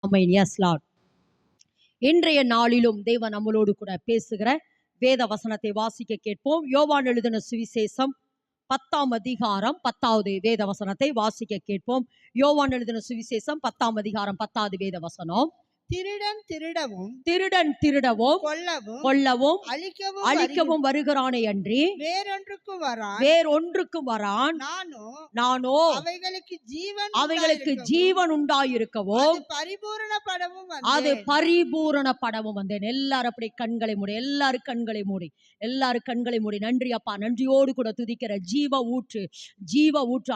ஆமென். S Lord. இன்றைய நாளிலும் தேவன் நம்மளோடு கூட பேசுகிற வேத வசனத்தை வாசிக்க கேட்போம். யோவான் எழுதின சுவிசேஷம் 10ஆம் அதிகாரம் 10வது வேத வசனத்தை வாசிக்க கேட்போம். யோவான் எழுதின சுவிசேஷம் 10ஆம் அதிகாரம் 10வது வேத வசனம். திருடன் திருடவும் கொல்லவும் அழிக்கவும் வருகிறானே அன்றி வேறொன்றுக்கும் வரான். நானோ அவைகளுக்கு ஜீவன் உண்டாயிருக்கவும் அது பரிபூரணப்படவும் வந்தேன். எல்லாரும் அப்படி கண்களை மூடி, எல்லாரும் கண்களை மூடி. நன்றி அப்பா, நன்றியோடு கூட துதிக்கிற ஜீவ ஊற்று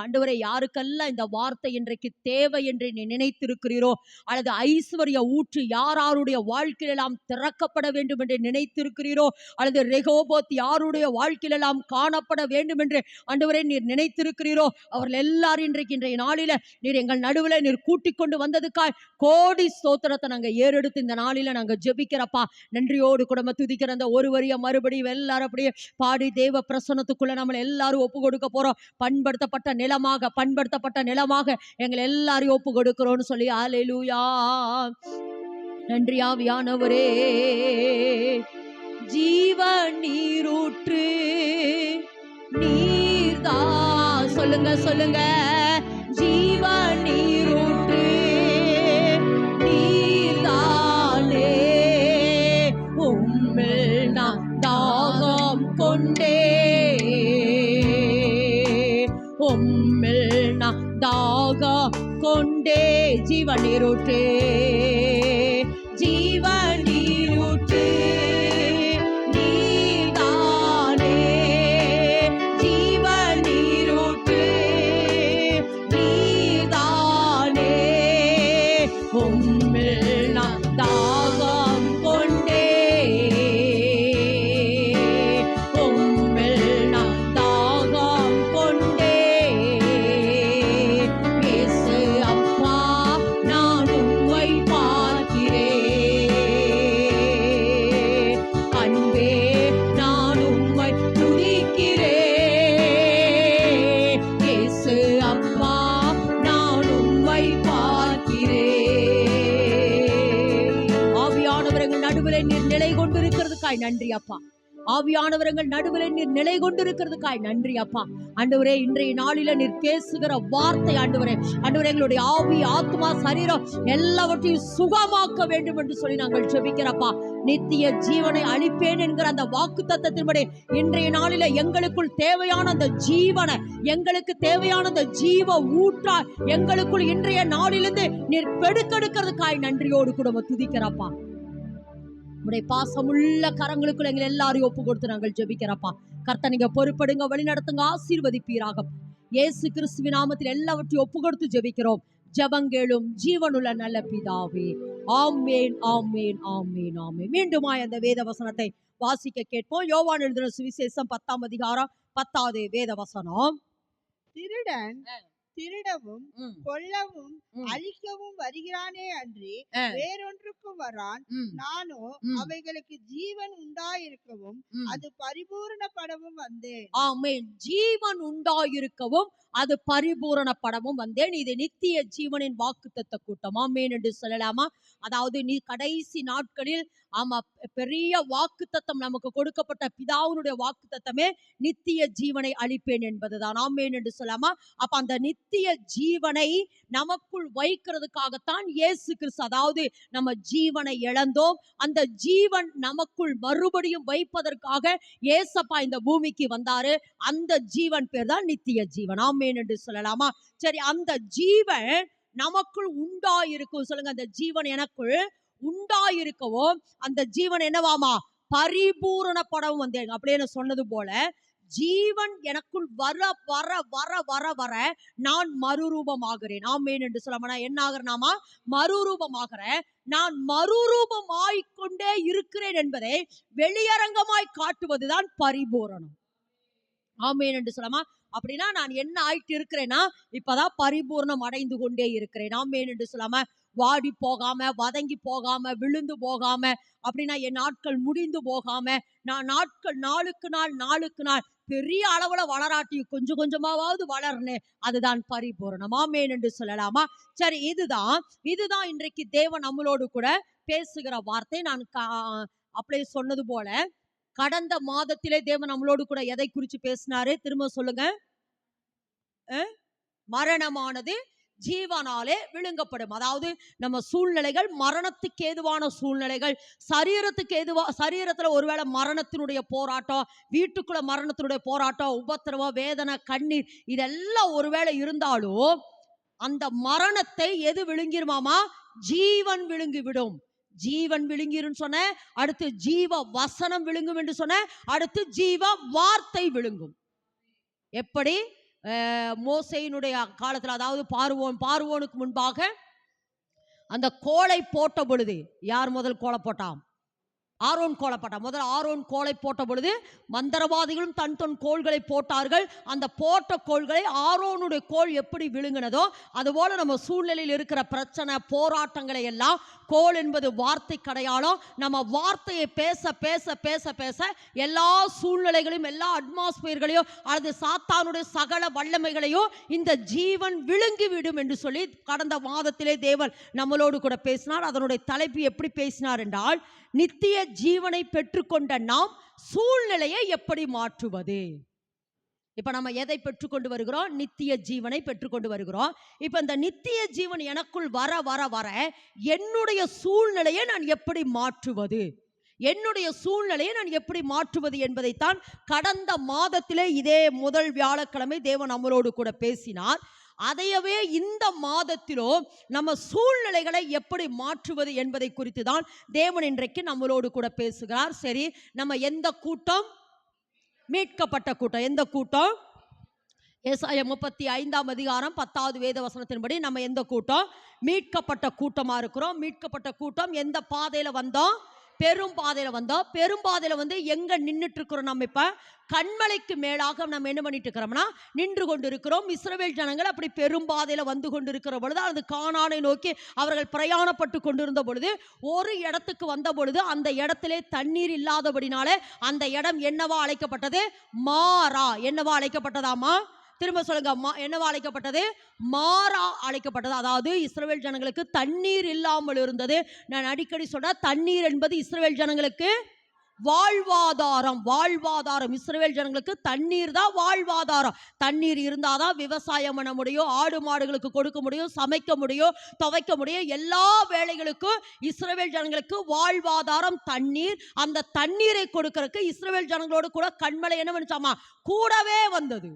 ஆண்டவரே, யாருக்கெல்லாம் இந்த வார்த்தை இன்றைக்கு தேவை என்று நீ நினைத்திருக்கிறீரோ, அல்லது ஐஸ்வர்ய ஊற்று யாருடைய வாழ்க்கையெல்லாம் திறக்கப்பட வேண்டும் என்று நினைத்திருக்கிறீரோ, அல்லது ரெகோபோத் யாருடைய வாழ்க்கையெல்லாம் காணப்பட வேண்டும் என்று ஆண்டவரே நீர் நினைத்திருக்கிறீரோ, அவர்கள் எல்லாரும் இன்றைய நாளில நீர் எங்கள் நடுவில் நீர் கூட்டிக் கொண்டு வந்ததுக்காய் கோடி ஸ்தோத்திரத்தை நாங்க ஏறெடுத்து இந்த நாளில நாங்க ஜெபிக்கிறப்பா. நன்றியோடு கூட துதிக்கிற அந்த ஒரு வரிய மறுபடியும் எல்லாரும் அப்படியே பாடி தேவ பிரசன்னத்துக்குள்ள நம்ம எல்லாரும் ஒப்பு கொடுக்க போறோம். பண்படுத்தப்பட்ட நிலமாக எங்களை எல்லாரையும் ஒப்பு கொடுக்கிறோம்னு சொல்லி அல்லேலூயா. நன்றி ஆவியானவரே. ஜீவ நீரூற்று நீர்தான். சொல்லுங்க ஜீவ நீரூற்று நீர்தானே. உம்மில் நான் தாகம் கொண்டே, உம்மில் நான் தாகம் கொண்டே. ஜீவ நீரூற்று நீர்தானே. ஜீவ நீரூற்று நீர்தானே. உம்மில் நான் தாகம் கொண்டே, உம்மில் நான் தாகம் கொண்டே. இயேசு அப்பா, நான் உம்மை பார்க்கிறேன். அன்பே, நான் உம்மை துதிக்கிறேன். இயேசு அப்பா, நான் உம்மை பார்க்கிறேன். ஆவியானவர்கள் நடுவிலே நீர் நிலை கொண்டிருக்கிறதுக்காய் நன்றி அப்பா. ஆவியானவர்கள் நடுவில் நீர் நிலை கொண்டிருக்கிறதுக்காய் நன்றி அப்பா. ஆண்டவரே, இன்றைய நாளில நீர் பேசுகிற வார்த்தை ஆண்டவரே எங்களுடைய ஆவி, ஆத்மா, சரீரம் எல்லாவற்றையும் சுகமாக்க வேண்டும் என்று சொல்லி நாங்கள் ஜெபிக்கிறப்பா. நித்திய ஜீவனை அளிப்பேன் என்கிற அந்த வாக்குத்தத்தத்தின்படி இன்றைய நாளில எங்களுக்குள் தேவையான அந்த ஜீவனை, எங்களுக்கு தேவையான அந்த ஜீவ ஊற்றா எங்களுக்குள் இன்றைய நாளிலிருந்து நீர் பெடுக்கெடுக்கிறதுக்காய் நன்றியோடு கூட துதிக்கிறப்பா. உடைய பாசமுள்ள கரங்களுக்குள்ள எங்களை எல்லாரையும் ஒப்பு கொடுத்து நாங்கள் ஜெபிக்கிறப்பா. கர்த்தர் நீங்க பொறுப்படுங்க, வழி நடத்துங்க, ஆசீர்வதிப்பீராக. இயேசு கிறிஸ்துவின் நாமத்தில் எல்லாவற்றையும் ஒப்பு கொடுத்து ஜெபிக்கிறோம். ஜெபங்கேளும் ஜீவனுள்ள நல்ல பிதாவே. ஆமென், ஆமென், ஆமென், ஆமென். மீண்டுமாய் அந்த வேத வசனத்தை வாசிக்க கேட்போம். யோவான் எழுதின சுவிசேஷம் 10ஆம் அதிகாரம் 10வது வேத வசனம். திருடவும் கொல்லவும் அழிக்கவும் வருகிறானே அன்றி வேறொன்றுக்கும் வரான். நானோ அவைகளுக்கு ஜீவன் உண்டாயிருக்கவும் அது பரிபூரணப்படவும் வந்தேன். ஆமென். ஜீவன் உண்டாயிருக்கவும் அது பரிபூரணப்படவும் வந்தேன். இது நித்திய ஜீவனின் வாக்குத்தத்த கூட்டம். ஆமென் என்று சொல்லலாமா? அதாவது நீ கடைசி நாட்களில் பெரிய வாக்குத்தத்தம் நமக்கு கொடுக்கப்பட்ட பிதாவுடைய வாக்குத்தத்தமே நித்திய ஜீவனை அளிப்பேன் என்பதுதான். ஆமென் என்று சொல்லலாமா? அப்ப அந்த நித்திய ஜீவனை நமக்குள் வைக்கிறதுக்காகத்தான் இயேசு கிறிஸ்து, அதாவது நம்ம ஜீவனை இழந்தோம், அந்த ஜீவன் நமக்குள் மறுபடியும் வைப்பதற்காக இயேசப்பா இந்த பூமிக்கு வந்தாரு. அந்த ஜீவன் பேர் தான் நித்திய ஜீவன். ஆமென் என்று சொல்லலாமா? சரி, அந்த ஜீவன் நமக்குள் உண்டாயிருக்கும். சொல்லுங்க, அந்த ஜீவன் எனக்குள் உண்டாயிருக்கவும் அந்த ஜீவன் என்னவாமா? பரிபூரணப்படவும் வந்தேன். அப்படின்னு சொன்னது போல ஜீவன் எனக்குள் வர வர வர வர வர நான் மறுரூபமாகிறேன். ஆமென் என்று சொல்லமா? என்ன ஆகிறேனாமா? மறுரூபமாகிறேன். நான் மறுரூபமாய்க்கொண்டே இருக்கிறேன் என்பதை வெளியரங்கமாய் காட்டுவதுதான் பரிபூரணம். ஆமென் என்று சொல்லமா? அப்படின்னா நான் என்ன ஆயிட்டு இருக்கிறேன்னா இப்பதான் பரிபூர்ணம் அடைந்து கொண்டே இருக்கிறேன். ஆமென் என்று சொல்லாம வாடி போகாம, வதங்கி போகாம, விழுந்து போகாம, அப்படின்னா என் நாட்கள் முடிந்து போகாம, நான் நாட்கள் நாளுக்கு நாள் பெரிய அளவுல வளராட்டி கொஞ்சம் கொஞ்சமாவது வளர்னே, அதுதான் பரிபூரணம். ஆமென் என்று சொல்லலாமா? சரி, இதுதான் இன்றைக்கு தேவன் நம்மளோடு கூட பேசுகிற வார்த்தை. நான் அப்படியே சொன்னது போல கடந்த மாதத்திலே தேவன் நம்மளோடு கூட எதை குறித்து பேசினாரு? திரும்ப சொல்லுங்க. மரணமானது ஜீவனாலே விழுங்கப்படும். அதாவது நம்ம சூழ்நிலைகள் மரணத்துக்கு ஏதுவான சூழ்நிலைகள், சரீரத்துல ஒருவேளை மரணத்தினுடைய போராட்டம், வீட்டுக்குள்ள மரணத்தினுடைய போராட்டம், உபத்திரவம், வேதனை, கண்ணீர், இதெல்லாம் ஒருவேளை இருந்தாலும் அந்த மரணத்தை எது விழுங்கிருமாமா? ஜீவன் விழுங்கி விடும். ஜீவன் விழுங்கிரும் சொன்ன, அடுத்து ஜீவ வசனம் விழுங்கும் என்று சொன்ன, அடுத்து ஜீவ வார்த்தை விழுங்கும். எப்படி? மோசேயினுடைய காலத்தில், அதாவது பார்வோனுக்கு முன்பாக அந்த கோலை போட்ட பொழுது யார் முதல் கோலை போட்டான்? ஆரோன் கோலை போட்டான். முதல் ஆரோன் கோலை போட்ட பொழுது மந்திரவாதிகளும் தன் கோள்களை போட்டார்கள். அந்த போட்ட கோள்களை ஆரோனுடைய கோல் எப்படி விழுங்கினதோ அதுபோல நம்ம சூழ்நிலையில் இருக்கிற பிரச்சனை, போராட்டங்களை எல்லாம், கோல் என்பது வார்த்தை கடையாளம், நம்ம வார்த்தையை பேச பேச பேச பேச எல்லா சூழ்நிலைகளையும், எல்லா அட்மாஸ்பியர்களையும், அல்லது சாத்தானுடைய சகல வல்லமைகளையும் இந்த ஜீவன் விழுங்கி விடும் என்று சொல்லி கடந்த மாதத்திலே தேவன் நம்மளோடு கூட பேசினார். அதனுடைய தலைப்பு எப்படி பேசினார் என்றால், நித்திய ஜீவனை பெற்றுக்கொண்ட நாம் சூழ்நிலையை எப்படி மாற்றுவது. இப்ப நம்ம எதை பெற்றுக்கொண்டு வருகிறோம்? நித்திய ஜீவனை பெற்றுக்கொண்டு வருகிறோம். இப்ப இந்த நித்திய ஜீவன் எனக்குள் வர வர வர என்னுடைய சூழ்நிலையை நான் எப்படி மாற்றுவது, என்னுடைய சூழ்நிலையை நான் எப்படி மாற்றுவது என்பதைத்தான் கடந்த மாதத்திலே இதே முதல் வியாழக்கிழமை தேவன் நம்மளோடு கூட பேசினார். அதையவே இந்த மாதத்திலோ நம்ம சூழ்நிலைகளை எப்படி மாற்றுவது என்பதை குறித்து தான் தேவன் இன்றைக்கு நம்மளோடு கூட பேசுகிறார். சரி, நம்ம எந்த கூட்டம்? மீட்கப்பட்ட கூட்டம். எந்த கூட்டம்? ஏசாயா 35 அதிகாரம் 10வது வேத வசனத்தின்படி நம்ம எந்த கூட்டம்? மீட்கப்பட்ட கூட்டமா இருக்கிறோம். மீட்கப்பட்ட கூட்டம் எந்த பாதையில வந்தோம்? பெரும் பாதையில வந்தோம். பெரும் பாதையில வந்து எங்க நின்றுட்டு இருக்கிறோம்? நம்ம இப்ப கண்மலைக்கு மேலாக நம்ம என்ன பண்ணிட்டு இருக்கிறோம்னா நின்று கொண்டிருக்கிறோம். இஸ்ரவேல் ஜனங்கள் அப்படி பெரும் பாதையில வந்து கொண்டிருக்கிற பொழுது, அது கானானை நோக்கி அவர்கள் பிரயாணப்பட்டு கொண்டிருந்த பொழுது, ஒரு இடத்துக்கு வந்த பொழுது அந்த இடத்திலே தண்ணீர் இல்லாதபடினாலே அந்த இடம் என்னவா அழைக்கப்பட்டது? மாறா. என்னவா அழைக்கப்பட்டதாமா? திரும்ப சொல்லுங்க. என்னவா அழைக்கப்பட்டது? மாறா அழைக்கப்பட்டது. அதாவது இஸ்ரவேல் ஜனங்களுக்கு தண்ணீர் இல்லாமல் இருந்தது. நான் அடிக்கடி சொன்ன, தண்ணீர் என்பது இஸ்ரவேல் ஜனங்களுக்கு வாழ்வாதாரம். வாழ்வாதாரம். இஸ்ரவேல் ஜனங்களுக்கு தண்ணீர் தான் வாழ்வாதாரம். தண்ணீர் இருந்தாதான் விவசாயம் பண்ண முடியும், ஆடு மாடுகளுக்கு கொடுக்க முடியும், சமைக்க முடியும், துவைக்க முடியும். எல்லா வேலைகளுக்கும் இஸ்ரவேல் ஜனங்களுக்கு வாழ்வாதாரம் தண்ணீர். அந்த தண்ணீரை கொடுக்கறதுக்கு இஸ்ரவேல் ஜனங்களோடு கூட கண்மலை என்ன பண்ணுச்சாமா? கூடவே வந்தது.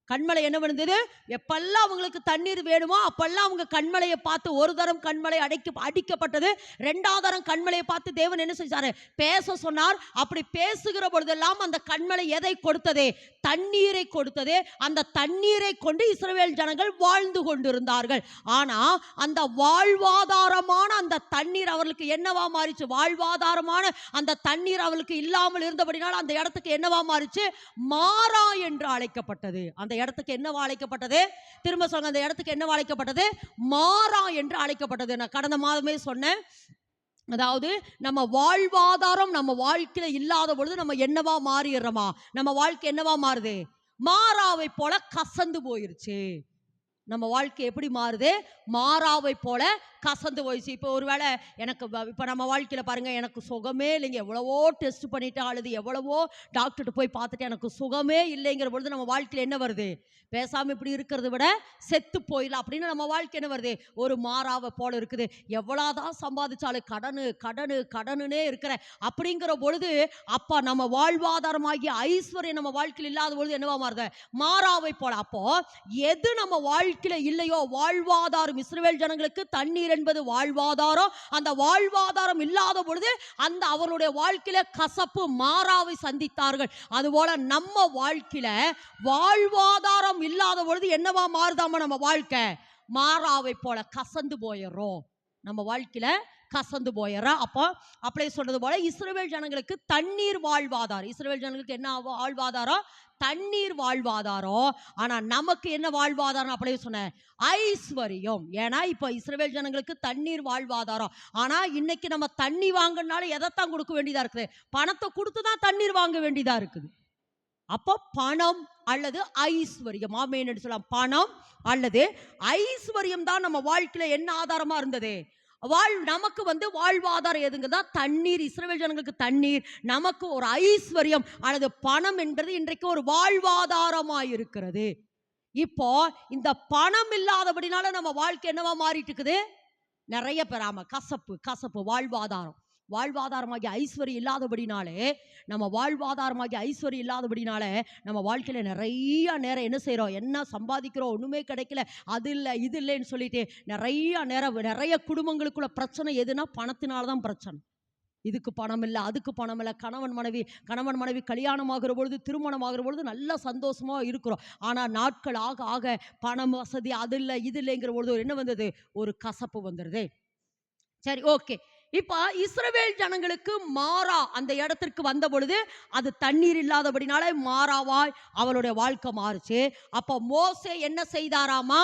கண்மலை என்ன பண்ணுது? எப்பெல்லாம் அவங்களுக்கு தண்ணீர் வேணுமோ அப்பெல்லாம் அவங்க கண்மலையை பார்த்து, ஒரு தரம் கண்மலை அடிக்கப்பட்டது, ரெண்டாவது தரம் கண்மலையை பார்த்து தேவன் என்ன செஞ்சாரு? பேச சொன்னார். அப்படி பேசுகிற பொழுதெல்லாம் அந்த கண்மலை எதை கொடுத்தது? தண்ணீரை கொடுத்தது. அந்த தண்ணீரை கொண்டு இஸ்ரவேல் ஜனங்கள் வாழ்ந்து கொண்டிருந்தார்கள். ஆனா அந்த வாழ்வாதாரமான அந்த தண்ணீர் அவர்களுக்கு என்னவா மாறிச்சு? வாழ்வாதாரமான அந்த தண்ணீர் அவர்களுக்கு இல்லாமல் இருந்தபடினால் அந்த இடத்துக்கு என்னவா மாறிச்சு? மாறா என்று அழைக்கப்பட்டது. அந்த இடத்துக்கு என்னவா அழைக்கப்பட்டது? திரும்ப சொல்லுங்க. அந்த இடத்துக்கு என்னவா அழைக்கப்பட்டது? மாறா என்று அழைக்கப்பட்டது. நான் கடந்த மாதமே சொன்னேன். அதாவது நம்ம வாழ்வாதாரம் நம்ம வாழ்க்கையில இல்லாத பொழுது நம்ம என்னவா மாறிடுறோமா? நம்ம வாழ்க்கை என்னவா மாறுது? மாறாவை போல கசந்து போயிருச்சு. நம்ம வாழ்க்கை எப்படி மாறுது? மாறாவை போல கசந்து போயிடுச்சு. இப்போ ஒருவேளை எனக்கு இப்போ நம்ம வாழ்க்கையில் பாருங்க, எனக்கு சுகமே இல்லைங்க, எவ்வளவோ டெஸ்ட் பண்ணிட்டு, அழுது எவ்வளவோ டாக்டர்கிட்ட போய் பார்த்துட்டு எனக்கு சுகமே இல்லைங்கிற பொழுது நம்ம வாழ்க்கையில் என்ன வருது? பேசாமல் இப்படி இருக்கிறத விட செத்து போயிடலாம் அப்படின்னு நம்ம வாழ்க்கை என்ன வருது? ஒரு மாறாவை போல இருக்குது. எவ்வளோதான் சம்பாதிச்சாலும் கடனு கடனு கடனுனே இருக்கிற அப்படிங்கிற பொழுது, அப்பா நம்ம வாழ்வாதாரமாகிய ஐஸ்வர்யம் நம்ம வாழ்க்கையில் இல்லாத பொழுது என்னவா மாறுது? மாறாவை போல. அப்போ எது நம்ம வாழ்க்கையில இல்லையோ, வாழ்வாதாரம், இஸ்ரவேல் ஜனங்களுக்கு தண்ணீர் என்பது வாழ்வாதாரம். அந்த வாழ்வாதாரம் இல்லாத பொழுது அந்த அவருடைய வாழ்க்கையில கசப்பு மாறாவை சந்தித்தார்கள். அதுபோல நம்ம வாழ்க்கையில வாழ்வாதாரம் இல்லாத பொழுது என்னவா மாறுதாமா? நம்ம வாழ்க்கை மாறாவை போல கசந்து போயிடுறோம். நம்ம வாழ்க்கையில கசந்து போயிடுறோம். அப்போ அப்படியே சொல்றது போல இஸ்ரவேல் ஜனங்களுக்கு தண்ணீர் வாழ்வாதாரம். இஸ்ரவேல் ஜனங்களுக்கு என்ன வாழ்வாதாரம்? தண்ணீர் வாழ்வாதாரம். ஆனா நமக்கு என்ன வாழ்வாதாரம்? அப்படியே சொன்னேன், ஐஸ்வர்யம். ஏன்னா இப்ப இஸ்ரவேல் ஜனங்களுக்கு தண்ணீர் வாழ்வாதாரம். ஆனா இன்னைக்கு நம்ம தண்ணி வாங்கினாலும் எதைத்தான் கொடுக்க வேண்டியதா இருக்குது? பணத்தை கொடுத்துதான் தண்ணீர் வாங்க வேண்டியதா இருக்குது. அப்போ பணம் அல்லது ஐஸ்வர்யம், ஆமென் சொல்லலாம். பணம் அல்லது ஐஸ்வர்யம் தான் நம்ம வாழ்க்கையில என்ன ஆதாரமா இருந்தது? நமக்கு வாழ்வாதாரம் எதுங்கதா? தண்ணீர். இஸ்ரவேல் ஜனங்களுக்கு தண்ணீர், நமக்கு ஒரு ஐஸ்வர்யம் அல்லது பணம் என்பது இன்றைக்கு ஒரு வாழ்வாதாரமாய் இருக்கிறது. இப்போ இந்த பணம் இல்லாதபடினால நம்ம வாழ்க்கை என்னவா மாறிட்டு இருக்குது? நிறைய பேர் கசப்பு வாழ்வாதாரமாகிய ஐஸ்வர்யம் இல்லாதபடினாலே, நம்ம வாழ்வாதாரமாகிய ஐஸ்வர்யம் இல்லாதபடினால நம்ம வாழ்க்கையில நிறைய நேரம் என்ன செய்யறோம்? என்ன சம்பாதிக்கிறோம், ஒண்ணுமே கிடைக்கல, அது இல்லை இது இல்லைன்னு சொல்லிட்டு நிறைய நேரம் நிறைய குடும்பங்களுக்குள்ள பிரச்சனை எதுனா பணத்தினால்தான் பிரச்சனை. இதுக்கு பணம் இல்லை, அதுக்கு பணம் இல்லை. கணவன் மனைவி கல்யாணம் ஆகிற பொழுது, திருமணம் ஆகிற பொழுது நல்ல சந்தோஷமா இருக்கிறோம். ஆனா நாட்கள் ஆக ஆக பணம் வசதி அது இல்லை இது இல்லைங்கிற பொழுது என்ன வந்தது? ஒரு கசப்பு வந்துடுது. சரி, ஓகே. இப்ப இஸ்ரவேல் ஜனங்களுக்கு மாறா அந்த இடத்திற்கு வந்த பொழுது அது தண்ணீர் இல்லாதபடினால மாறாவாய் அவளுடைய வாழ்க்கை மாறுச்சு. அப்ப மோசே என்ன செய்தாராமா?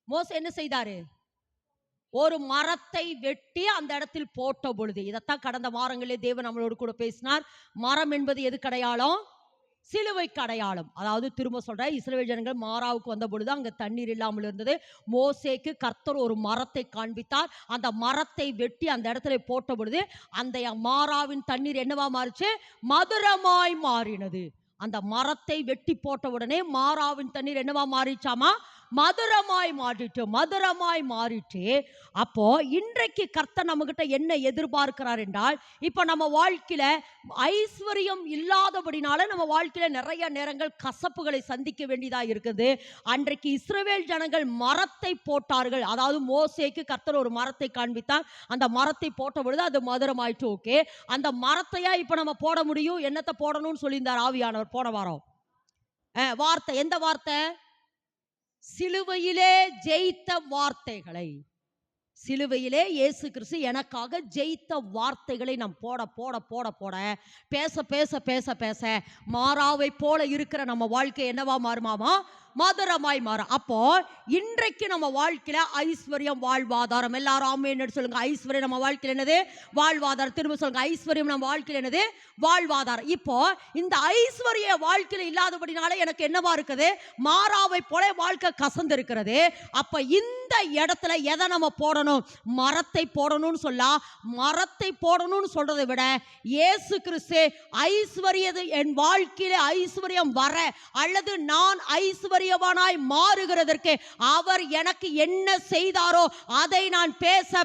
மோசே என்ன செய்தாரு? ஒரு மரத்தை வெட்டி அந்த இடத்தில் போட்ட பொழுது, இதைத்தான் கடந்த வாரங்களே தேவன் நம்மளோடு கூட பேசினார். மரம் என்பது எது அடையாளம்? சிலுவைக்கு அடையாளம். அதாவது திரும்ப சொல்ற, இஸ்ரவேல் ஜனங்கள் மாறாவுக்கு வந்த பொழுது அங்க தண்ணீர் இல்லாமல் இருந்தது. மோசேக்கு கர்த்தர் ஒரு மரத்தை காண்பித்தார். அந்த மரத்தை வெட்டி அந்த இடத்துல போட்ட பொழுது அந்த மாறாவின் தண்ணீர் என்னவா மாறிச்சு? மதுரமாய் மாறினது. அந்த மரத்தை வெட்டி போட்ட உடனே மாறாவின் தண்ணீர் என்னவா மாறிச்சாமா? மதுரமாய் மாறிட்டு. அப்போ இன்றைக்கு கர்த்தர் நம்ம கிட்ட என்ன எதிர்பார்க்கிறார் என்றால், இப்ப நம்ம வாழ்க்கையில ஐஸ்வர்யம் இல்லாதபடினால நம்ம வாழ்க்கையில நிறைய நேரங்கள் கசப்புகளை சந்திக்க வேண்டியதா இருக்குது. அன்றைக்கு இஸ்ரவேல் ஜனங்கள் மரத்தை போட்டார்கள். அதாவது மோசேக்கு கர்த்தர் ஒரு மரத்தை காண்பித்தார். அந்த மரத்தை போட்ட பொழுது அது மதுரமாயிட்டு. ஓகே, அந்த மரத்தையா இப்ப நம்ம போட முடியும்? என்னத்தை போடணும்னு சொல்லியிருந்தார் ஆவியானவர் போன வாரம். வார்த்தை, எந்த வார்த்தை? சிலுவையிலே ஜெயித்த வார்த்தைகளை. சிலுவையிலே இயேசு கிறிஸ்து எனக்காக ஜெயித்த வார்த்தைகளை நாம் போட பேச மாறாவை போல இருக்கிற நம்ம வாழ்க்கை என்னவா மாறுமாமா? மதுரமாய் மாற. அப்போ இன்றைக்கு நம்ம வாழ்க்கையில ஐஸ்வர்யம் வாழ்வாதாரம். எல்லாரும் ஆமென் சொல்லுங்க. ஐஸ்வர்யம் நம்ம வாழ்க்கையில என்னது? வாழ்வாதாரம். திரும்ப சொல்லுங்க, ஐஸ்வர்யம் நம்ம வாழ்க்கையில என்னது? வாழ்வாதாரம். இப்போ இந்த ஐஸ்வர்ய வாழ்க்கையில இல்லாதபடினால எனக்கு என்னவா இருக்குது? மாறாவை போல வாழ்க்கை கசந்து இருக்கிறது. அப்ப இந்த இடத்துல எதை நம்ம போடணும்? மரத்தை போடணும்னு மரத்தை போடணும்னு சொல்றதை விட இயேசு கிறிஸ்து ஐஸ்வர்யம் என் வாழ்க்கையில ஐஸ்வர்யம் வர அல்லது நான் ஐஸ்வர்யவானாய் மாறுகிறதற்கு அவர் எனக்கு என்ன செய்தாரோ அதை நான் பேச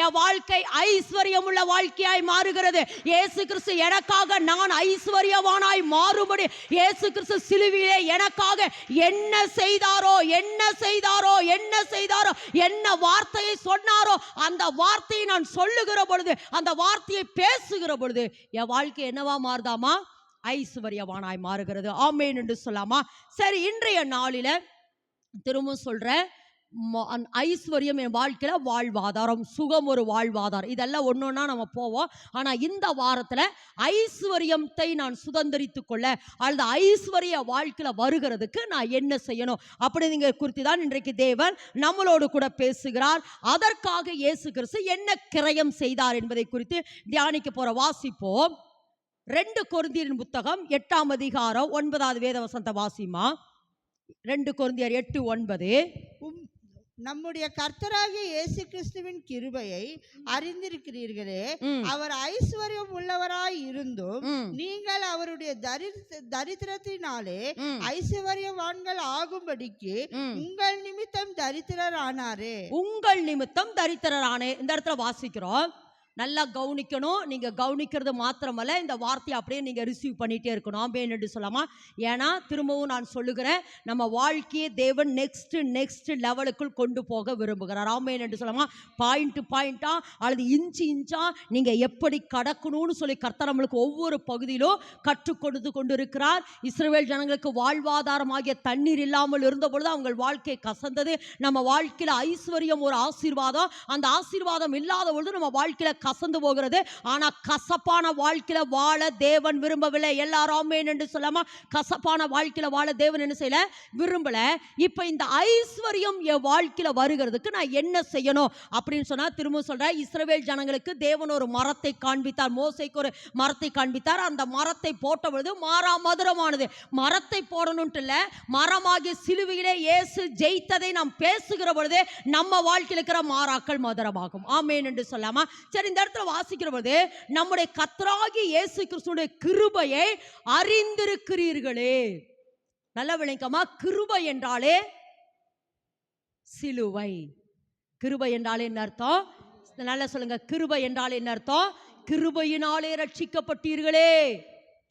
என் வாழ்க்கை ஐஸ்வர்யம் உள்ள வாழ்க்கையாய் மாறுகிறது. இயேசு கிறிஸ்து எனக்காக நான் ஐஸ்வர்யவானாய் மாறும்படி இயேசு கிறிஸ்து சிலுவையிலே எனக்காக என்ன செய்தாரோ என்ன வார்த்தையை சொன்னாரோ அந்த வார்த்தையை நான் சொல்லுகிற பொழுது, அந்த வார்த்தையை பேசுகிற பொழுது என் வாழ்க்கை என்னவா மாறுதாமா? ஐஸ்வர்யவானாய் மாறுகிறது. ஆமென் என்று சொல்லாமா? சரி, இன்றைய நாளில திரும்ப சொல்றேன், ஐஸ்வர்யம் என் வாழ்க்கையில வாழ்வாதாரம், சுகம் ஒரு வாழ்வாதாரம். இதெல்லாம் ஒன்னொன்னா நம்ம போவோம். ஆனா இந்த வாரத்துல ஐஸ்வர்யத்தை நான் சுதந்திரித்துக் கொள்ள அல்லது ஐஸ்வர்ய வாழ்க்கையில வருகிறதுக்கு நான் என்ன செய்யணும் அப்படிங்கிற குறித்து தான் இன்றைக்கு தேவன் நம்மளோடு கூட பேசுகிறார். அதற்காக இயேசு கிறிஸ்து என்ன கிரயம் செய்தார் என்பதை குறித்து தியானிக்க போற. வாசிப்போம். 2 கொரிந்தியரின் புத்தகம் 8ஆம் அதிகாரம் 9வது வேத வசனத்தை வாசிமா. 2 கொரிந்தியர் 8:9. நம்முடைய கர்த்தராகிய இயேசு கிறிஸ்துவின் கிருபையை அறிந்திருக்கிறீர்களே, அவர் ஐஸ்வர்யம் உள்ளவராய் இருந்தும் நீங்கள் அவருடைய தரித்திரத்தினாலே ஐஸ்வர்யவான்கள் ஆகும்படிக்கு உங்கள் நிமித்தம் தரித்திரரானாரே. உங்கள் நிமித்தம் தரித்திரரானே. இந்த இடத்துல வாசிக்கிறோம், நல்லா கவனிக்கணும். நீங்க கவனிக்கிறது மாத்திரமல்ல, இந்த வார்த்தையை அப்படியே நீங்க ரிசீவ் பண்ணிட்டே இருக்கணும். ஆமென் என்று சொல்லாமா. ஏன்னா திரும்பவும் நான் சொல்லுகிறேன், நம்ம வாழ்க்கையை தேவன் நெக்ஸ்ட் லெவலுக்குள் கொண்டு போக விரும்புகிறார். ஆமென் என்று சொல்லாமா. பாயிண்டா அல்லது இன்ச்சா நீங்க எப்படி கடக்கணும்னு சொல்லி கர்த்தர் நம்மளுக்கு ஒவ்வொரு பகுதியிலும் கற்றுக் கொடுத்து கொண்டிருக்கிறார். இஸ்ரவேல் ஜனங்களுக்கு வாழ்வாதாரமாகிய தண்ணீர் இல்லாமல் இருந்த பொழுது அவங்க வாழ்க்கை கசந்தது. நம்ம வாழ்க்கையில ஐஸ்வர்யம் ஒரு ஆசீர்வாதம், அந்த ஆசீர்வாதம் இல்லாத பொழுது நம்ம வாழ்க்கையில கசந்து போகிறது. ஆனா கசப்பான வாழ்க்கையில வாழ தேவன் விரும்பவில்லை. எல்லாரும் ஆமென் என்று சொல்லாம. கசப்பான வாழ்க்கையில வாழ தேவன் என்ன செய்யல, விரும்பல. இப்ப இந்த ஐஸ்வர்யம் என் வாழ்க்கையில வருகிறதுக்கு நான் என்ன செய்யணும் அப்படின்னு சொன்னா திரும்ப சொல்றேன். இஸ்ரவேல் ஜனங்களுக்கு தேவன் ஒரு மரத்தை காண்பித்தார். மோசேக்கு ஒரு மரத்தை காண்பித்தார். அந்த மரத்தை போட்ட பொழுது மாறா மதுரமானது. மரத்தை போடணும்ட்டு இல்ல, மரமாகிய சிலுவையிலே இயேசு ஜெயித்ததை நாம் பேசுகிற பொழுது நம்ம வாழ்க்கையில் இருக்கிற மாறாக்கள் மதுரமாகும். ஆமென் என்று சொல்லாமா. சரி, இந்த இடத்துல வாசிக்கிற பொழுது நம்முடைய கர்த்தராகிய இயேசு கிறிஸ்துவின் கிருபையை அறிந்திருக்கிறீர்களே. நல்ல விளங்கமா. கிருபை என்றாலே சிலுவை. கிருபை என்றாலே என்ன அர்த்தம்? நல்லா சொல்லுங்க. கிருபை என்றாலே என்ன அர்த்தம்? கிருபையினாலே ரட்சிக்கப்பட்டீர்களே.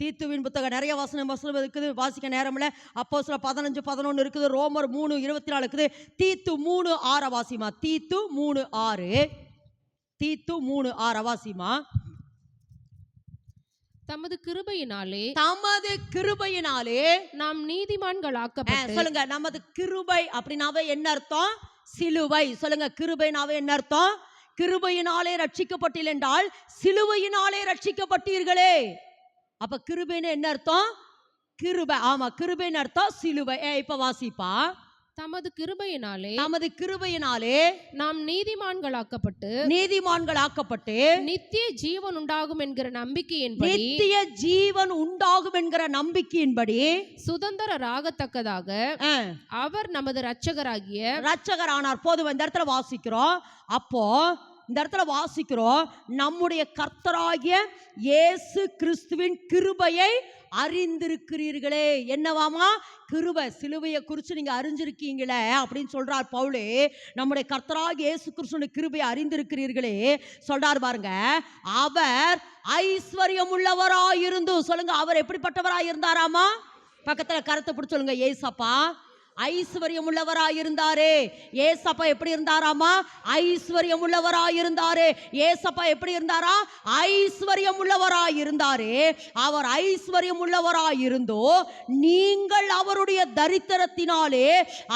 தீத்துவின் புத்தகம் நிறைய வசனம் இருக்குது, வாசிக்க நேரம்ல. அப்போஸ்தலர் 15:11 இருக்குது, ரோமர் 3:24 இருக்குது, தீத்து 3:6 வாசிமா. தீத்து 3:6, தீத்து 3:6 வாசிமா. தமது கிருபையினாலே நாம் நீதிமான்களாக்கப்பட்டு. சொல்லுங்க. நமது கிருபை அப்படினாவே என்ன அர்த்தம்? சிலுவை. சொல்லுங்க. கிருபைனாவே என்ன அர்த்தம்? கிருபையினாலே ரட்சிக்கப்பட்டீர்கள் என்றால் சிலுவையினாலே ரட்சிக்கப்பட்டீர்களே. அப்ப கிருபைன்னு என்ன அர்த்தம்? கிருபை. ஆமா, கிருபைன்னு அர்த்தம் சிலுவை. இப்ப வாசிப்பா. தமது கிருபையினாலே நாம் நீதிமான்களாக்கப்பட்டு நித்திய ஜீவன் உண்டாகும் என்கிற நம்பிக்கையின்படி சுதந்திரராகத்தக்கதாக அவர் நமது இரட்சகர் ஆனார். போதும். இந்த இடத்துல வாசிக்கிறோம். அப்போ இந்த இடத்துல வாசிக்கிறோம், நம்முடைய கர்த்தராகிய இயேசு கிறிஸ்துவின் கிருபையை அறிந்திருக்கிறீர்களே. என்னவாமா? கிருபை. சிலுவையை குறித்து நீங்க அறிஞ்சிருக்கீங்களே அப்படின்னு சொல்றார் பவுலே. நம்முடைய கர்த்தராகிய இயேசு கிறிஸ்துவின் கிருபையை அறிந்திருக்கிறீர்களே சொல்றார் பாருங்க. அவர் ஐஸ்வர்யம் உள்ளவராயிருந்து. சொல்லுங்க. அவர் எப்படிப்பட்டவராய் இருந்தாராமா? பக்கத்துல கருத்தை பிடிச்சு சொல்லுங்க. ஏசப்பா ஐஸ்வர்யம் உள்ளவராயிருந்தாரே. ஏசப்பா எப்படி இருந்தாராமா? ஐஸ்வர்யம் உள்ளவராயிருந்தாரே. ஏசப்பா எப்படி இருந்தாரா? ஐஸ்வர்யம் உள்ளவராயிருந்தாரே. அவர் ஐஸ்வர்யம் உள்ளவராயிருந்தோ நீங்கள் அவருடைய தரித்திரத்தினாலே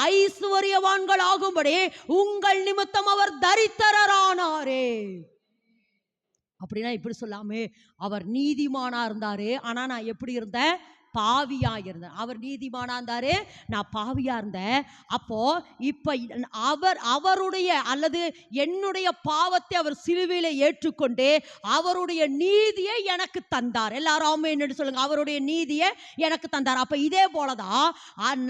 ஐஸ்வர்யவான்கள் ஆகும்படி உங்கள் நிமித்தம் அவர் தரித்திரரானாரே. அப்படின்னா இப்படி சொல்லாமே, அவர் நீதிமானா இருந்தாரு, ஆனா நான் எப்படி இருந்தேன்? பாவியா இருந்தேன். அவர் நீதிமானா இருந்தாரு, நான் பாவியா இருந்தேன். அப்போ இப்ப அவருடைய அல்லது என்னுடைய பாவத்தை அவர் சிலுவையில ஏற்றுக்கொண்டு அவருடைய நீதியை எனக்கு தந்தார். எல்லாரும் ஆமென் என்று சொல்லுங்க. அவருடைய நீதியை எனக்கு தந்தார். அப்ப இதே போலதான்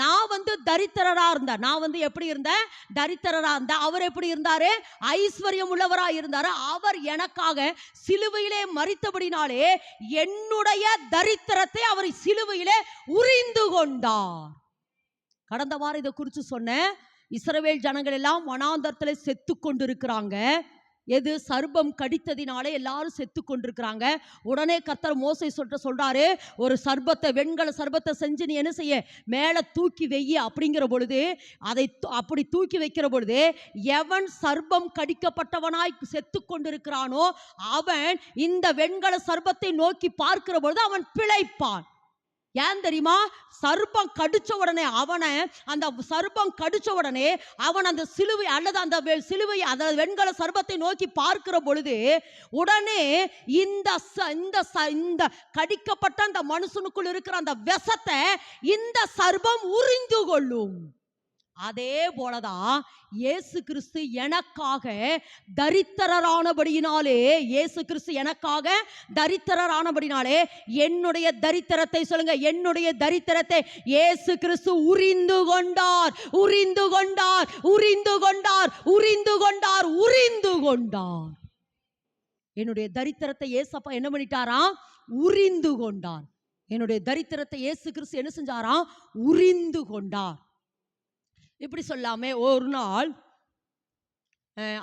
நான் தரித்திரரா இருந்தேன். நான் எப்படி இருந்தேன்? தரித்திரரா இருந்தேன். அவர் எப்படி இருந்தாரு? ஐஸ்வர்யம் உள்ளவரா இருந்தாரு. அவர் எனக்காக சிலுவையிலே மரித்தபடினாலே என்னுடைய தரித்திரத்தை அவர் சிலுவை உரிந்து கொண்டார். கடந்த வாரம் இதை குறித்து சொன்னேன். இஸ்ரவேல் ஜனங்கள் எல்லாம் வனாந்தரத்தில் செத்து கொண்டிருக்கிறாங்க. எது? சர்ப்பம் கடித்ததினாலே எல்லாரும் செத்து கொண்டிருக்கிறாங்க. உடனே கர்த்தர் மோசே சொல்றாரு, ஒரு சர்ப்பத்தை, வெண்கல சர்ப்பத்தை செஞ்சு நீ என்ன செய்ய, மேலே தூக்கி வெய்ய அப்படிங்கிற பொழுது, அதை அப்படி தூக்கி வைக்கிற பொழுது எவன் சர்ப்பம் கடிக்கப்பட்டவனாய் செத்து கொண்டிருக்கிறானோ அவன் இந்த வெண்கல சர்ப்பத்தை நோக்கி பார்க்கிற பொழுது அவன் பிழைப்பான். ஏன் தெரியுமா? சர்ப்பம் கடிச்ச உடனே அந்த சர்ப்பம் கடிச்ச உடனே அவன் அந்த சிலுவை அல்லது அந்த சிலுவை அதாவது வெண்கல சர்ப்பத்தை நோக்கி பார்க்கிற பொழுது உடனே இந்த கடிக்கப்பட்ட அந்த மனுஷனுக்குள் இருக்கிற அந்த விஷத்தை இந்த சர்ப்பம் உறிந்து கொள்ளும். அதே போலதான் இயேசு கிறிஸ்து எனக்காக தரித்திரரானபடியினாலே, இயேசு கிறிஸ்து எனக்காக தரித்திரரானபடினாலே என்னுடைய தரித்திரத்தை, சொல்லுங்க, என்னுடைய தரித்திரத்தை இயேசு கிறிஸ்து உரிந்து கொண்டார். உரிந்து கொண்டார். உரிந்து கொண்டார். உரிந்து கொண்டார். உரிந்து கொண்டார். என்னுடைய தரித்திரத்தை ஏசப்பா என்ன பண்ணிட்டாராம்? உரிந்து கொண்டார். என்னுடைய தரித்திரத்தை இயேசு கிறிஸ்து என்ன செஞ்சாராம்? உரிந்து கொண்டார். இப்படி சொல்லாமே, ஒரு நாள்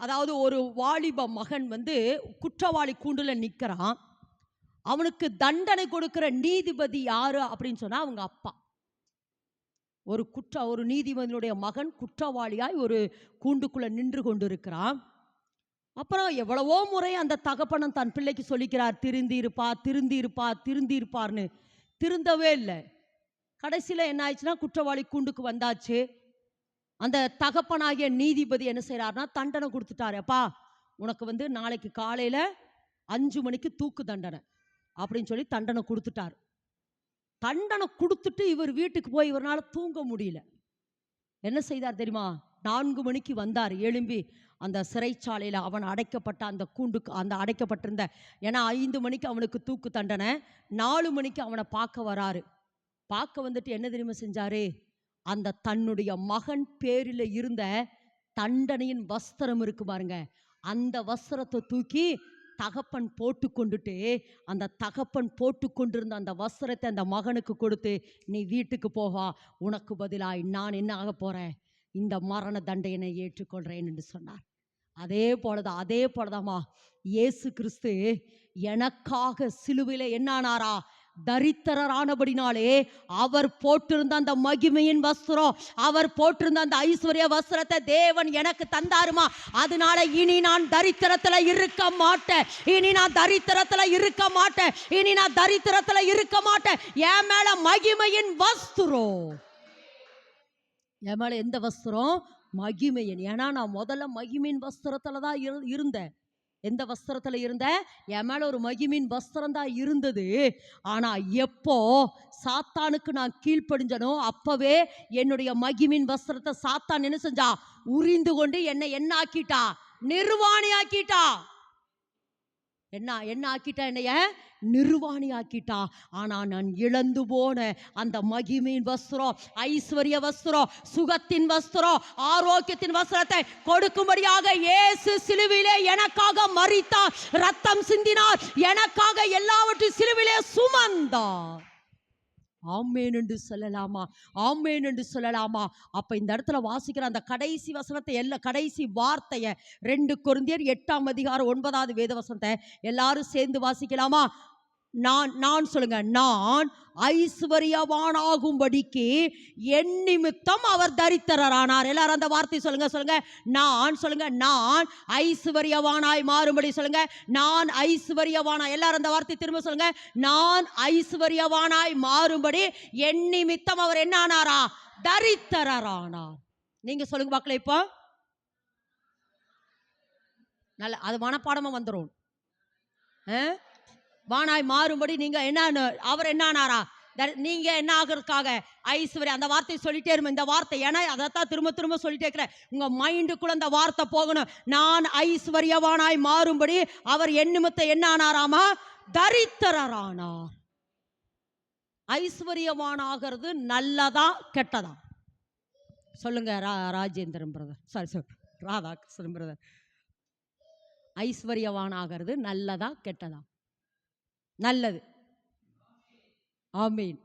அதாவது ஒரு வாலிப மகன் வந்து குற்றவாளி கூண்டுல நிற்கிறான். அவனுக்கு தண்டனை கொடுக்கிற நீதிபதி யாரு அப்படின்னு சொன்னா அவங்க அப்பா. ஒரு நீதிபதியினுடைய மகன் குற்றவாளியாய் ஒரு கூண்டுக்குள்ள நின்று கொண்டு இருக்கிறான். அப்புறம் எவ்வளவோ முறை அந்த தகப்பனும் தன் பிள்ளைக்கு சொல்லிக்கிறார், திருந்தி இருப்பார்னு. திருந்தவே இல்லை. கடைசியில் என்ன ஆயிடுச்சுன்னா, குற்றவாளி கூண்டுக்கு வந்தாச்சு. அந்த தகப்பனாகிய நீதிபதி என்ன செய்யறாருன்னா தண்டனை கொடுத்துட்டாரு. அப்பா, உனக்கு வந்து நாளைக்கு காலையில 5 மணிக்கு தூக்கு தண்டனை அப்படின்னு சொல்லி தண்டனை கொடுத்துட்டார். தண்டனை கொடுத்துட்டு இவர் வீட்டுக்கு போய் இவரால் தூங்க முடியல. என்ன செய்தார் தெரியுமா? 4 மணிக்கு வந்தார் எழும்பி. அந்த சிறைச்சாலையில் அவன் அடைக்கப்பட்ட அந்த கூண்டுக்கு, அந்த அடைக்கப்பட்டிருந்த, ஏன்னா 5 மணிக்கு அவனுக்கு தூக்கு தண்டனை, 4 மணிக்கு அவனை பார்க்க வராரு. பார்க்க வந்துட்டு என்ன தெரியுமா செஞ்சாரு? அந்த தன்னுடைய மகன் பேரில் இருந்த தண்டனையின் வஸ்திரம் இருக்கு பாருங்க, அந்த வஸ்திரத்தை தூக்கி தகப்பன் போட்டு கொண்டுட்டு, அந்த தகப்பன் போட்டு கொண்டிருந்த அந்த வஸ்திரத்தை அந்த மகனுக்கு கொடுத்து, நீ வீட்டுக்கு போகா, உனக்கு பதிலாய் நான் என்ன ஆக போறேன், இந்த மரண தண்டனை ஏற்றுக்கொள்றேன் என்று சொன்னார். அதே போலதாமா இயேசு கிறிஸ்து எனக்காக சிலுவையில என்னானாரா? தரித்திரரானபடினாலே அவர் போட்டிருந்த அந்த மகிமையின் வஸ்திரம், அவர் போட்டிருந்த அந்த ஐஸ்வர்ய வஸ்திரத்தை தேவன் எனக்கு தந்தாருமா. அதனால இனி நான் தரித்திரத்துல இருக்க மாட்டேன். என் மேல மகிமையின் வஸ்திரம். என் மேல எந்த வஸ்திரம்? மகிமையின். ஏன்னா நான் முதல்ல மகிமையின் வஸ்திரத்துல தான் இருந்தேன். எந்த வஸ்திரத்துல இருந்த? என் மேல ஒரு மகிமின் வஸ்திரம் தான் இருந்தது. ஆனா எப்போ சாத்தானுக்கு நான் கீழ்ப்படிஞ்சனோ அப்பவே என்னுடைய மகிமின் வஸ்திரத்தை சாத்தான் என்ன செஞ்சா? உரிந்து கொண்டு என்னை என்ன ஆக்கிட்டா? நிர்வாணி ஆக்கிட்டா. என்ன ஆக்கிட்டா? என்னைய நிர்வாணி ஆக்கிட்டா. ஆனா நான் இழந்து போன அந்த மகிமையின் வஸ்திரம், ஐஸ்வர்ய வஸ்திரம், சுகத்தின் வஸ்திரம், ஆரோக்கியத்தின் வஸ்திரத்தை கொடுக்கும்படியாக இயேசு சிலுவிலே எனக்காக மரித்தார், ரத்தம் சிந்தினார், எனக்காக எல்லாவற்றையும் சிலுவிலே சுமந்தார். ஆமேன் என்று சொல்லலாமா? ஆமேன் என்று சொல்லலாமா? அப்ப இந்த இடத்துல வாசிக்கிற அந்த கடைசி வசனத்தை, கடைசி வார்த்தையை 2 கொரிந்தியர் 8ஆம் அதிகாரம் 9வது வேத வசனத்தை எல்லாரும் சேர்ந்து வாசிக்கலாமா? நான் சொல்லுங்க, நான் ஐஸ்வர்யவானாகும்படிக்கு என் நிமித்தம் அவர் தரித்திரரானார். எல்லாரும் அந்த வார்த்தை சொல்லுங்க. நான் ஐஸ்வர்யவானாய் மாறும்படி சொல்லுங்க. நான் ஐஸ்வர்யவானாய். எல்லாரும் அந்த வார்த்தை திரும்ப சொல்லுங்க. நான் ஐஸ்வர்யவானாய் மாறும்படி என் நிமித்தம் அவர் என்ன ஆனாரா? தரித்திரரானார். நீங்க சொல்லுங்க பார்க்கல. இப்போ நல்ல அது மனப்பாடமா வந்துடும். வானாய் மாறும்படி நீங்க என்ன, அவர் என்ன ஆனாரா? நீங்க என்ன ஆகிறதுக்காக? ஐஸ்வர்யா. அந்த வார்த்தை சொல்லிட்டே இருங்க. இந்த வார்த்தை, ஏன்னா அதைத்தான் திரும்ப சொல்லிட்டே இருக்கிறேன். உங்க மைண்டுக்குள்ள அந்த வார்த்தை போகணும். நான் ஐஸ்வர்யவானாய் மாறும்படி அவர் என் நிமித்தம் என்ன ஆனாராமா? தரித்திரரானார். ஐஸ்வர்யவானாகிறது நல்லதா கெட்டதா? சொல்லுங்க Rajendran brother, sorry Radhakrishnan brother. ஐஸ்வர்யவானாகிறது நல்லதா கெட்டதா? நல்லது. ஆமீன்.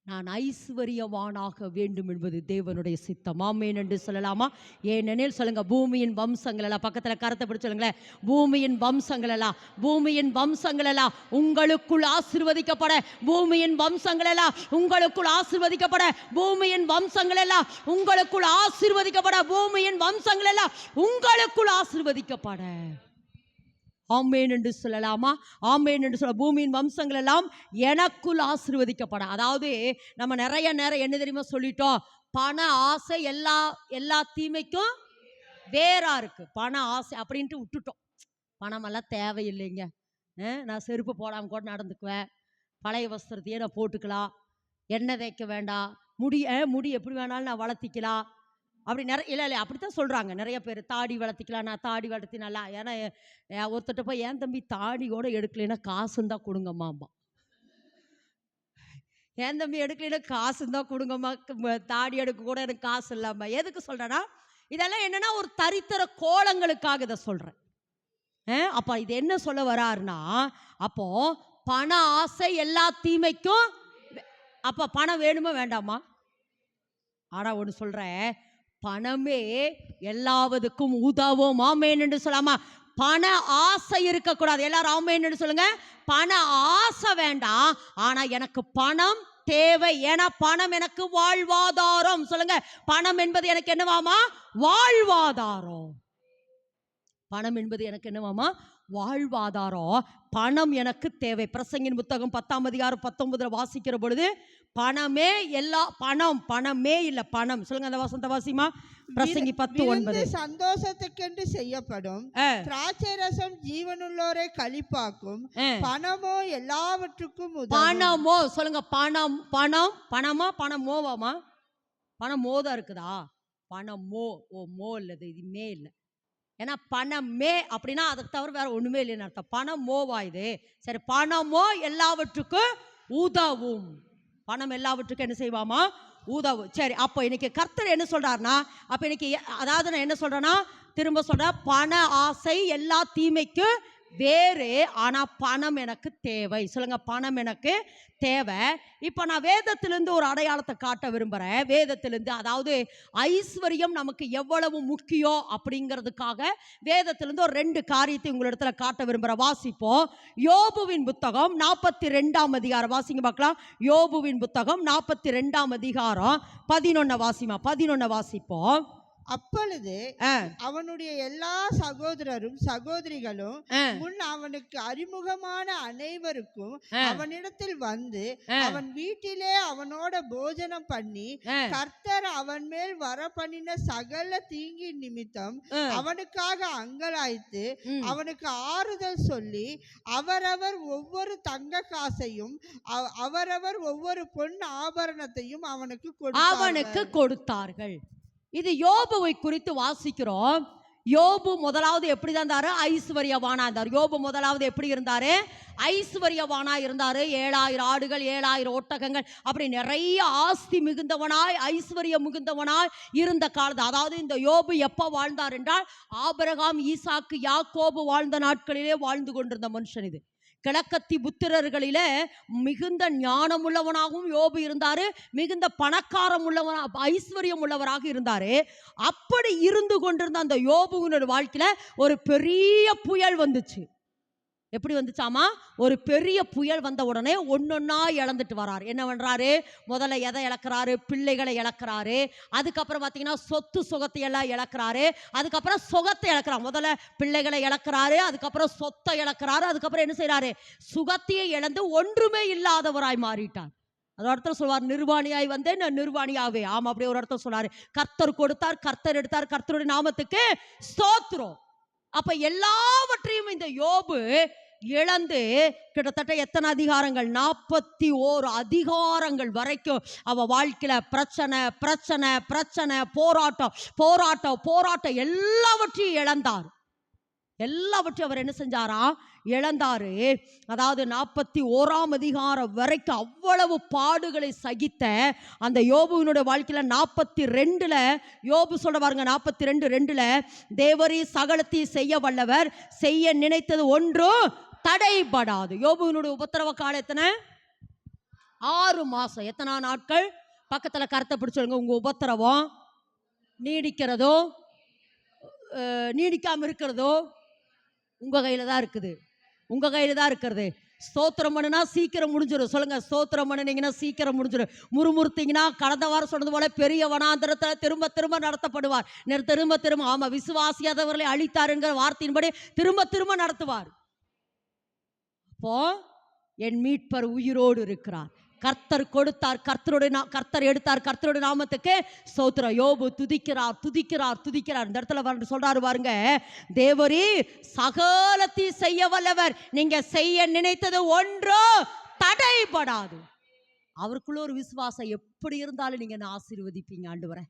நான் ஐஸ்வர்யவானாக வேண்டும் என்பது தேவனுடைய சித்தம். ஆமேன் என்று சொல்லலாமா? ஏனெனில் சொல்லுங்க, பூமியின் வம்சங்கள் எல்லாம், பக்கத்தில் கருத்தை பிடிச்சு சொல்லுங்களேன், பூமியின் வம்சங்கள் எல்லாம் உங்களுக்குள் ஆசீர்வதிக்கப்பட, பூமியின் வம்சங்கள் எல்லாம் உங்களுக்குள் ஆசீர்வதிக்கப்பட, பூமியின் வம்சங்கள் எல்லாம் உங்களுக்குள் ஆசீர்வதிக்கப்பட, பூமியின் வம்சங்கள் எல்லாம் உங்களுக்குள் ஆசீர்வதிக்கப்பட. ஆமேன் என்று சொல்லலாமா? ஆமேன் என்று சொல்ல. பூமியின் வம்சங்கள் எல்லாம் எனக்குள் ஆசீர்வதிக்கப்பட. அதாவது நம்ம நிறைய நேரம் என்ன தெரியுமா சொல்லிட்டோம்? பண ஆசை எல்லா தீமைக்கும் வேறா இருக்கு. பண ஆசை அப்படின்ட்டு விட்டுட்டோம். பணமெல்லாம் தேவையில்லைங்க. நான் செருப்பு போடாமல் கூட நடந்துக்குவேன், பழைய வஸ்திரத்தையே நான் போட்டுக்கலாம், எண்ணெய் தேய்க்க வேண்டாம், முடி எப்படி வேணாலும் நான் வளர்த்திக்கலாம், அப்படி நிறைய இல்லை அப்படித்தான் சொல்கிறாங்க நிறைய பேர். தாடி வளர்த்திக்கலாம், நான் தாடி வளர்த்தி நல்லா. ஏன்னா ஒருத்தட்ட போய், ஏன் தம்பி தாடியோட எடுக்கலைன்னா காசுந்தான் கொடுங்கம்மாம்பா. ஏன் தம்பி எடுக்கலைன்னா காசுந்தான் கொடுங்கம்மா, தாடி எடுக்க கூட எனக்கு காசு இல்லாம. எதுக்கு சொல்கிறேன்னா, இதெல்லாம் என்னென்னா ஒரு தரித்திர கோலங்களுக்காக இதை சொல்கிறேன். அப்போ இது என்ன சொல்ல வராருன்னா, அப்போ பண ஆசை எல்லா தீமைக்கும். அப்போ பணம் வேணுமா வேண்டாமா? ஆனால் ஒன்று சொல்கிறேன், பணமே எல்லாவதுக்கும் உதவும். ஆமென் என்று சொல்லாமா? பண ஆசை இருக்கக்கூடாது. எல்லாரும் ஆமென் என்று சொல்லுங்க. பண ஆசை வேண்டாம், ஆனா எனக்கு பணம் தேவை. ஏன்னா பணம் எனக்கு வாழ்வாதாரம். சொல்லுங்க, பணம் என்பது எனக்கு என்னவாமா? வாழ்வாதாரம். பணம் என்பது எனக்கு என்னவாமா? வாழ்வாதாரம். பணம் எனக்கு தேவை. பிரசங்கின் புத்தகம் 10ஆம் அதிகாரம் 19 வாசிக்கிற பொழுது பணமே எல்லா பணமே இல்ல பணம். சொல்லுங்க அந்த வசந்த வாசிமா. பிரசங்கி 10:9. சந்தோஷத்துக்கென்று செய்யப்படும் திராட்சை ரசம் ஜீவனுள்ளோரை களிப்பாக்கும். பணமோ எல்லாவற்றுக்கும் பணமோ. சொல்லுங்க, பணம் பணமா பணமோவாமா? பணமோதான் இருக்குதா? பணமோ. ஓ, மோ இல்லது, இது மே இல்லை. ஏன்னா பணமே அப்படின்னா அதுக்கு தவிர வேற ஒண்ணுமே இல்லைன்னு அர்த்தம். பணமோவா இது? சரி, பணமோ எல்லாவற்றுக்கும் உதவும். பணம் எல்லாவற்றுக்கும் என்ன செய்வாமா? உதவும். சரி, அப்போ இன்னைக்கு கர்த்தர் என்ன சொல்றாருன்னா, அப்ப இன்னைக்கு அதாவது நான் என்ன சொல்றேன்னா, திரும்ப சொல்ற, பண ஆசை எல்லா தீமைக்கும் வேறு, ஆனா பணம் எனக்கு தேவை. சொல்லுங்க, பணம் எனக்கு தேவை. இப்ப நான் வேதத்திலிருந்து ஒரு அடையாளத்தை காட்ட விரும்புறேன். வேதத்திலிருந்து, அதாவது ஐஸ்வர்யம் நமக்கு எவ்வளவு முக்கியம் அப்படிங்கிறதுக்காக வேதத்திலிருந்து ஒரு 2 காரியத்தை உங்களிடத்துல காட்ட விரும்புறேன். வாசிப்போம். யோபுவின் புத்தகம் 42ஆம் அதிகாரம் வாசிங்க பார்க்கலாம். யோபுவின் புத்தகம் 42ஆம் அதிகாரம் 11 வாசிமா. 11 வாசிப்போம். அப்பொழுது அவனுடைய எல்லா சகோதரரும் சகோதரிகளும் முன் அவனுக்கு அறிமுகமான அனைவருக்கும் அவனிடத்தில் வந்து அவன் வீட்டிலே அவனோட போஜனம் பண்ணி கர்த்தர் அவன் மேல் வர பண்ணின சகல தீங்கி நிமித்தம் அவனுக்காக அங்கலாய்த்து அவனுக்கு ஆறுதல் சொல்லி அவரவர் ஒவ்வொரு தங்க காசையும் அவரவர் ஒவ்வொரு பொன் ஆபரணத்தையும் அவனுக்கு கொடுத்தார்கள். இது யோபுவை குறித்து வாசிக்கிறோம். யோபு முதலாவது எப்படி இருந்தாரு? ஐஸ்வர்யவானா இருந்தார். யோபு முதலாவது எப்படி இருந்தாரு? ஐஸ்வர்யவானா இருந்தாரு. 7000 ஆடுகள், 7000 ஒட்டகங்கள், அப்படி நிறைய ஆஸ்தி மிகுந்தவனாய், ஐஸ்வர்யம் மிகுந்தவனாய் இருந்த காலத்து. அதாவது இந்த யோபு எப்ப வாழ்ந்தார் என்றால், ஆபிரகாம், ஈசாக்கு, யாக்கோபு வாழ்ந்த நாட்களிலே வாழ்ந்து கொண்டிருந்த மனுஷன். இது கிழக்கத்தி புத்திரர்களில மிகுந்த ஞானம் உள்ளவனாகவும் யோபு இருந்தாரு. மிகுந்த பணக்காரம் உள்ளவனா, ஐஸ்வர்யம் உள்ளவராக இருந்தாரு. அப்படி இருந்து கொண்டிருந்த அந்த யோபுவினோட வாழ்க்கையில ஒரு பெரிய புயல் வந்துச்சு. எப்படி வந்துச்சாமா? ஒரு பெரிய புயல் வந்த உடனே ஒன்னொன்னா இழந்துட்டு வராரு. என்ன பண்றாரு? முதல்ல எதை இழக்கிறாரு? பிள்ளைகளை இழக்கிறாரு. அதுக்கப்புறம் பார்த்தீங்கன்னா சொத்து சுகத்தை எல்லாம் இழக்கிறாரு. அதுக்கப்புறம் சுகத்தை இழக்கிறார். முதல்ல பிள்ளைகளை இழக்கிறாரு, அதுக்கப்புறம் சொத்தை இழக்கிறாரு, அதுக்கப்புறம் என்ன செய்யறாரு? சுகத்தையே இழந்து ஒன்றுமே இல்லாதவராய் மாறிட்டார். அது இடத்துல சொல்வார், நிர்வாணியாய் வந்தேன், நான் நிர்வாணியாவே. ஆமா, அப்படியே ஒரு இடத்துல சொன்னாரு. கர்த்தர் கொடுத்தார், கர்த்தர் எடுத்தார், கர்த்தருடைய நாமத்துக்கு ஸ்தோத்திரம். அப்ப எல்லாவற்றையும் இந்த யோபு இழந்து கிட்டத்தட்ட எத்தனை அதிகாரங்கள்? 41 அதிகாரங்கள் வரைக்கும் அவ வாழ்க்கையில பிரச்சனை பிரச்சனை பிரச்சனை, போராட்டம் போராட்டம் போராட்டம், எல்லாவற்றையும் இழந்தார். எல்லாவற்றையும் அவர் என்ன செஞ்சாரா? இழந்தாரு. அதாவது 41ஆம் அதிகாரம் வரைக்கும் அவ்வளவு பாடுகளை சகித்த அந்த யோபுவினுடைய வாழ்க்கையில 42ல யோபு சொல்ற பாருங்க, 42:2 தேவரீ சகலத்தையும் செய்ய வல்லவர், செய்ய நினைத்தது ஒன்றும் தடைபடாது. யோபுவினுடைய உபத்திரவ காலம் எத்தனை? 6 மாசம். எத்தனை நாட்கள்? பக்கத்துல கருத்தை பிடிச்சுங்க. உங்க உபத்திரவம் நீடிக்கிறதோ நீடிக்காம இருக்கிறதோ உங்க கையில தான் இருக்குது. உங்க கையில தான் இருக்கிறது. ஸ்தோத்திரம் பண்ணுனா சீக்கிரம் முடிஞ்சிடும். சொல்லுங்க, ஸ்தோத்திரம் பண்ணினீங்கன்னா சீக்கிரம் முடிஞ்சிடும். முறுமுறுத்தீங்கன்னா கடந்த வாரம் சொன்னது போல பெரிய வனாந்தரத்தில் திரும்ப திரும்ப நடத்தப்படுவார். திரும்ப திரும்ப, ஆமா, விசுவாசியாதவர்களை அழித்தாருங்கிற வார்த்தையின்படி திரும்ப திரும்ப நடத்துவார். அப்போ என் மீட்பர் உயிரோடு இருக்கிறார். கர்த்தர் கொடுத்தார், கர்த்தர் எடுத்தார், கர்த்தருடைய நாமத்துக்கு ஸ்தோத்திரம். யோபு துதிக்கிறார் துதிக்கிறார் துதிக்கிறார். இந்த இடத்துல சொல்றாரு பாருங்க, தேவரீ சகலத்தையும் செய்ய வல்லவர், நீங்க செய்ய நினைத்தது ஒன்றும் தடைபடாது. அவருக்குள்ள ஒரு விசுவாசம் எப்படி இருந்தாலும் நீங்க என்ன ஆசீர்வதிப்பீங்க ஆண்டவரே.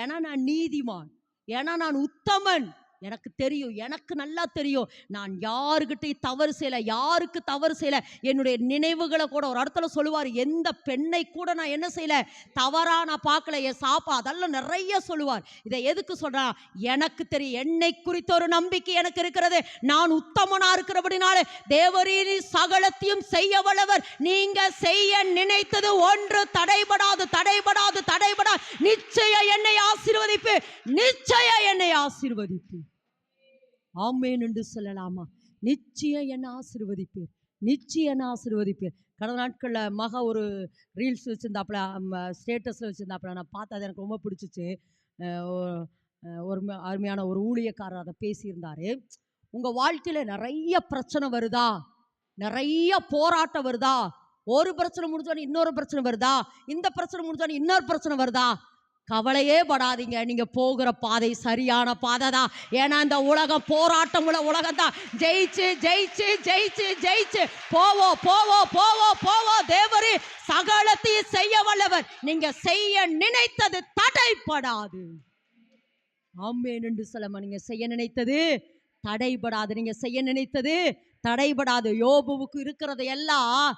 ஏன்னா நான் நீதிமான், ஏன்னா நான் உத்தமன், எனக்கு தெரியும், எனக்கு நல்லா தெரியும் நான் யாருக்கிட்டையும் தவறு செய்யல, யாருக்கு தவறு செய்யல. என்னுடைய நினைவுகளை கூட ஒரு இடத்துல சொல்லுவார், எந்த பெண்ணை கூட நான் என்ன செய்யல, தவறா நான் பார்க்கல, என் சாப்பா அதெல்லாம் நிறைய சொல்லுவார். இதை எதுக்கு சொல்றேன், எனக்கு தெரியும், என்னை குறித்த ஒரு நம்பிக்கை எனக்கு இருக்கிறது. நான் உத்தமனா இருக்கிறபடினால தேவரீர் சகலத்தையும் செய்ய வல்லவர். நீங்க செய்ய நினைத்தது ஒன்று தடைபடாது, தடைபடாது, தடைபடாது. நிச்சயம் என்னை ஆசீர்வதிப்பு, நிச்சயம் என்னை ஆசீர்வதிப்பு. ஆமென் என்று சொல்லலாமா? நிச்சயம் என்ன ஆசீர்வதிப்பீர், நிச்சயம் என்ன ஆசீர்வதிப்பீர். கடந்த நாட்களில் மக ஒரு ரீல்ஸ் வச்சுருந்தாப்புல, ஸ்டேட்டஸில் வச்சுருந்தாப்புல, நான் பார்த்து அது எனக்கு ரொம்ப பிடிச்சிச்சு. ஒரு அருமையான ஒரு ஊழியக்காரர் அதை பேசியிருந்தார். உங்கள் வாழ்க்கையில் நிறைய பிரச்சனை வருதா, நிறைய போராட்டம் வருதா, ஒரு பிரச்சனை முடிஞ்சோன்னு இன்னொரு பிரச்சனை வருதா, இந்த பிரச்சனை முடிஞ்சோன்னு இன்னொரு பிரச்சனை வருதா, கவலையே படாதீங்க. நீங்க போகிற பாதை சரியான பாதை தான். ஏன்னா இந்த உலகம் போராட்டம் உள்ள உலகம் தான். ஜெயிச்சு ஜெயிச்சு ஜெயிச்சு ஜெயிச்சு போவோம் போவோம் போவோம் போவோம். தேவரே சகலத்தையும் செய்ய வல்லவர். நீங்க செய்ய நினைத்தது தடைபடாது. ஆமென் என்று சொல்லமா? நீங்க செய்ய நினைத்தது தடைபடாது, நீங்க செய்ய நினைத்தது தடைபடாது. யோபுவுக்கு இருக்கிறதையெல்லாம்,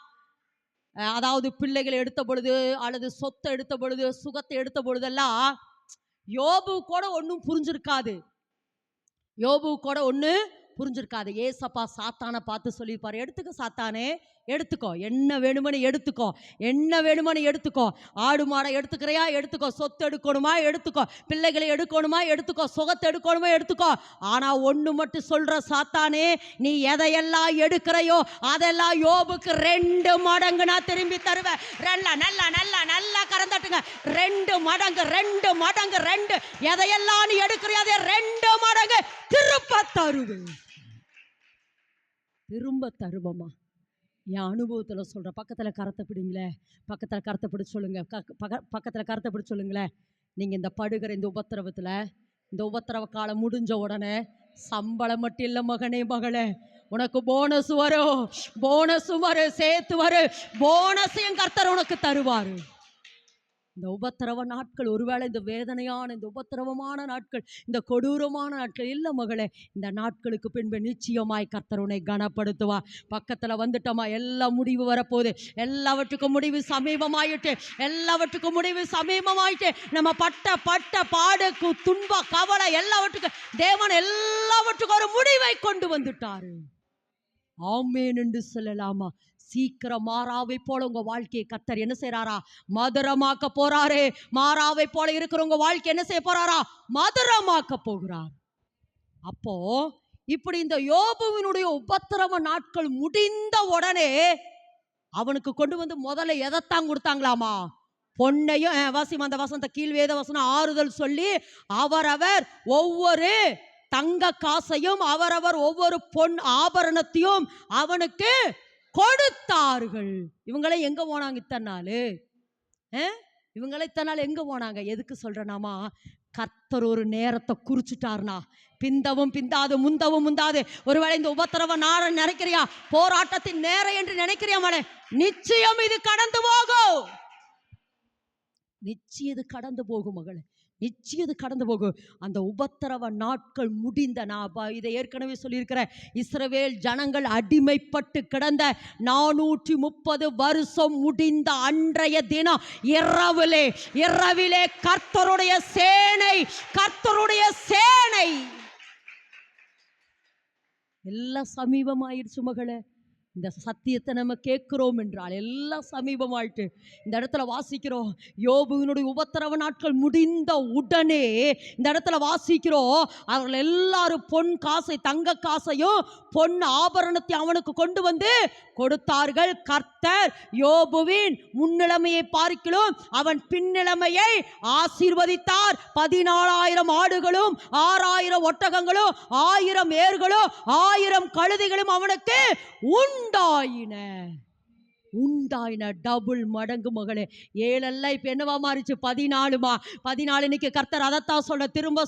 அதாவது பிள்ளைகளை எடுத்த பொழுது அல்லது சொத்தை எடுத்த பொழுது, சுகத்தை எடுத்த பொழுதெல்லாம் யோபு கூட ஒன்றும் புரிஞ்சிருக்காது, யோபு கூட ஒன்று புரிஞ்சிருக்காது. ஏசப்பா சாத்தானை பார்த்து சொல்லியிருப்பார், எடுத்துக்க சாத்தானே, எடுத்துக்கோ, என்ன வேணுமனு எடுத்துக்கோ, என்ன வேணுமனு எடுத்துக்கோ. ஆடு மாடை எடுத்துக்கிறையா, எடுத்துக்கோ. சொத்து எடுக்கணுமா, எடுத்துக்கோ. பிள்ளைகளை எடுக்கணுமா, எடுத்துக்கோ. சுகத்தை எடுக்கணுமா, எடுத்துக்கோ. ஆனால் ஒன்று மட்டும் சொல்கிற சாத்தானே, நீ எதையெல்லாம் எடுக்கிறையோ அதெல்லாம் யோபுக்கு 2 மடங்கு நான் திரும்பி தருவேன். நல்லா நல்லா நல்லா நல்லா கறந்துட்டுங்க. 2 மடங்கு 2 மடங்கு 2. எதையெல்லாம் நீ எடுக்கிறையோ அதை 2 மடங்கு திரும்ப தருவேன், திரும்ப தருவமா. என் அனுபவத்தில் சொல்கிறேன். பக்கத்தில் கரத்தை பிடிங்களே, பக்கத்தில் கரத்தை பிடிச்சி சொல்லுங்க, பக்கத்தில் கரத்தை பிடிச்சி சொல்லுங்களேன். நீங்கள் இந்த படுகிற இந்த உபத்திரவத்தில், இந்த உபத்திரவ காலம் முடிஞ்ச உடனே சம்பளம் மட்டும் இல்லை மகனே மகளே, உனக்கு போனஸ் வரும், போனஸும் வரும், சேர்த்து வரும். போனஸையும் கர்த்தர் உனக்கு தருவார். இந்த உபத்திரவ நாட்கள், ஒருவேளை இந்த வேதனையான, இந்த உபத்திரவமான நாட்கள், இந்த கொடூரமான நாட்கள் இல்லை மகளே, இந்த நாட்களுக்கு பின்பு நிச்சயமாய் கர்த்தர் உன்னை கனப்படுத்துவா. பக்கத்தில் வந்துட்டோமா, எல்லாம் முடிவு வரப்போகுது, எல்லாவற்றுக்கும் முடிவு சமீபமாயிட்டு, எல்லாவற்றுக்கும் முடிவு சமீபமாயிட்டு. நம்ம பட்ட பாடு, துன்ப, கவலை எல்லாவற்றுக்கும் தேவன் எல்லாவற்றுக்கும் ஒரு முடிவை கொண்டு வந்துட்டாரு. ஆமென் என்று சொல்லலாமா? சீக்கிரம் மாறாவை போல உங்க வாழ்க்கையை கர்த்தர் என்ன செய்யறாரா, மதுரமாக்க போறாரு. மாறாவை போல இருக்கிற உங்க வாழ்க்கை என்ன செய்ய போறாரா, மதுரமாக்க போகிறார். அப்போ இப்படி இந்த யோபுவினுடைய உபத்திரவ நாட்கள் முடிந்த உடனே அவனுக்கு கொண்டு வந்து முதல்ல எதைத்தான் கொடுத்தாங்களாமா, பொன்னையும். வாசிமா அந்த வசந்த கீழ் வேத வசனம் ஆறுதல் சொல்லி, அவரவர் ஒவ்வொரு தங்க காசையும் அவரவர் ஒவ்வொரு பொன் ஆபரணத்தையும் அவனுக்கு கொடுத்தார்கள். இவங்களே எங்க போனாங்க இத்தனை நாள், இவங்களே இத்தனை நாள் எங்க போனாங்க? எதுக்கு சொல்றேனாமா, கர்த்தர் ஒரு நேரத்தை குறிச்சுட்டாருனா, பிந்தவும் பிந்தாது, முந்தவும் முந்தாது. ஒருவேளை இந்த உபத்திரவ நாள் நினைக்கிறியா, போராட்டத்தின் நேரம் என்று நினைக்கிறியா மகளே, நிச்சயம் இது கடந்து போகும், நிச்சயம் இது கடந்து போகும் மகளே, நிச்சயம் இது கடந்து போகும். அந்த உபத்திரவ நாட்கள் முடிந்த, நான் இதை ஏற்கனவே சொல்லியிருக்கிறேன், இஸ்ரவேல் ஜனங்கள் அடிமைப்பட்டு கிடந்த 430 வருஷம் முடிந்த அன்றைய தினம் இரவிலே கர்த்தருடைய சேனை, கர்த்தருடைய சேனை எல்லாம் சமீபமாயிடுச்சு மகளே. இந்த சத்தியத்தை நம்ம கேட்கிறோம் என்றால் எல்லாம் சமீபமாயிட்டு. இந்த இடத்துல வாசிக்கிறோம், யோபுவினுடைய உபத்திரவ நாட்கள் முடிந்த உடனே இந்த இடத்துல வாசிக்கிறோம், அவர்கள் எல்லாரும் பொன் காசை, தங்க காசையும் பொன் ஆபரணத்தை அவனுக்கு கொண்டு வந்து கொடுத்தார்கள். கர்த்தர் யோபுவின் முன்னிலைமையை பார்க்கிலும் அவன் பின்னிலைமையை ஆசீர்வதித்தார். 14,000 ஆடுகளும் 6,000 ஒட்டகங்களும் 1000 ஏர்களும் 1000 கழுதைகளும் அவனுக்கு உண்டாயின. டபுள் மடங்கு மகளே. 7 இப்ப என்னவா மாறிச்சு, 14 இன்னைக்கு கர்த்தர் அதைத்தான் சொல்ற, திரும்ப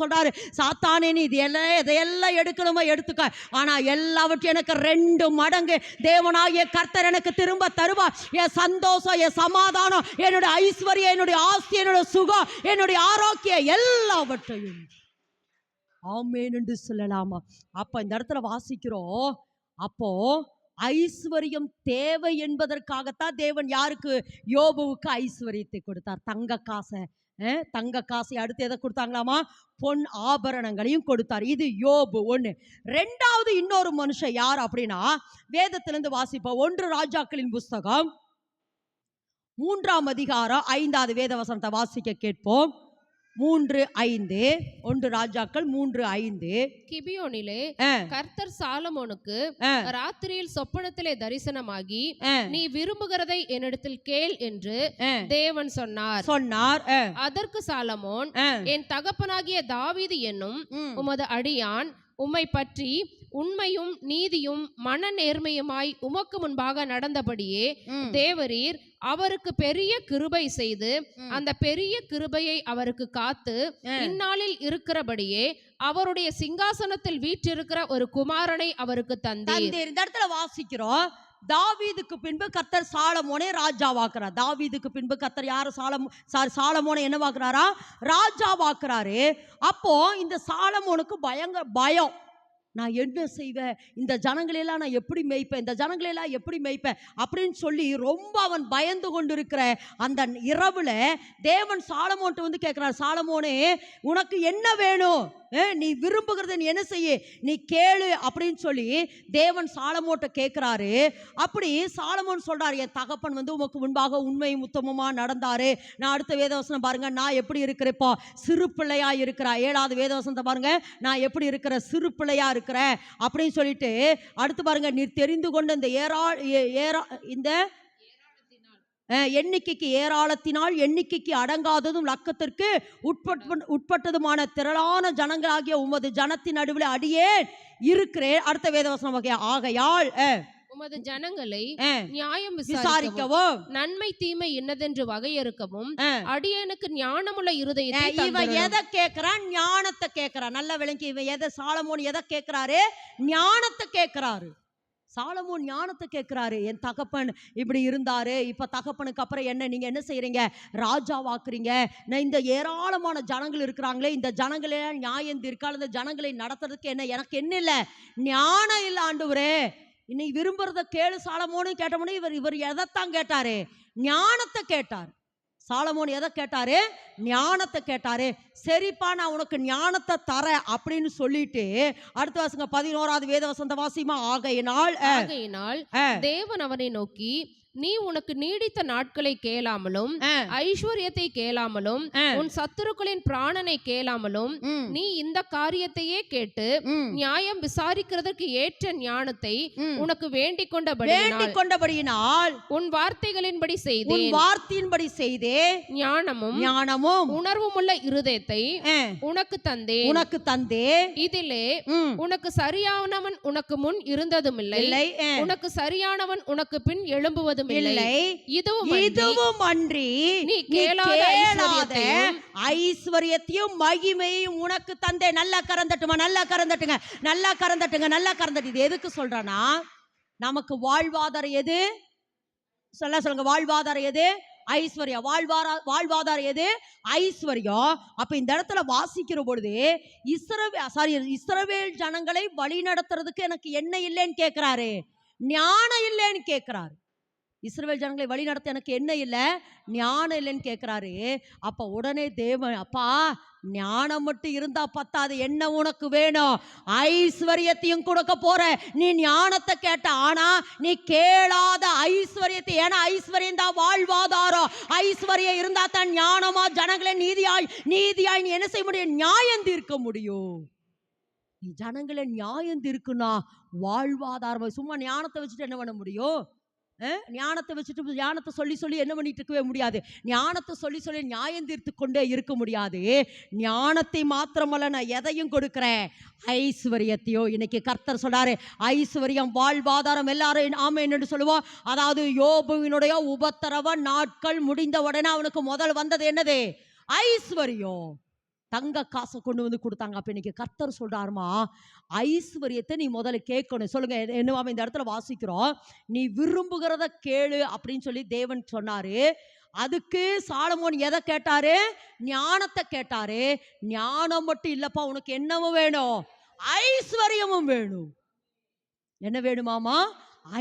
சொல்றாரு, சாத்தானே நீ இதையெல்லாம் எடுக்கணுமா எடுத்துக்க, ஆனா எல்லாவற்றையும் எனக்கு 2 மடங்கு தேவனாகிய கர்த்தர் எனக்கு திரும்ப தருவார். என் சந்தோஷம், என் சமாதானம், என்னுடைய ஐஸ்வர்யம், என்னுடைய ஆஸ்தி, என்னுடைய சுகம், என்னுடைய ஆரோக்கியம் எல்லாவற்றையும் ஆமென் என்று சொல்லலாமா? அப்ப இந்த இடத்துல வாசிக்கிறோம். அப்போ ஐஸ்வர்யம் தேவை என்பதற்காகத்தான் தேவன் யாருக்கு? யோபுவுக்கு ஐஸ்வர்யத்தை கொடுத்தார். தங்க காசை அடுத்து எதை கொடுத்தாங்களாமா? பொன் ஆபரணங்களையும் கொடுத்தார். இது யோபு ஒண்ணு. ரெண்டாவது இன்னொரு மனுஷன் யார் அப்படின்னா, வேதத்திலிருந்து வாசிப்போம். 1 ராஜாக்களின் புஸ்தகம் 3ஆம் அதிகாரம் 5வது வேத வசனத்தை வாசிக்க கேட்போம். 3:5. 1 ராஜாக்கள் 3:5. கிபியோனிலே கர்த்தர் சாலமோனுக்கு ராத்திரியில் சொப்பனத்திலே தரிசனமாகி, நீ விரும்புகிறதை என்னிடத்தில் கேள் என்று தேவன் சொன்னார். அதற்கு சாலமோன், என் தகப்பனாகிய தாவீது என்னும் உமது அடியான் உம்மை பற்றி உண்மையும் நீதியும் மன நேர்மையுமாய் உமக்கு முன்பாக நடந்தபடியே தேவரீர் அவருக்கு பெரிய கிருபை செய்து அந்த பெரிய கிருபையை அவருக்கு காத்து இந்நாளில் இருக்கிறபடியே அவருடைய சிங்காசனத்தில் வீற்றிருக்கிற ஒரு குமாரனை அவருக்கு தந்தீர். இந்த இடத்துல வாசிக்கிறோம். தாவீதுக்கு பின்பு கர்த்தர் சாலமோனை ராஜாவாக்குறார். தாவீதுக்கு பின்பு கர்த்தர் யாரு? சாலமோனை என்ன வாக்குறாரா? ராஜாவாக்குறாரு. அப்போ இந்த சாலமோனுக்கு பயங்கர பயம். நான் என்ன செய்வேன்? இந்த ஜனங்களெல்லாம் நான் எப்படி மேய்ப்பேன்? இந்த ஜனங்களெல்லாம் எப்படி மேய்ப்பேன் அப்படின்னு சொல்லி ரொம்ப அவன் பயந்து கொண்டு இருக்கிற அந்த இரவுல தேவன் சாலமோன்ட்டு வந்து கேட்கிறார், சாலமோனே உனக்கு என்ன வேணும்? நீ விரும்புகிறத நீ என்ன செய்ய? நீ கேளு அப்படின்னு சொல்லி தேவன் சாலமோன்ட்ட கேட்கிறாரு. அப்படி சாலமோன் சொல்றாரு, என் தகப்பன் வந்து உமக்கு முன்பாக உண்மையும் உத்தமமா நடந்தாரு. நான் அடுத்த வேதவசனம் பாருங்க, நான் எப்படி இருக்கிறப்போ சிறு பிள்ளையா இருக்கிற. 7வது வேதவசனத்தை பாருங்க, நான் எப்படி இருக்கிற? சிறு பிள்ளையா இருக்கிற அப்படின்னு சொல்லிட்டு அடுத்து பாருங்க, நீ தெரிந்து கொண்ட இந்த எண்ணிக்கைக்கு ஏராளத்தினால் எண்ணிக்கைக்கு அடங்காததும் லக்கத்திற்கு உட்பட்டதுமான திரளான ஜனங்களாகிய உமது ஜனத்தின் நடுவில் அடியேன் இருக்கிறேன். அடுத்த வேதவசனம் வகையா, ஆகையால் உமது ஜனங்களை நியாயம் விசாரிக்கவும் நன்மை தீமை என்னதென்று வகையறுக்கவும் அடியேனுக்கு ஞானமுள்ள இருதயத்தை. இவன் எதை கேட்கிறான்? ஞானத்தை கேட்கிறான். நல்ல விளங்கி, இவன் எதை? சாலமோன் எதை கேட்கிறாரு? ஞானத்தை கேட்கிறாரு. சாலமோன் ஞானத்தை கேட்கிறாரு. என் தகப்பன் இப்படி இருந்தாரு, இப்ப தகப்பனுக்கு அப்புறம் என்ன நீங்க என்ன செய்யறீங்க? ராஜாவாக்குறீங்க. இந்த ஏராளமான ஜனங்கள் இருக்கிறாங்களே, இந்த ஜனங்களே நியாயம் தீர்க்கால் இந்த ஜனங்களை நடத்துறதுக்கு என்ன? எனக்கு என்ன இல்லை? ஞானம் இல்லை ஆண்டவரே. இன்னைக்கு விரும்புறத கேளு சாலமோனு கேட்டோம்னா இவர் எதைத்தான் கேட்டாரு? ஞானத்தை கேட்டார். சாலமோன் எதை கேட்டாரு? ஞானத்தை கேட்டாரு. சரிப்பா, நான் உனக்கு ஞானத்தை தர அப்படின்னு சொல்லிட்டு அடுத்த வாசங்க 11வது வேத வசந்த வாசிமா, ஆகையினால் தேவன் அவனை நோக்கி, நீ உனக்கு நீடித்த நாட்களை கேளாமலும் ஐஸ்வர்யத்தை கேளாமலும் உன் சத்துருக்களின் பிராணனை கேளாமலும் நீ இந்த காரியத்தையே கேட்டு நியாயம் விசாரிக்கிறதற்கு ஏற்ற ஞானத்தை உனக்கு வேண்டிக் கொண்டபடியினால் உன் வார்த்தைகளின்படி செய்தே ஞானமும் உணர்வும் உள்ள இருதயத்தை உனக்கு தந்தே. இதிலே உனக்கு சரியானவன் உனக்கு முன் இருந்ததும் இல்லை, உனக்கு சரியானவன் உனக்கு பின் எழும்புவதும் இல்லை. இதுவும் அன்றி நீ கேளாத ஐஸ்வர்யத்தையும் மகிமையும் உனக்கு தந்தே. நல்லா கறந்தட்டுமா, நல்லா கறந்தட்டுங்க, நல்லா கறந்தட்டுங்க, நல்லா கறந்தட்டு. இது எதுக்கு சொல்றேன்னா, நமக்கு வாழ்வாதாரம் எது? சொல்லுங்க, வாழ்வாதாரம் எது? ஐஸ்வர்யம். வாழ்வாதாரம் எது? ஐஸ்வர்யம். அப்ப இந்த இடத்துல வாசிக்கிற பொழுது இஸ்ரவேல் ஜனங்களை வழி நடத்துறதுக்கு எனக்கு என்ன இல்லைன்னு கேட்கிறாரு? ஞானம் இல்லைன்னு கேட்கிறாரு. இஸ்ரவேல் ஜனங்களை வழி நடத்த எனக்கு என்ன இல்லை? ஞானம் இல்லைன்னு கேட்கிறாரு. அப்ப உடனே தேவன், அப்பா ஞானம் மட்டும் இருந்தா பத்தாது, என்ன உனக்கு வேணும்? ஐஸ்வர்யத்தையும் கொடுக்க போற. நீ ஞானத்தை கேட்ட, ஆனா நீ கேளாத ஐஸ்வர்யத்தை. ஏன்னா ஐஸ்வர்யம் தான் வாழ்வாதாரம். ஐஸ்வர்யம் இருந்தா தான் ஞானமா ஜனங்களை நீதியாய் நீ என்ன செய்ய முடியும்? நியாயம் தீர்க்க முடியும். நீ ஜனங்களை நியாயம் தீர்க்குனா வாழ்வாதாரம். சும்மா ஞானத்தை வச்சுட்டு என்ன பண்ண முடியும்? ஞானத்தை வச்சுட்டு ஞானத்தை சொல்லி என்ன பண்ணிட்டு இருக்கவே முடியாது. ஞானத்தை சொல்லி நியாயம் தீர்த்து கொண்டே இருக்க முடியாது. ஞானத்தை மாத்திரமல்ல, நான் எதையும் கொடுக்கிறேன், ஐஸ்வர்யத்தையோ. இன்னைக்கு கர்த்தர் சொல்றாரு, ஐஸ்வர்யம் வாழ்வாதாரம். எல்லாரும் ஆமென் என்று சொல்லுவோம். அதாவது யோபுவினுடைய உபத்திரவ நாட்கள் முடிந்த உடனே அவனுக்கு முதல் வந்தது என்னது? ஐஸ்வர்யம். தங்க காசை கொண்டு வந்து கொடுத்தாங்க. அப்ப இன்னைக்கு கர்த்தர் சொல்றாருமா, ஐஸ்வர்யத்தை நீ முதல்ல கேட்கணும். சொல்லுங்க, என்னவாம இந்த இடத்துல வாசிக்கிறோம், நீ விரும்புகிறத கேளு அப்படின்னு சொல்லி தேவன் சொன்னாரு. அதுக்கு சாலமோன் எதை கேட்டாரு? ஞானத்தை கேட்டாரு. ஞானம் மட்டும் இல்லப்பா, உனக்கு என்னவும் வேணும்? ஐஸ்வர்யமும் வேணும். என்ன வேணுமாமா?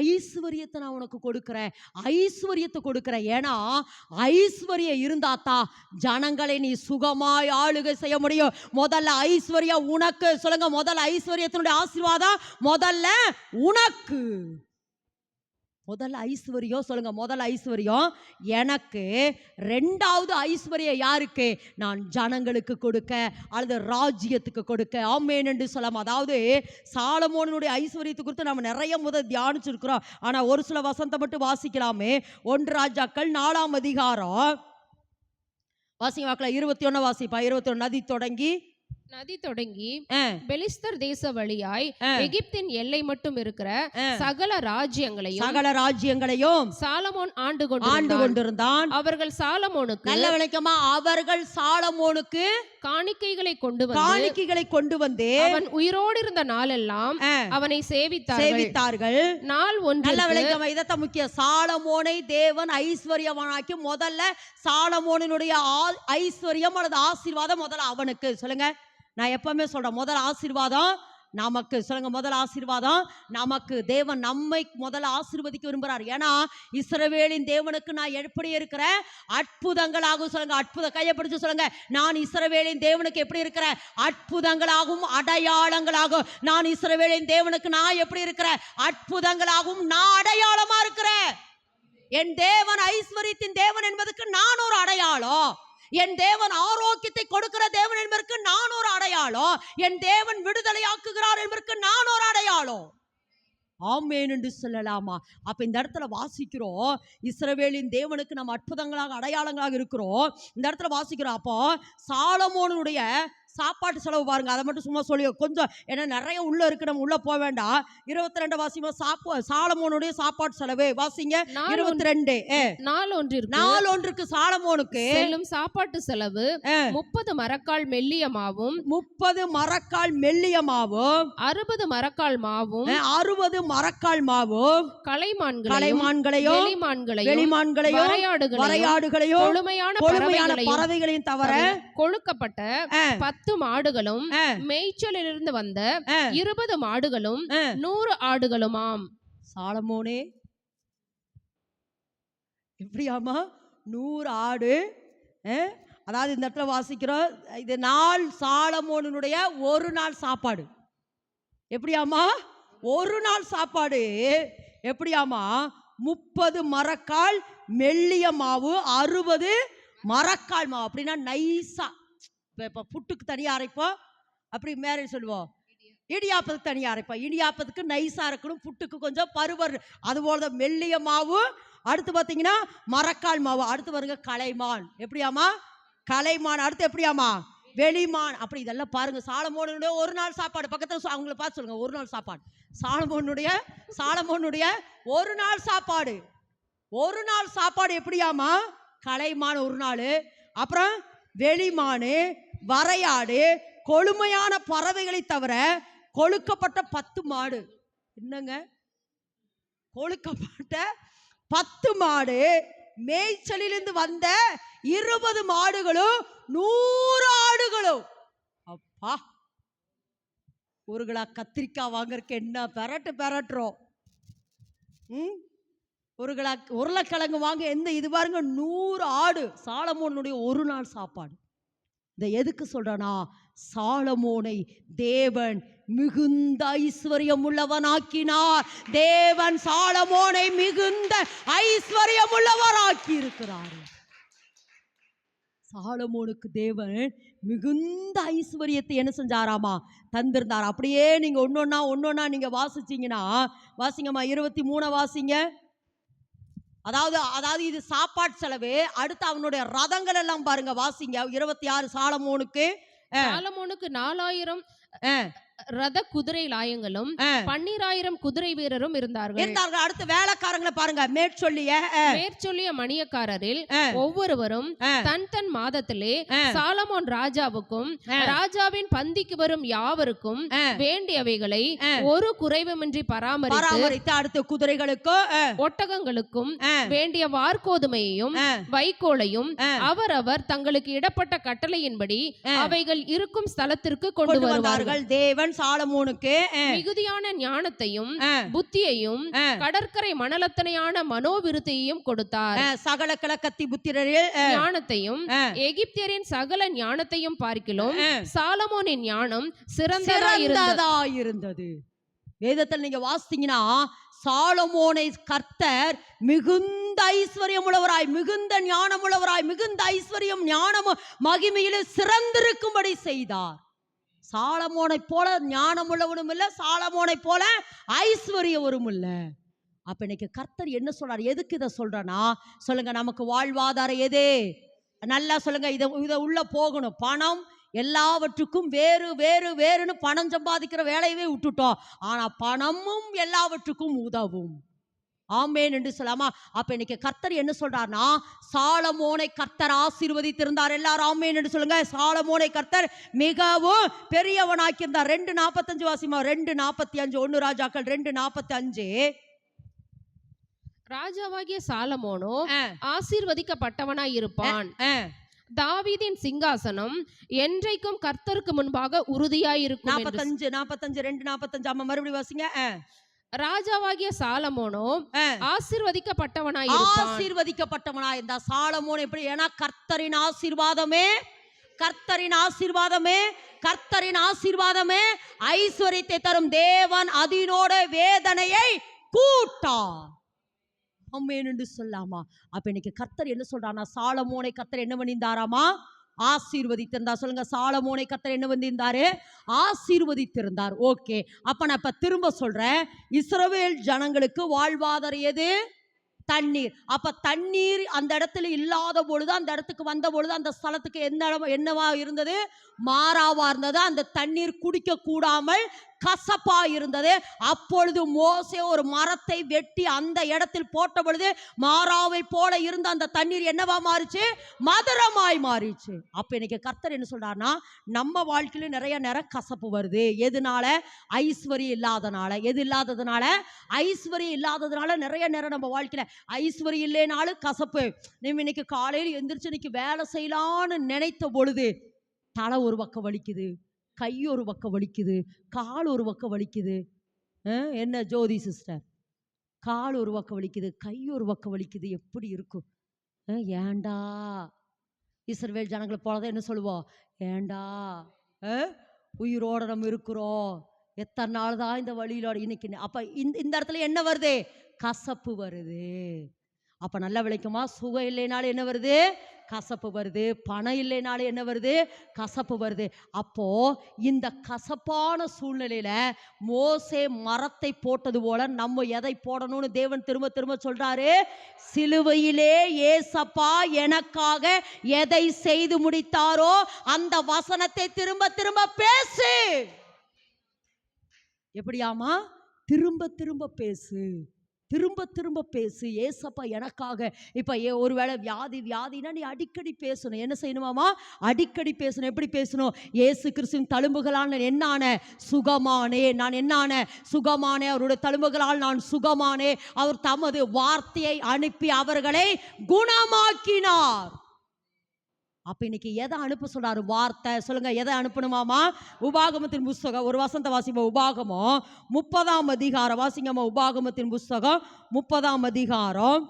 ஐஸ்வர்யத்தை நான் உனக்கு கொடுக்கிறேன், ஐஸ்வர்யத்தை கொடுக்கிறேன். ஏன்னா ஐஸ்வர்யம் இருந்தாத்தான் ஜனங்களை நீ சுகமாய் ஆளுகை செய்ய முடியும். முதல்ல ஐஸ்வர்யம் உனக்கு. சொல்லுங்க, முதல்ல ஐஸ்வர்யத்தினுடைய ஆசீர்வாதம் முதல்ல உனக்கு. முதல்ல ஐஸ்வர்யம். சொல்லுங்க, முதல் ஐஸ்வர்யம் எனக்கு. ரெண்டாவது ஐஸ்வர்யம் யாருக்கு? நான் ஜனங்களுக்கு கொடுக்க அல்லது ராஜ்யத்துக்கு கொடுக்க. ஆமென் என்று சொல்லலாம். அதாவது சாலமோனுடைய ஐஸ்வர்யத்தை குறித்து நம்ம நிறைய முதல் தியானிச்சிருக்கிறோம். ஆனா ஒரு சில வசனத்தை மட்டும் வாசிக்கலாமே. 1 ராஜாக்கள் 4ஆம் அதிகாரம் வாசிங்க வாக்கல 21 வாசிப்பா. 21. நதி தொடங்கி பெலிஸ்தர் தேச வழியாய் எகிப்தின் எல்லை மட்டும் இருக்கிற சகல ராஜ்யங்களையும் சாலமோன் ஆண்டு கொண்டிருந்தான். அவர்கள் சாலமோனுக்கு, நல்ல விளக்கமா, அவர்கள் சாலமோனுக்கு காணிக்கைகளை கொண்டு வந்து அவன் உயிரோடு இருந்த நாளெல்லாம் அவனை சேவித்தார்கள். நாள் ஒன்று, நல்ல விளக்கமா, இதத்தான் முக்கியம். சாலமோனை தேவன் ஐஸ்வர்யவானாக்கி முதல்ல சாலமோனுடைய ஐஸ்வர்யம் அல்லது ஆசீர்வாதம் முதல்ல அவனுக்கு. சொல்லுங்க, நான் எப்பவுமே சொல்றேன், முதல் ஆசீர்வாதம் நமக்கு. சொல்லுங்க, முதல் ஆசீர்வாதம் நமக்கு. தேவன் நம்மை முதல்ல ஆசீர்வதிக்க விரும்புகிறார். ஏன்னா இஸ்ரவேலின் தேவனுக்கு நான் எப்படி இருக்கிறேன்? அற்புதங்களாகும். சொல்லுங்க, அற்புதம். கையை பிடிச்சு சொல்லுங்க, நான் இஸ்ரவேலின் தேவனுக்கு எப்படி இருக்கிறேன்? அற்புதங்களாகும், அடையாளங்களாகும். நான் இஸ்ரவேலின் தேவனுக்கு நான் எப்படி இருக்கிறேன்? அற்புதங்களாகும், நான் அடையாளமா இருக்கிறேன். என் தேவன் ஐஸ்வர்யத்தின் தேவன் என்பதற்கு நான் ஒரு அடையாளம். என் தேவன் ஆரோக்கியத்தை கொடுக்கிற தேவன் என்பதற்கு நான் ஒரு அடையாளம். என் தேவன் விடுதலையாக்குகிறார் என்பதற்கு நான் ஒரு அடையாளம். ஆமென் என்று சொல்லலாமா? அப்ப இந்த இடத்துல வாசிக்கிறோம், இஸ்ரவேலின் தேவனுக்கு நம்ம அற்புதங்களாக அடையாளங்களாக இருக்கிறோம். இந்த இடத்துல வாசிக்கிறோம். அப்போ சாலமோனுடைய சாப்பாட்டு செலவு பாருங்க. அதை மட்டும் சும்மா சொல்லி கொஞ்சம், ஏன்னா நிறைய உள்ள இருக்கு, நம்ம உள்ள போக வேண்டாம். 22 வாசிமா. சாலமோனுடைய சாப்பாட்டு செலவு வாசிங்க. 22. நாள் ஒன்றுக்கு சாலமோனுக்கு செல்லும் சாப்பாட்டு செலவு 30 மரக்கால் மெல்லிய மாவும் 60 மரக்கால் மாவும் கலைமான்களையும் வரையாடுகளையும் கொழுமையான பறவைகளையும் தவிர கொழுக்கப்பட்ட 10 மாடுகளும் மேய்ச்சலிலிருந்து வந்த 20 மாடுகளும் 100 ஆடுகளுமாம். சாலமோனே, எப்படியாமா 100 ஆடு. அதாவது இந்த இடத்துல வாசிக்கிறோம், இது நாள் சாலமோனுடைய ஒரு நாள் சாப்பாடு. எப்படியாமா ஒரு நாள் சாப்பாடு? எப்படியாமா 30 மரக்கால் மெல்லிய மாவு, 60 மரக்கால் மாவு. அப்படின்னா நைஸா. இப்போ புட்டுக்கு தனியாக அரைப்போம், அப்படி மேரேஜ் சொல்லுவோம், இடியாப்பத்துக்கு தனியாக அரைப்போம். இடியாப்பத்துக்கு நைஸாக இருக்கணும், புட்டுக்கு கொஞ்சம் பருவர். அதுபோல மெல்லிய மாவு. அடுத்து பார்த்தீங்கன்னா மரக்கால் மாவு. அடுத்து வருங்க கலைமான். எப்படியாமா கலைமான். அடுத்து எப்படியாமா வெளிமான். அப்படி இதெல்லாம் பாருங்க. சாலமோனுடைய ஒரு நாள் சாப்பாடு. பக்கத்தில் அவங்கள பார்த்து சொல்லுங்க, ஒரு நாள் சாப்பாடு. சாலமோனுடைய ஒரு நாள் சாப்பாடு. ஒரு நாள் சாப்பாடு எப்படியாமா? கலைமான் ஒரு நாள், அப்புறம் வெளிமானு, வரையாடு, கொழுமையான பறவைகளை தவிர கொழுக்கப்பட்ட 10 மாடு. என்னங்க? கொழுக்கப்பட்ட 10 மாடு, மேய்ச்சலிலிருந்து வந்த 20 மாடுகளும் 100 ஆடுகளும். அப்பா, ஒரு கிலோ கத்திரிக்காய் வாங்கறதுக்கு என்ன பெரட்டுறோம். ஒரு கிலோ உருளைக்கிழங்கு வாங்க எந்த இது பாருங்க 100 ஆடு. சாலமோனுடைய ஒரு நாள் சாப்பாடு. இதை எதுக்கு சொல்றனா? சாலமோனை தேவன் மிகுந்த ஐஸ்வர்யம் உள்ளவனாக்கினார். தேவன் சாலமோனை மிகுந்த ஐஸ்வர்யம் உள்ளவராக்கி இருக்கிறார். சாலமோனுக்கு தேவன் மிகுந்த ஐஸ்வர்யத்தை என்ன செஞ்சாராமா? தந்திருந்தார். அப்படியே நீங்க ஒன்னொன்னா நீங்க வாசிச்சீங்கன்னா, வாசிங்கம்மா 23 வாசிங்க. அதாவது இது சாப்பாட்டு செலவு. அடுத்து அவனுடைய ரதங்கள் எல்லாம் பாருங்க, வாசிங்க. 26 சாலமோனுக்கு 4000 ரத குதிரை லாயங்களும் 12000 குதிரை வீரரும் இருந்தார்கள். அடுத்து வேலைக்காரங்களை பாருங்க. மேற்சொல்லிய மணியக்காரரில் ஒவ்வொருவரும் தன் தன் மாதத்திலே சாலமோன் ராஜாவுக்கும் ராஜாவின் பந்திக்கு வரும் யாவருக்கும் வேண்டியவைகளை ஒரு குறைவுமின்றி பராமரித்து அடுத்து குதிரைகளுக்கும் ஒட்டகங்களுக்கும் வேண்டிய வார்கோதுமையையும் வைக்கோலையும் அவரவர் தங்களுக்கு இடப்பட்ட கட்டளையின்படி அவைகள் இருக்கும் ஸ்தலத்திற்கு கொண்டு வருவார்கள். தேவன் சாலமோனுக்கு மிகுதியான ஞானத்தையும் புத்தியையும் கடற்கரை மணலத்தனையான மனோவிருத்தியையும் கொடுத்தார். சகல கிழக்கத்தி புத்திரரில் ஞானத்தையும் எகிப்தியரின் சகல ஞானத்தையும் பார்க்கிலும் சாலமோனின் ஞானம் சிறந்ததாயிருந்தது. வேதத்தில் நீங்க வாசித்தீங்கன்னா சாலமோனை கர்த்தர் மிகுந்த ஐஸ்வர்யம் உள்ளவராய், மிகுந்த ஞானம் உள்ளவராய், மிகுந்த ஐஸ்வர்யம் ஞானமும் மகிமையிலும் சிறந்திருக்கும்படி செய்தார். சாலமோனை போல ஞானம் உள்ளவனும் இல்ல, சாலமோனை போல ஐஸ்வர்யவரும் இல்ல. அப்ப இன்னைக்கு கர்த்தர் என்ன சொல்றார்? எதுக்கு இதை சொல்றனா சொல்லுங்க. நமக்கு வாழ்வாதாரம் எது? நல்லா சொல்லுங்க. இதை உள்ள போகணும். பணம் எல்லாவற்றுக்கும் வேறு வேறு வேறுன்னு பணம் சம்பாதிக்கிற வேலையவே விட்டுட்டோம். ஆனா பணமும் எல்லாவற்றுக்கும் உதவும். ஆமேன் என்று சொல்லாமா? அப்ப இன்னைக்கு கர்த்தர் என்ன சொல்றார்னா, சாலமோனை கர்த்தர் ஆசீர்வதித்திருந்தார். எல்லாரும் ஆமேன் என்று சொல்லுங்க. சாலமோனை கர்த்தர் மிகவும் பெரியவனாக்கியிருந்தார். 2:45 வாசிமா. 2:45 1 ராஜாக்கள் 2:45. ராஜாவாகிய சாலமோனோ ஆசீர்வதிக்கப்பட்டவனாய் இருப்பான். தாவீதின் சிங்காசனம் என்றைக்கும் கர்த்தருக்கு முன்பாக உறுதியாயிருக்கும். 45 2:45 ஆமா, மறுபடியும் வாசிங்க. ராஜாவாகிய சாலமோனோ ஆசீர்வதிக்கப்பட்டவனாய் இருந்தா சாலமோன் எப்படி? ஏன்னா கர்த்தரின் ஆசீர்வாதமே, கர்த்தரின் ஆசீர்வாதமே, கர்த்தரின் ஆசீர்வாதமே ஐஸ்வர்யத்தை தரும். தேவன் அதனோட வேதனையை கூட்டார். என்று சொல்லாமா? அப்ப இன்னைக்கு கர்த்தர் என்ன சொல்றானா, சாலமோனை கர்த்தர் என்ன பண்ணியிருந்தாராமா? ஆசீர்வதித்திருந்தா. சொல்லுங்க. சாலமோனை கர்த்தர் என்ன பண்ணியிருந்தாரு? ஆசீர்வதித்திருந்தார். ஓகே. அப்ப நான் இப்ப திரும்ப சொல்றேன். இஸ்ரவேல் ஜனங்களுக்கு வாழ்வாதாரம் எது? தண்ணீர். அப்ப தண்ணீர் அந்த இடத்துல இல்லாத பொழுது, அந்த இடத்துக்கு வந்த பொழுது அந்த ஸ்தலத்துக்கு என்னவா இருந்தது? மாறாவா இருந்தது. அந்த தண்ணீர் குடிக்க கூடாமல் கசப்பா இருந்தது. அப்பொழுது மோசே ஒரு மரத்தை வெட்டி அந்த இடத்தில் போட்ட பொழுது மாறாவை போல இருந்த அந்த தண்ணீர் என்னவா மாறிச்சு? மதுரமாய் மாறிச்சு. அப்ப இன்னைக்கு கர்த்தர் என்ன சொல்றாருன்னா, நம்ம வாழ்க்கையில நிறைய நேரம் கசப்பு வருது. எதனால? ஐஸ்வர்யம் இல்லாதனால. எது இல்லாததுனால? ஐஸ்வர்யம் இல்லாததுனால நிறைய நேரம் நம்ம வாழ்க்கையில ஐஸ்வர்யம் இல்லைனாலும் கசப்பு. நீ இன்னைக்கு காலையில் எந்திரிச்சு இன்னைக்கு வேலை செய்யலான்னு நினைத்த பொழுது தலை ஒரு பக்கம் வலிக்குது, கை ஒரு பக்கம் வலிக்குது, கால் ஒரு பக்கம் வலிக்குது. என்ன ஜோதி சிஸ்டர்? கால் ஒரு பக்கம் வலிக்குது, கை ஒரு பக்கம் வலிக்குது. எப்படி இருக்கும்? ஏண்டா? இஸ்ரவேல் ஜனங்களை போலதான் என்ன சொல்லுவோம்? ஏண்டா உயிரோட நம்ம இருக்கிறோம், எத்தனை நாள் தான் இந்த வழியிலோட இன்னைக்கு. அப்ப இந்த இடத்துல என்ன வருது? கசப்பு வருது. அப்ப நல்லா விளைக்குமா? சுகம் இல்லைனாலும் என்ன வருது? கசப்பு வருது. பணம் இல்லைனாலும் என்ன வருது? கசப்பு வருது. அப்போ இந்த கசப்பான சூழ்நிலையில மோசே மரத்தை போட்டது போல நம்ம எதை போடணும்னு தேவன் திரும்ப திரும்ப சொல்றாரு. சிலுவையிலே ஏசப்பா எனக்காக எதை செய்து முடித்தாரோ அந்த வசனத்தை திரும்ப திரும்ப பேசு. எப்படியாமா? திரும்ப திரும்ப பேசு, திரும்ப திரும்ப பேசு. ஏசப்பா எனக்காக. இப்ப ஒருவேளை வியாதினா நீ அடிக்கடி பேசணும். என்ன செய்யணுமாமா? அடிக்கடி பேசணும். எப்படி பேசணும்? இயேசு கிறிஸ்துவின் தழும்புகளால் நான் என்னான? சுகமானே. நான் என்னான? சுகமானே. அவருடைய தழும்புகளால் நான் சுகமானே. அவர் தமது வார்த்தையை அனுப்பி அவர்களை குணமாக்கினார். அப்ப இன்னைக்கு எதை அனுப்ப சொல்றாரு? வார்த்தை. சொல்லுங்க. எதை அனுப்பணுமாமா? உபாகமத்தின் புஸ்தகம் ஒரு வசந்த வாசிப்போம். உபாகமம் 30ஆம் அதிகாரம் வாசிங்கம்மா. உபாகமத்தின் புஸ்தகம் 30ஆம் அதிகாரம்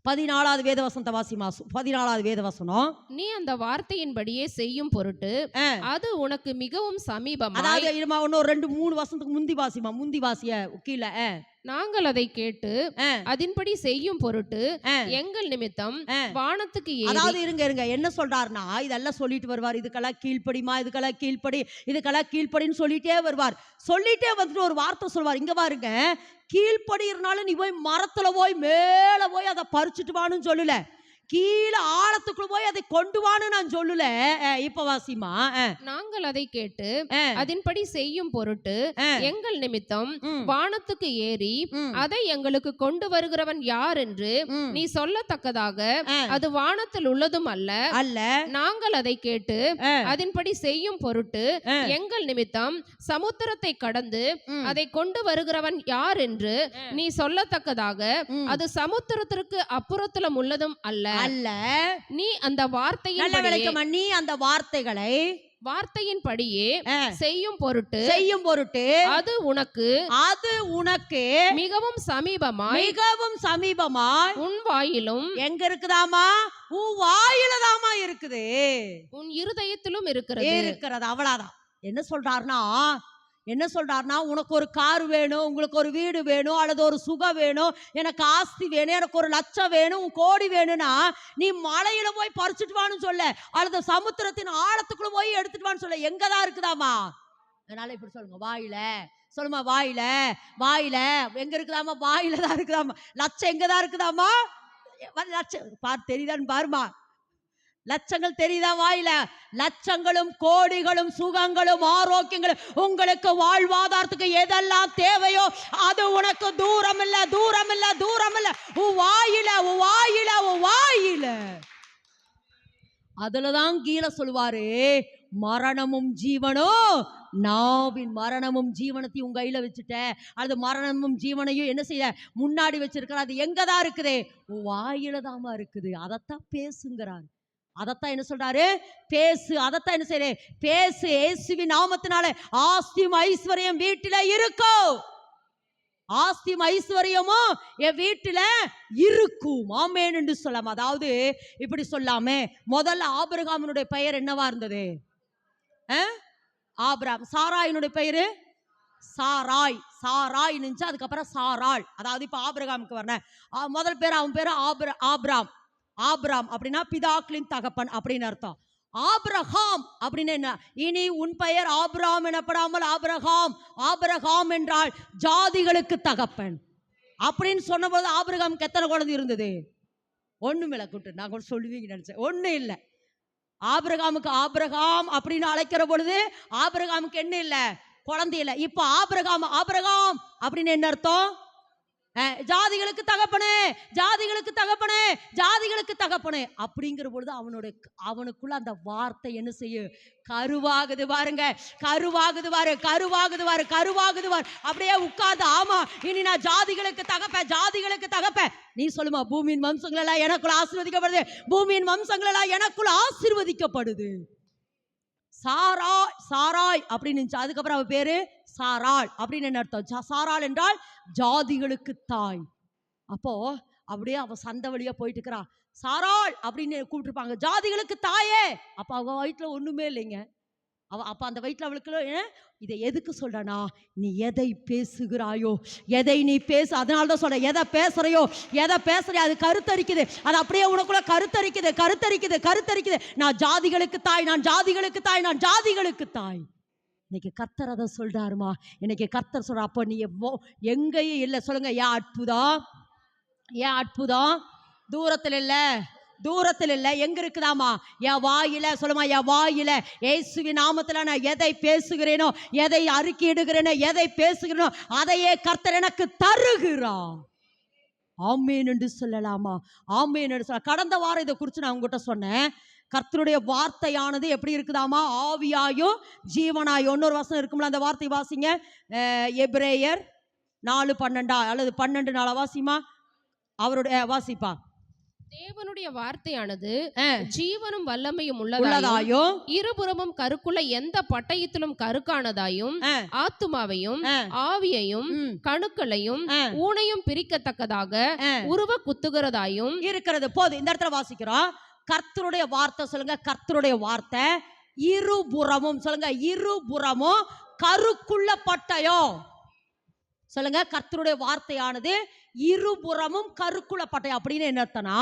14வது வேத வசனத்தை வாசிமா. 14வது வேத வசனம். நீ அந்த வார்த்தையின்படியே செய்யும் பொருட்டு அது உனக்கு மிகவும் சமீபமாய். அதாவது இன்னும் 2-3 வசனத்துக்கு முந்தி வாசிமா. முந்தி வாசிய கீழே. நாங்கள் அதை கேட்டு அதன்படி செய்யும் பொருட்டு எங்கள் நிமித்தம் வானத்துக்கு ஏறி. அதாவது இருங்க என்ன சொல்றாருன்னா, இதெல்லாம் சொல்லிட்டு வருவார். இதுக்கெல்லாம் கீழ்ப்படிமா, இதுக்கெல்லாம் கீழ்ப்படி, இதுக்கெல்லாம் கீழ்ப்படின்னு சொல்லிட்டே வருவார். சொல்லிட்டே வந்துட்டு ஒரு வார்த்தை சொல்வார். இங்க பாருங்க, கீழ்ப்படினாலும் நீ போய் மரத்துல போய் மேல போய் அதை பறிச்சுட்டு வான்னு சொல்லல. கீழே ஆழத்துக்குள்ள போய் அதை கொண்டு வான்னு நான் சொல்லல. இப்ப வாசிமா. நாங்கள் அதை கேட்டு அதன்படி செய்யும் பொருட்டு எங்கள் நிமித்தம் வானத்துக்கு ஏறி அதை எங்களுக்கு கொண்டு வருகிறவன் யார் என்று நீ சொல்லத்தக்கதாக அது வானத்தில் உள்ளதும் அல்ல. நாங்கள் அதை கேட்டு அதன்படி செய்யும் பொருட்டு எங்கள் நிமித்தம் சமுத்திரத்தை கடந்து அதை கொண்டு வருகிறவன் யார் என்று நீ சொல்லத்தக்கதாக அது சமுத்திரத்திற்கு அப்புறத்திலும் உள்ளதும் அல்ல. நீ அந்த வார்த்தையின்படியே செய்யும் பொருட்டு அது உனக்கு மிகவும் சமீபமாய் உன் வாயிலும் எங்க இருக்குதாமா? உன் வாயிலதாமா இருக்குது, உன் இருதயத்திலும் இருக்கிறது. அவ்வளவுதான். என்ன சொல்றாருன்னா உனக்கு ஒரு கார் வேணும், உங்களுக்கு ஒரு வீடு வேணும், அல்லது ஒரு சுகம் வேணும், எனக்கு ஆஸ்தி வேணும், எனக்கு ஒரு லட்சம் வேணும், கோடி வேணும்னா நீ மலையில போய் பறிச்சுட்டு வான்னு சொல்ல, அல்லது சமுத்திரத்தின் ஆழத்துக்குள்ள போய் எடுத்துட்டு வான்னு சொல்ல. எங்கதான் இருக்குதாமா? அதனால இப்படி சொல்லுங்க, சொல்லுமா, வாயில எங்க இருக்குதாமா? வாயில தான் இருக்குதாமா. லட்சம் எங்கதான் இருக்குதாமா? லட்சம் தெரியுதான்னு பாருமா. லட்சங்கள் தெரியுதா? வாயில லட்சங்களும் கோடிகளும் சுகங்களும் ஆரோக்கியங்களும் உங்களுக்கு வாழ்வாதாரத்துக்கு எதெல்லாம் தேவையோ அது உனக்கு தூரம் இல்ல. உன் வாயில அதுலதான் கீழே சொல்லுவாரு, மரணமும் ஜீவனும் நாவின். மரணமும் ஜீவனத்தையும் உங்க கையில வச்சுட்ட, அது மரணமும் ஜீவனையும் என்ன செய்ய முன்னாடி வச்சிருக்கிற. அது எங்கதான் இருக்குது? வாயில தாமா இருக்குது. அதைத்தான் பேசுங்கிறார். அதத்தான் என்ன சொல்றாரு? பேசு. அதத்தான் என்ன செய்யற? பேசு. இயேசுவின் நாமத்தினால ஆஸ்தியும் ஐஸ்வர்யம் வீட்டில இருக்கும். ஆஸ்தியும் ஐஸ்வர்யமும் என் வீட்டில இருக்கும். ஆமென் என்று சொல்லாம, அதாவது இப்படி சொல்லாம, முதல்ல ஆபிரகாமினுடைய பெயர் என்னவா இருந்தது? ஆபிரகாம். சாராயினுடைய பெயரு சாராய் இருந்துச்சு. அதுக்கப்புறம் சாராள். அதாவது இப்ப ஆபிரகாமுக்கு வரேன், முதல் பேர் அவன் பேரு ஆபிராம் அப்படின்னா பிதாக்களின் தகப்பன் அப்படின்னு அர்த்தம். ஆபிரகாம் அப்படின்னு என்ன? இனி உன் பெயர் ஆபிராம் எனப்படாமல் ஆபிரகாம் என்றால் ஜாதிகளுக்கு தகப்பன் அப்படின்னு சொன்னபோது ஆபிரகாமுக்கு எத்தனை குழந்தை இருந்தது? ஒண்ணுமில்ல. கூட்டு நான் கூட சொல்லுவீங்க நினைச்சேன். ஒண்ணு இல்லை. ஆபிரகாமுக்கு ஆபிரகாம் அப்படின்னு அழைக்கிற பொழுது ஆபிரகாமுக்கு என்ன இல்லை? குழந்தை இல்லை. இப்ப ஆபிரகாம் அப்படின்னு என்ன அர்த்தம்? ஜாதிகளுக்கு தகப்பனே அப்படிங்கிற பொழுது அவனுக்குள்ள அந்த வார்த்தை என்ன செய்யும்? கருவாகுது பாருங்க. அப்படியே உட்கார்ந்து, ஆமா இனி நான் ஜாதிகளுக்கு தகப்பேன். நீ சொல்லுமா, பூமியின் வம்சங்கள் எல்லாம் எனக்குள்ள ஆசீர்வதிக்கப்படுது. பூமியின் வம்சங்கள் எல்லாம் எனக்குள்ள ஆசீர்வதிக்கப்படுது. சாராய் அப்படின்னு. அதுக்கப்புறம் அவ பேரு சாராள் அப்படின்னு என்ன அர்த்தம்? சாராள் என்றால் ஜாதிகளுக்கு தாய். அப்போ அப்படியே அவ சந்த வழியா போயிட்டு இருக்கிறா. சாராள் அப்படின்னு கூப்பிட்டுருப்பாங்க, ஜாதிகளுக்கு தாயே. அப்ப அவ வயிற்றுல ஒண்ணுமே இல்லைங்க. அப்ப அந்த வயிற்றுல அவளுக்கு இதை எதுக்கு சொல்றனா? நீ எதை பேசுகிறாயோ, எதை நீ பேசு. அதனாலதான் சொல்ற, எதை பேசுறையோ அது கருத்தரிக்குது. அது அப்படியே உனக்குள்ள கருத்தரிக்குது. நான் ஜாதிகளுக்கு தாய். இன்னைக்கு கர்த்தர் அதை சொல்றாருமா. இன்னைக்கு கர்த்தர் சொல்ற, அப்ப நீ எங்கேயும் இல்லை. சொல்லுங்க, ஏன் அற்புதம் தூரத்தில் இல்ல. எங்க இருக்குதாமா? என் வாயில. சொல்லுமா, என் வாயில. இயேசுவின் நாமத்துல நான் எதை பேசுகிறேனோ, எதை அறிக்கையிடுகிறேனோ, எதை பேசுகிறேனோ அதையே கர்த்தர் எனக்கு தருகிறார். ஆமென் என்று சொல்லலாமா? ஆமென் என்று சொல்ல. கடந்த வாரம் இதை குறித்து நான் உங்ககிட்ட சொன்னேன். கர்த்தருடைய வார்த்தையானது எப்படி இருக்குதாமா? ஆவியாயும் ஜீவனாயும். இன்னொரு வசனம் இருக்கும்ல, அந்த வார்த்தை வாசிங்க. எபிரேயர் 4:12 அல்லது 12 வாசிமா. அவருடைய வாசிப்பா. தேவனுடைய வார்த்தையானது ஜீவனும் வல்லமையும் உள்ளதாயும், இருபுறமும் கருக்குள்ள எந்த பட்டயத்திலும் கருக்கானதாயும், ஆத்துமாவையும் ஆவியையும் கணுக்களையும் ஊனையும் பிரிக்கத்தக்கதாக உருவ குத்துகிறதாயும் இருக்கிறது. போது இந்த இடத்துல வாசிக்கிறோம். கர்த்தருடைய வார்த்தை. சொல்லுங்க, கர்த்தருடைய வார்த்தை இருபுறமும். சொல்லுங்க, இருபுறமும் கருக்குள்ள பட்டயம். சொல்லுங்க, கர்த்தருடைய வார்த்தையானது இருபுறமும் கருக்குள்ள பட்டயம். அப்படின்னு என்ன அர்த்தம்னா,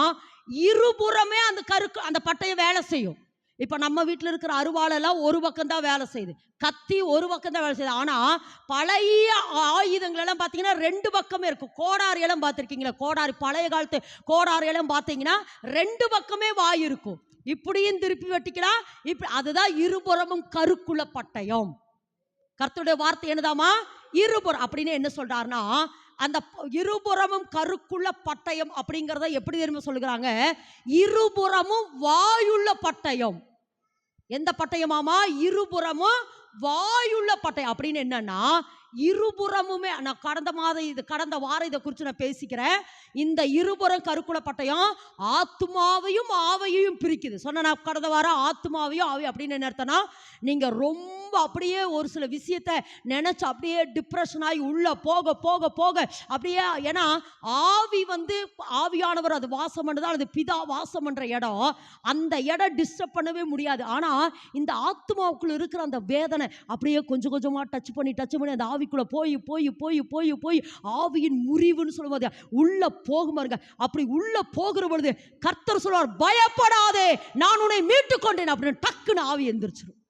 இருபுறமே அந்த பட்டயம் வேலை செய்யும். இப்ப நம்ம வீட்டுல இருக்கிற அருவாளெல்லாம் ஒரு பக்கம் தான் வேலை செய்யுது, கத்தி ஒரு பக்கம் தான் வேலை செய்யுது. ஆனா பழைய ஆயுதங்கள் எல்லாம் பாத்தீங்கன்னா ரெண்டு பக்கமே இருக்கும். கோடாரி எல்லாம் பார்த்திருக்கீங்களா? கோடாரி, பழைய காலத்து கோடாரி எல்லாம் பாத்தீங்கன்னா ரெண்டு பக்கமே வாய் இருக்கும். இப்படியும் திருப்பி வெட்டிக்கலாம், இப்படி. அதுதான் இருபுறமும் கருக்குள்ள பட்டயம். கர்த்தருடைய வார்த்தை என்னதாமா? இருபுறம். அப்படின்னு என்ன சொல்றாருன்னா, அந்த இருபுறமும் கருக்குள்ள பட்டயம் அப்படிங்கறத எப்படி தெரியுமா சொல்லுகிறாங்க? இருபுறமும் வாயுள்ள பட்டயம். எந்த பட்டயமாமா? இருபுறமும் வாயுள்ள பட்டயம். அப்படின்னு என்னன்னா, இருபுறமுமே, நான் கடந்த வாரம் இதை குறித்து நான் பேசிக்கிறேன். இந்த இருபுறம் கருக்குள்ள பட்டயம் ஆத்துமாவையும் ஆவையையும் பிரிக்குது. சொன்ன நான் கடந்த வாரம் ஆத்துமாவையும் ஆவையும் அப்படின்னு என்ன அர்த்தம்னா, நீங்க ரொம்ப அப்படியே ஒரு சில விஷயத்தை நினைச்சு அப்படியே டிப்ரெஷன் ஆகி உள்ள போக போக போக அப்படியே, ஏன்னா ஆவி ஆவியானவர் அது வாசம் பண்ணதா, அது பிதா வாசம் பண்ற இடம். அந்த இடம் டிஸ்டர்ப் பண்ணவே முடியாது. ஆனா இந்த ஆத்மாவுக்குள்ள இருக்கிற அந்த வேதனை அப்படியே கொஞ்சம் கொஞ்சமா டச் பண்ணி அந்த ஆவிக்குள்ள போய் போய் போய் போய் போய் ஆவியின் முறிவுன்னு சொல்லுவாங்க, உள்ள போகும் பாருங்க. அப்படி உள்ள போகிற பொழுது கர்த்தர் சொல்வார், பயப்படாதே, நான் உன்னை மீட்டு கொண்டேன் அப்படின்னு டக்குன்னு ஆவி எந்திரிச்சிடும்.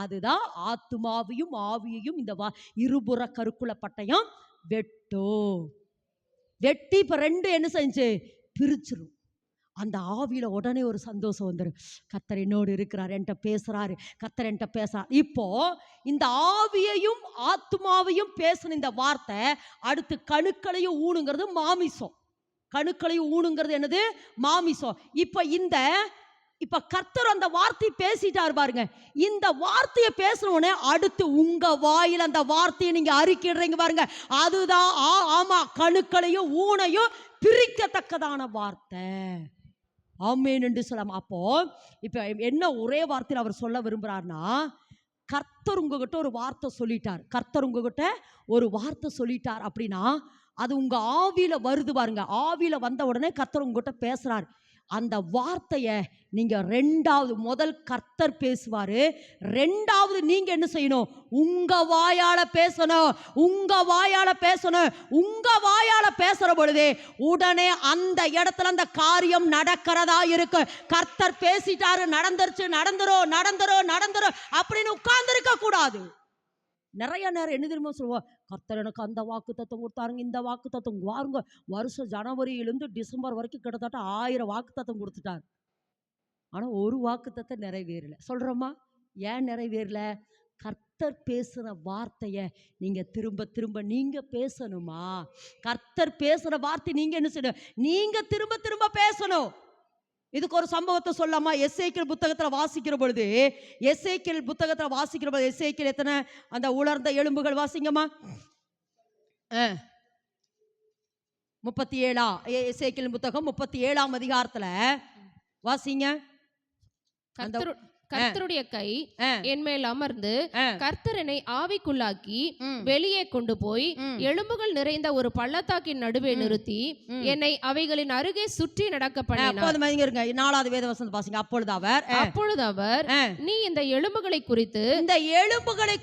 அதுதான் ஆத்துமாவையும் ஆவியையும் இந்த இருபுற கருக்குள்ள பட்டயம் வெட்டி இப்ப ரெண்டு என்ன செஞ்சு பிரிச்சிரும். அந்த ஆவியில உடனே ஒரு சந்தோஷம் வந்துடும். கர்த்தர் என்னோடு இருக்கிறார், என்கிட்ட பேசுறாரு, கர்த்தர் என்கிட்ட பேசுறார். இப்போ இந்த ஆவியையும் ஆத்துமாவையும் பேசின இந்த வார்த்தை அடுத்து கணுக்களையும் ஊனுங்கிறது மாமிசம். கணுக்களையும் ஊனுங்கிறது என்னது? மாமிசம். இப்ப கர்த்தர் அந்த வார்த்தையை பேசிட்டாரு பாருங்க. இந்த வார்த்தையை பேசுறவனே அடுத்து உங்க வாயில் அந்த வார்த்தையை நீங்க அறிக்கையிடுறீங்க பாருங்க. அதுதான் ஆமா, கணுக்களையும் ஊனையும் பிரிக்கத்தக்கதான வார்த்தை. ஆமென் என்று சொல்லலாம். அப்போ இப்ப என்ன ஒரே வார்த்தையில் அவர் சொல்ல விரும்புறாருன்னா, கர்த்தர் உங்ககிட்ட ஒரு வார்த்தை சொல்லிட்டார் அப்படின்னா அது உங்க ஆவியில வருது பாருங்க. ஆவியில வந்த உடனே கர்த்தர் உங்ககிட்ட பேசுறாரு. அந்த வார்த்தையை நீங்க முதல் கர்த்தர் பேசுவாரு, ரெண்டாவது நீங்க என்ன செய்யணும்? உங்க வாயால பேசணும். உங்க வாயால பேசுற பொழுதே உடனே அந்த இடத்துல அந்த காரியம் நடக்கிறதா இருக்கு. கர்த்தர் பேசிட்டாரு, நடந்துரும் அப்படின்னு உட்கார்ந்து இருக்க கூடாது. நிறைய நேரம் என்ன தெரியுமா சொல்லுவோம்? கர்த்தர் எனக்கு அந்த வாக்கு தத்துவம் கொடுத்தாருங்க, இந்த வாக்கு தத்துவம் வாருங்க. வருஷம் ஜனவரியிலிருந்து டிசம்பர் வரைக்கும் கிட்டத்தட்ட 1000 வாக்கு தத்துவம் கொடுத்துட்டாரு. ஆனா ஒரு வாக்கு தத்துவம் நிறைவேறல. சொல்றோமா? ஏன் நிறைவேறல? கர்த்தர் பேசுற வார்த்தைய நீங்க திரும்ப திரும்ப நீங்க பேசணுமா? கர்த்தர் பேசுற வார்த்தை நீங்க என்ன செய்யணும்? நீங்க திரும்ப திரும்ப பேசணும். இதுக்கு ஒரு சம்பவத்தை சொல்லாமா? எசேக்கியேல் புத்தகத்துல வாசிக்கிற பொழுது எசேக்கியேல் எத்தனை அந்த உலர்ந்த எலும்புகள் வாசிங்கம்மா. 37 எசேக்கியேல் புத்தகம் 37ஆம் அதிகாரத்துல வாசிங்க. கர்த்தருடைய கை என் மேல் அமர்ந்து கர்த்தர் என்னை ஆவிக்குள்ளாக்கி வெளியே கொண்டு போய் எலும்புகள் நிறைந்த ஒரு பள்ளத்தாக்கின் நடுவே நிறுத்தி என்னை அவைகளின் அருகே சுற்றி நடக்க பண்ணினார். 4வது வேதவசனம் வாசிங்க. அப்பொழுது அவர் நீ இந்த எலும்புகளை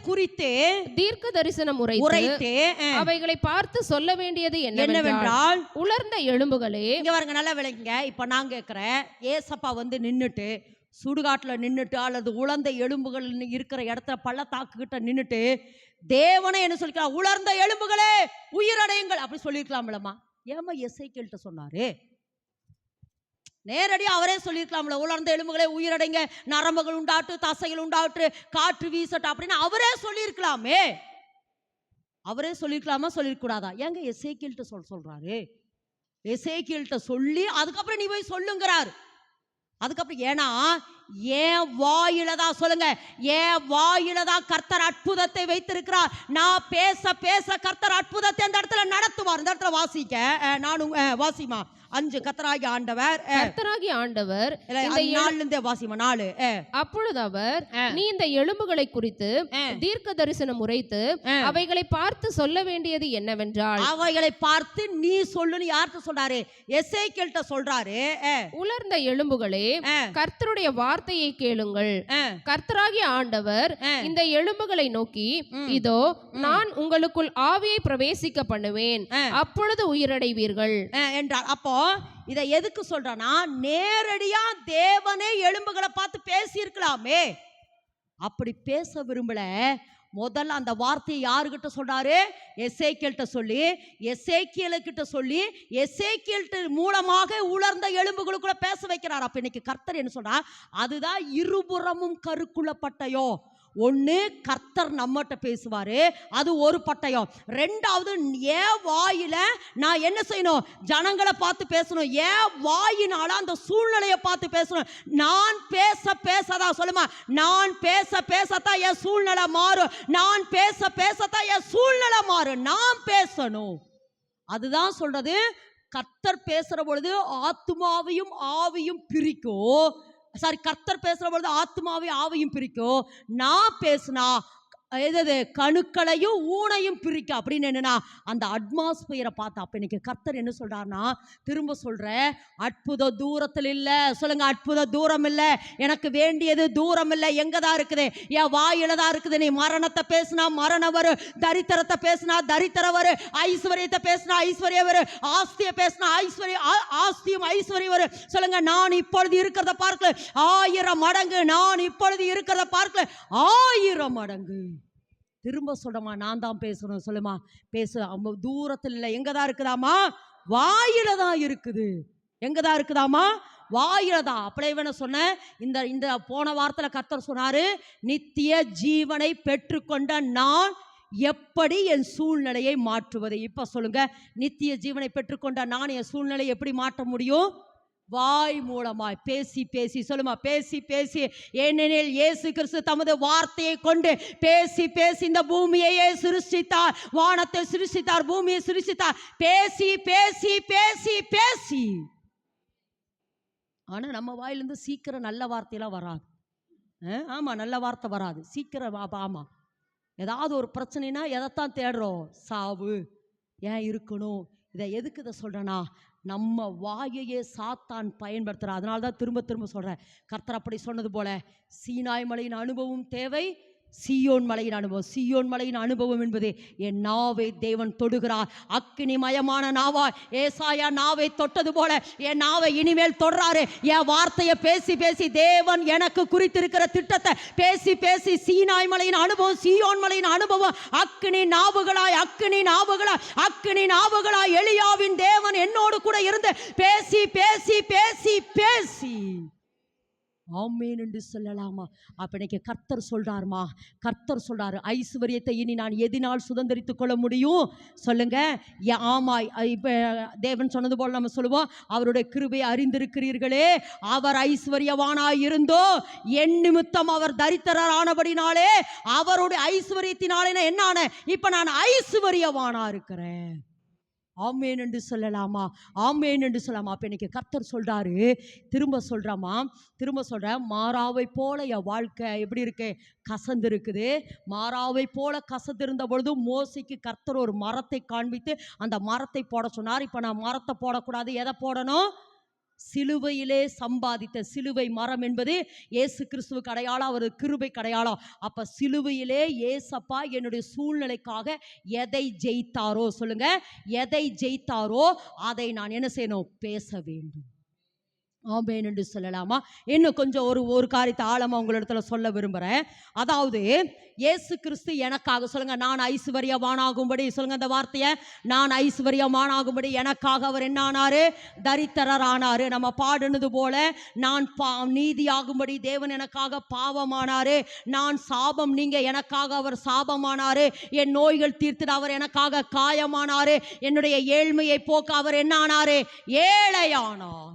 குறித்து தீர்க்க தரிசனம் உரைத்து அவைகளை பார்த்து சொல்ல வேண்டியது என்னவென்றால், உலர்ந்த எலும்புகளே. இங்க பாருங்க, நல்லா விளங்குங்க. இப்ப நான் கேட்கிறேன், ஏசப்பா நின்னுட்டு சுடுகாட்டுல நின்னுட்டு அல்லது உலர்ந்த எலும்புகள் இருக்கிற இடத்துல பள்ளத்தாக்கு கிட்ட நின்னுட்டு தேவனே என்ன சொல்லிக்கலாம்? உலர்ந்த எலும்புகளே உயிரடையுங்கள் அப்படி சொல்லிருக்கலாம்லமா? ஏமா எசேக்கியேல்ட்ட சொன்னாரு? நேரடியா அவரே சொல்லிருக்கலாம்ல, உலர்ந்த எலும்புகளே உயிரடைங்க, நரம்புகள் உண்டாட்டு, தசைகள் உண்டாட்டு, காற்று வீசட்டும் அப்படின்னு அவரே சொல்லியிருக்கலாமே. அவரே சொல்லிருக்கலாமா? சொல்லிருக்கூடாதா? ஏங்க எசேக்கியேல்ட்ட சொல்றாரு? எசேக்கியேல்ட்ட சொல்லி அதுக்கப்புறம் நீ போய் சொல்லுங்கிறாரு. அதுக்கப்புறம் ஏன்னா ஏன் வாயில தான் சொல்லுங்க, ஏன் வாயில தான் கர்த்தர் அற்புதத்தை வைத்திருக்கிறார். நான் பேச பேச கர்த்தர் அற்புதத்தை அந்த இடத்துல நடத்துவார். இந்த இடத்துல வாசிக்க நானும் வாசிமா 5 கர்த்தராகிய ஆண்டவர் வாசிமா 4. அப்பொழுது அவர் நீ இந்த எலும்புகளை குறித்து தீர்க்க தரிசனம் உரைத்து அவைகளை பார்த்து சொல்ல வேண்டியது என்னவென்றால், அவைகளை பார்த்து நீ சொல்லுன்னு யார்கிட்ட சொல்றாரு? எசேக்கியேல்ட்ட சொல்றாரு. உலர்ந்த எலும்புகளே, கர்த்தருடைய வார்த்தை வார்த்தையை கேளுங்கள். கர்த்தராகிய ஆண்டவர் இந்த எலும்புகளை நோக்கி, இதோ நான் உங்களுக்குள் ஆவியை பிரவேசிக்க பண்ணுவேன், அப்பொழுது உயிரடைவீர்கள் என்றார். அப்போ இதை எதுக்கு சொல்றானா, நேரடியா தேவனே எலும்புகளை பார்த்து பேசி இருக்கலாமே, அப்படி பேச விரும்பல. முதல்ல அந்த வார்த்தையை யாருகிட்ட சொல்றாரு? எசேக்கியல்கிட்ட சொல்லி, எசேக்கியலுக்கிட்ட சொல்லி, எசேக்கியல்கிட்ட மூலமாக உலர்ந்த எலும்புகளுக்குள்ள பேச வைக்கிறார். அப்ப இன்னைக்கு கர்த்தர் என்ன சொல்றா, அதுதான் இருபுறமும் கருக்குள்ள பட்டயம். ஒன்று, கர்த்தர் நம்மகிட்ட பேசுவாரு, அது ஒரு பட்டயம். ரெண்டாவது, ஏன் வாயில நான் என்ன செய்யணும்? ஜனங்களை பார்த்து பேசணும். ஏன் வாயினால அந்த சூழ்நிலையை பார்த்து பேசணும். நான் பேச பேசதான், சொல்லுமா, நான் பேச பேசத்தான் என் சூழ்நிலை மாறும். நான் பேச பேசத்தான் என் சூழ்நிலை மாறும். நான் பேசணும். அதுதான் சொல்றது. கர்த்தர் பேசுற பொழுது ஆத்துமாவையும் ஆவியும் பிரிக்கும். கர்த்தர் பேசுற பொழுது ஆத்மாவையும் ஆவையும் பிரிக்கும். நான் பேசுனா கணுக்களையும் ஊனையும் பிரிக்க அப்படின்னு என்னன்னா அந்த அட்மாஸ்பியரை பார்த்தா. அப்ப இன்னைக்கு கர்த்தர் என்ன சொல்றாருன்னா, திரும்ப சொல்ற, அற்புத தூரத்தில் இல்ல. சொல்லுங்க, அற்புத தூரம் இல்ல. எனக்கு வேண்டியது தூரம் இல்ல, எங்கதான் இருக்குது? என் வாயில தான் இருக்குது. நீ மரணத்தை பேசினா மரணம் வரும், தரித்திரத்தை பேசினா தரித்திரம் வரும், ஐஸ்வர்யத்தை பேசினா ஐஸ்வர்யம் வரும், ஆஸ்தியை பேசினா ஆஸ்தியும் ஐஸ்வர்யம் வரும். சொல்லுங்க, நான் இப்பொழுது இருக்கிறத பார்க்கல 1000 மடங்கு, நான் இப்பொழுது இருக்கிறத பார்க்கல 1000 மடங்கு. திரும்ப சொல்றமா, நான் தான் பேசணும். சொல்லுமா, பேசு. தூரத்தில் இல்லை, எங்கதான் இருக்குதாமா? வாயில தான் இருக்குது. எங்கதான் இருக்குதாமா? வாயில தான். அப்படியே வேணா சொன்ன. இந்த போன வாரத்தில் கர்த்தர் சொன்னாரு, நித்திய ஜீவனை பெற்றுக்கொண்ட நான் எப்படி என் சூழ்நிலையை மாற்றுவது. இப்ப சொல்லுங்க, நித்திய ஜீவனை பெற்றுக்கொண்ட நான் என் சூழ்நிலையை எப்படி மாற்ற முடியும்? வாய் மூலமாய் பேசி பேசி. சொல்லுமா, பேசி பேசி. ஏனெனில் இயேசு கிறிஸ்து தமது வார்த்தையை கொண்டு பேசி பேசி இந்த பூமியையே சிருஷ்டித்தார், வானத்தை சிருஷ்டித்தார், பூமியை சிருஷ்டித்தார். பேசி பேசி பேசி பேசி. ஆனா நம்ம வாயிலிருந்து சீக்கிரம் நல்ல வார்த்தையெல்லாம் வராது. ஆமா, நல்ல வார்த்தை வராது சீக்கிரம். ஆமா, ஏதாவது ஒரு பிரச்சனைனா எதைத்தான் தேடுறோம்? சாவு. ஏன் இருக்கணும்? இதை எதுக்கு இதை சொல்றேன்னா, நம்ம வாயையே சாத்தான் பயன்படுத்துகிறார். அதனால தான் திரும்ப திரும்ப சொல்கிறேன். கர்த்தர் அப்படி சொன்னது போல, சீனாய் மலையின் அனுபவம் தேவை, சீயோன் மலையின் அனுபவம். சீயோன் மலையின் அனுபவம் என்பது என் நாவை தேவன் தொடுகிறார். அக்கினிமயமான நாவா ஏசாயா நாவை தொட்டது போல என் நாவை இனிமேல் தொடுறாரு. என் வார்த்தையை பேசி பேசி தேவன் எனக்கு குறித்திருக்கிற திட்டத்தை பேசி பேசி சீனாய் மலையின் அனுபவம், சீயோன் மலையின் அனுபவம், அக்கினி நாவுகளாய் அக்கினி நாவுகளாய் அக்கினி நாவுகளாய் எலியாவின் தேவன் என்னோடு கூட இருந்து பேசி பேசி பேசி பேசி. ஆமென் என்று சொல்லலாமா? அப்ப இன்னைக்கு கர்த்தர் சொல்றாருமா, கர்த்தர் சொல்றாரு, ஐஸ்வர்யத்தை இனி நான் எதினால் சுதந்திரித்துக் கொள்ள முடியும்? சொல்லுங்க. ஆமா, இப்ப தேவன் சொன்னது போல நம்ம சொல்லுவோம், அவருடைய கிருபையை அறிந்திருக்கிறீர்களே, அவர் ஐஸ்வர்யவானாய் இருந்தோ என் நிமித்தம் அவர் தரித்திரரானபடினாலே அவருடைய ஐஸ்வர்யத்தினாலே என்ன ஆன? இப்ப நான் ஐஸ்வர்யவானா இருக்கிறேன். ஆமென் என்று சொல்லலாமா? ஆமென் என்று சொல்லலாமா? அப்ப இன்னைக்கு கர்த்தர் சொல்றாரு, திரும்ப சொல்றாமா, திரும்ப சொல்ற, மாறாவை போல என் வாழ்க்கை எப்படி இருக்கு? கசந்து இருக்குது. மாறாவை போல கசந்து இருந்த பொழுது மோசைக்கு கர்த்தர் ஒரு மரத்தை காண்பித்து அந்த மரத்தை போட சொன்னார். இப்ப நான் மரத்தை போடக்கூடாது, எதை போடணும்? சிலுவையிலே சம்பாதித்த சிலுவை மரம் என்பது இயேசு கிறிஸ்துவுக்கு அடையாளம், அவர் கிருபைக்கு அடையாளம். அப்ப சிலுவையிலே ஏசப்பா என்னுடைய சூழ்நிலைக்காக எதை ஜெயித்தாரோ, சொல்லுங்க, எதை ஜெயித்தாரோ அதை நான் என்ன செய்யணும்? பேச வேண்டும். ஆமென் என்று சொல்லலாமா? இன்னும் கொஞ்சம் ஒரு காரியத்தை ஆழமா உங்களிடத்துல சொல்ல விரும்புகிறேன். அதாவது இயேசு கிறிஸ்து எனக்காக, சொல்லுங்க, நான் ஐஸ்வர்யவானாகும்படி, சொல்லுங்க அந்த வார்த்தையை, நான் ஐஸ்வர்யவானாகும்படி எனக்காக அவர் என்ன ஆனாரு? தரித்திரரானாரு. நம்ம பாடுனது போல, நான் நீதியாகும்படி தேவன் எனக்காக பாவமானாரு. நான் சாபம் நீங்க எனக்காக அவர் சாபமானாரு. என் நோய்கள் தீர்த்திட அவர் எனக்காக காயமானாரு. என்னுடைய ஏழ்மையை போக்க அவர் என்ன ஆனாரு? ஏழையானார்.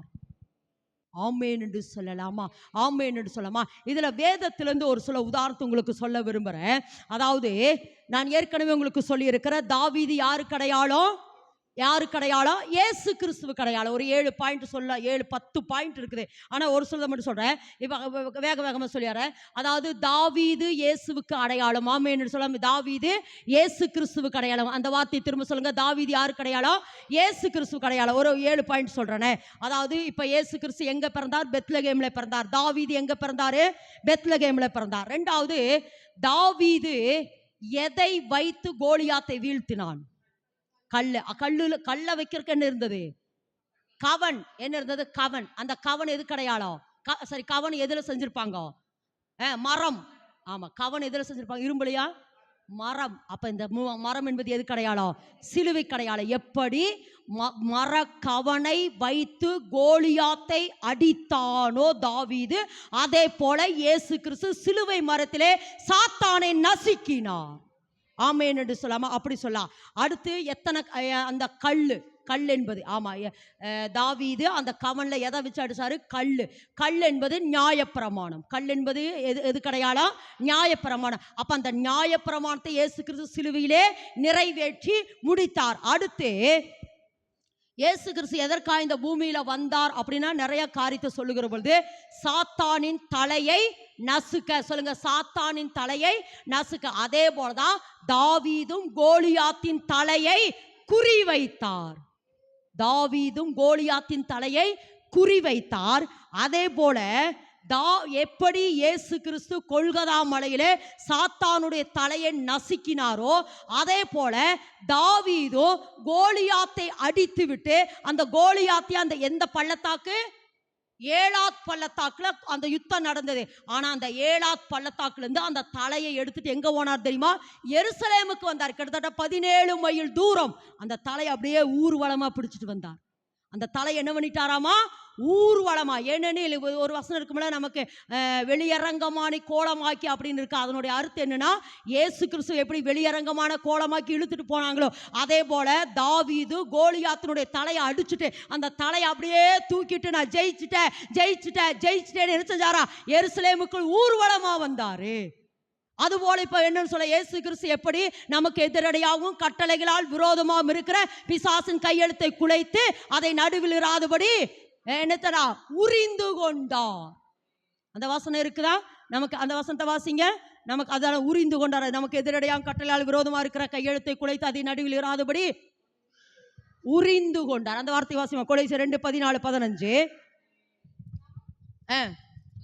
ஆமென் என்று சொல்லலாமா? ஆமென் என்று சொல்லலாமா? இதுல வேதத்திலிருந்து ஒரு சில உதாரணத்தை உங்களுக்கு சொல்ல விரும்புறேன். அதாவது நான் ஏற்கனவே உங்களுக்கு சொல்லி இருக்கிற தாவீது யாருக்கு அடையாளம்? யாருக்கு அடையாளம்? இயேசு கிறிஸ்துவுக்கு அடையாளம். ஒரு 7 பாயிண்ட் சொல்ல, 10 பாயிண்ட் இருக்குது. ஆனா ஒரு சொல்ல மட்டும் சொல்றேன். இப்ப வேக வேகமா சொல்லிடுறேன். அதாவது தாவீது இயேசுவுக்கு அடையாளம். ஆமென் சொல்லாம, தாவீது இயேசு கிறிஸ்துவுக்கு அடையாளம். அந்த வார்த்தையை திரும்ப சொல்லுங்க. தாவீது யாருக்கு அடையாளம்? இயேசு கிறிஸ்துவுக்கு அடையாளம். ஒரு 7 பாயிண்ட் சொல்றேனே. அதாவது இப்ப இயேசு கிறிஸ்து எங்க பிறந்தார்? பெத்லகேம்ல பிறந்தார். தாவீது எங்க பிறந்தாரு? பெத்லகேம்ல பிறந்தார். இரண்டாவது, தாவீது எதை வைத்து கோலியாத்தை வீழ்த்தினான்? கல்ல வைக்கிறதுக்கு என்ன இருந்தது? கவன். என்ன இருந்தது? கவன். அந்த கவன் எதுக்கு அடையாளம்? சரி, கவன் எதுல செஞ்சிருப்பாங்க? மரம். ஆமா, கவன் எதுல செஞ்சிருப்பாங்க? இரும்புலையா? மரம். அப்ப இந்த மரம் என்பது எதுக்கு அடையாளம்? சிலுவைக்கு அடையாளம். எப்படி மர கவனை வைத்து கோலியாத்தை அடித்தானோ தாவீது, அதே போல இயேசு கிறிஸ்து சிலுவை மரத்திலே சாத்தானை நசுக்கினார். ஆமென் என்று சொல்லாம அப்படி சொல்லலாம். அடுத்து எத்தனை அந்த கல் என்பது, ஆமா, தாவீது அந்த கவன்ல எதை வச்சு அடிச்சாரு? கல் என்பது நியாயப்பிரமாணம். கல் என்பது எது அடையாளம்? நியாயப்பிரமாணம். அப்ப அந்த நியாயப்பிரமாணத்தை இயேசு கிறிஸ்து சிலுவையிலே நிறைவேற்றி முடித்தார். அடுத்து இயேசு கிறிஸ்து எதற்காக இந்த பூமியில வந்தார் அப்படின்னா நிறைய காரியத்தை சொல்லுகிற பொழுது, சாத்தானின் தலையை நசுக்க. சொல்லுங்க, சாத்தானின் தலையை நசுக்க. அதே போலதான் தாவீதும் கோலியாத்தின் தலையை குறிவைத்தார். தாவீதும் கோலியாத்தின் தலையை குறிவைத்தார். அதே போல எப்படி இயேசு கிறிஸ்து கொல்கதா மலையிலே சாத்தானுடைய தலையை நசுக்கினாரோ, அதே போல தாவீதோ கோலியாத்தை அடித்து விட்டு, அந்த கோலியாத்தை அந்த எந்த பள்ளத்தாக்கு? ஏலாத் பள்ளத்தாக்குல அந்த யுத்தம் நடந்தது. ஆனா அந்த ஏலாத் பள்ளத்தாக்குல இருந்து அந்த தலையை எடுத்துட்டு எங்க போனார் தெரியுமா? எருசலேமுக்கு வந்தார். கிட்டத்தட்ட 17 மைல் தூரம் அந்த தலையை அப்படியே ஊர்வலமா பிடிச்சிட்டு வந்தார். அந்த தலை என்ன பண்ணிட்டாராமா? ஊர்வலமா. ஏனெனில் ஒரு வசனம் இருக்கும்ல நமக்கு, வெளியரங்கமான கோலமாக்கி அப்படின்னு இருக்கு. அதனுடைய அர்த்தம் என்னன்னா, இயேசு கிறிஸ்து எப்படி வெளியரங்கமான கோலமாக்கி இழுத்துட்டு போனாங்களோ, அதே போல தாவீது கோலியாத்தினுடைய தலையை அடிச்சுட்டு அந்த தலையை அப்படியே தூக்கிட்டு, நான் ஜெயிச்சிட்டேன் என்ன செஞ்சாரா? எருசலேமுக்குள் ஊர்வலமா வந்தாரு. அதுபோல இப்ப என்னன்னு சொல்ல, இயேசு கிறிஸ்து எப்படி நமக்கு எதிரடையாகவும் கட்டளைகளால் விரோதமாகவும் இருக்கிற பிசாசின் கையெழுத்தை குலைத்து அதை நடுவில் இராதபடி என்னத்தடா உரிந்து கொண்டார். அந்த வசனம் இருக்குதா? நமக்கு அந்த வசனத்தை வாசிங்க. நமக்கு அதால உரிந்து கொண்டார். நமக்கு எதிரடையாகவும் கட்டளையால் விரோதமா இருக்கிற கையெழுத்தை குலைத்து அதை நடுவில் இராதபடி உரிந்து கொண்டார். அந்த வார்த்தை வாசிமா. கொலைசீர் 2:14-15.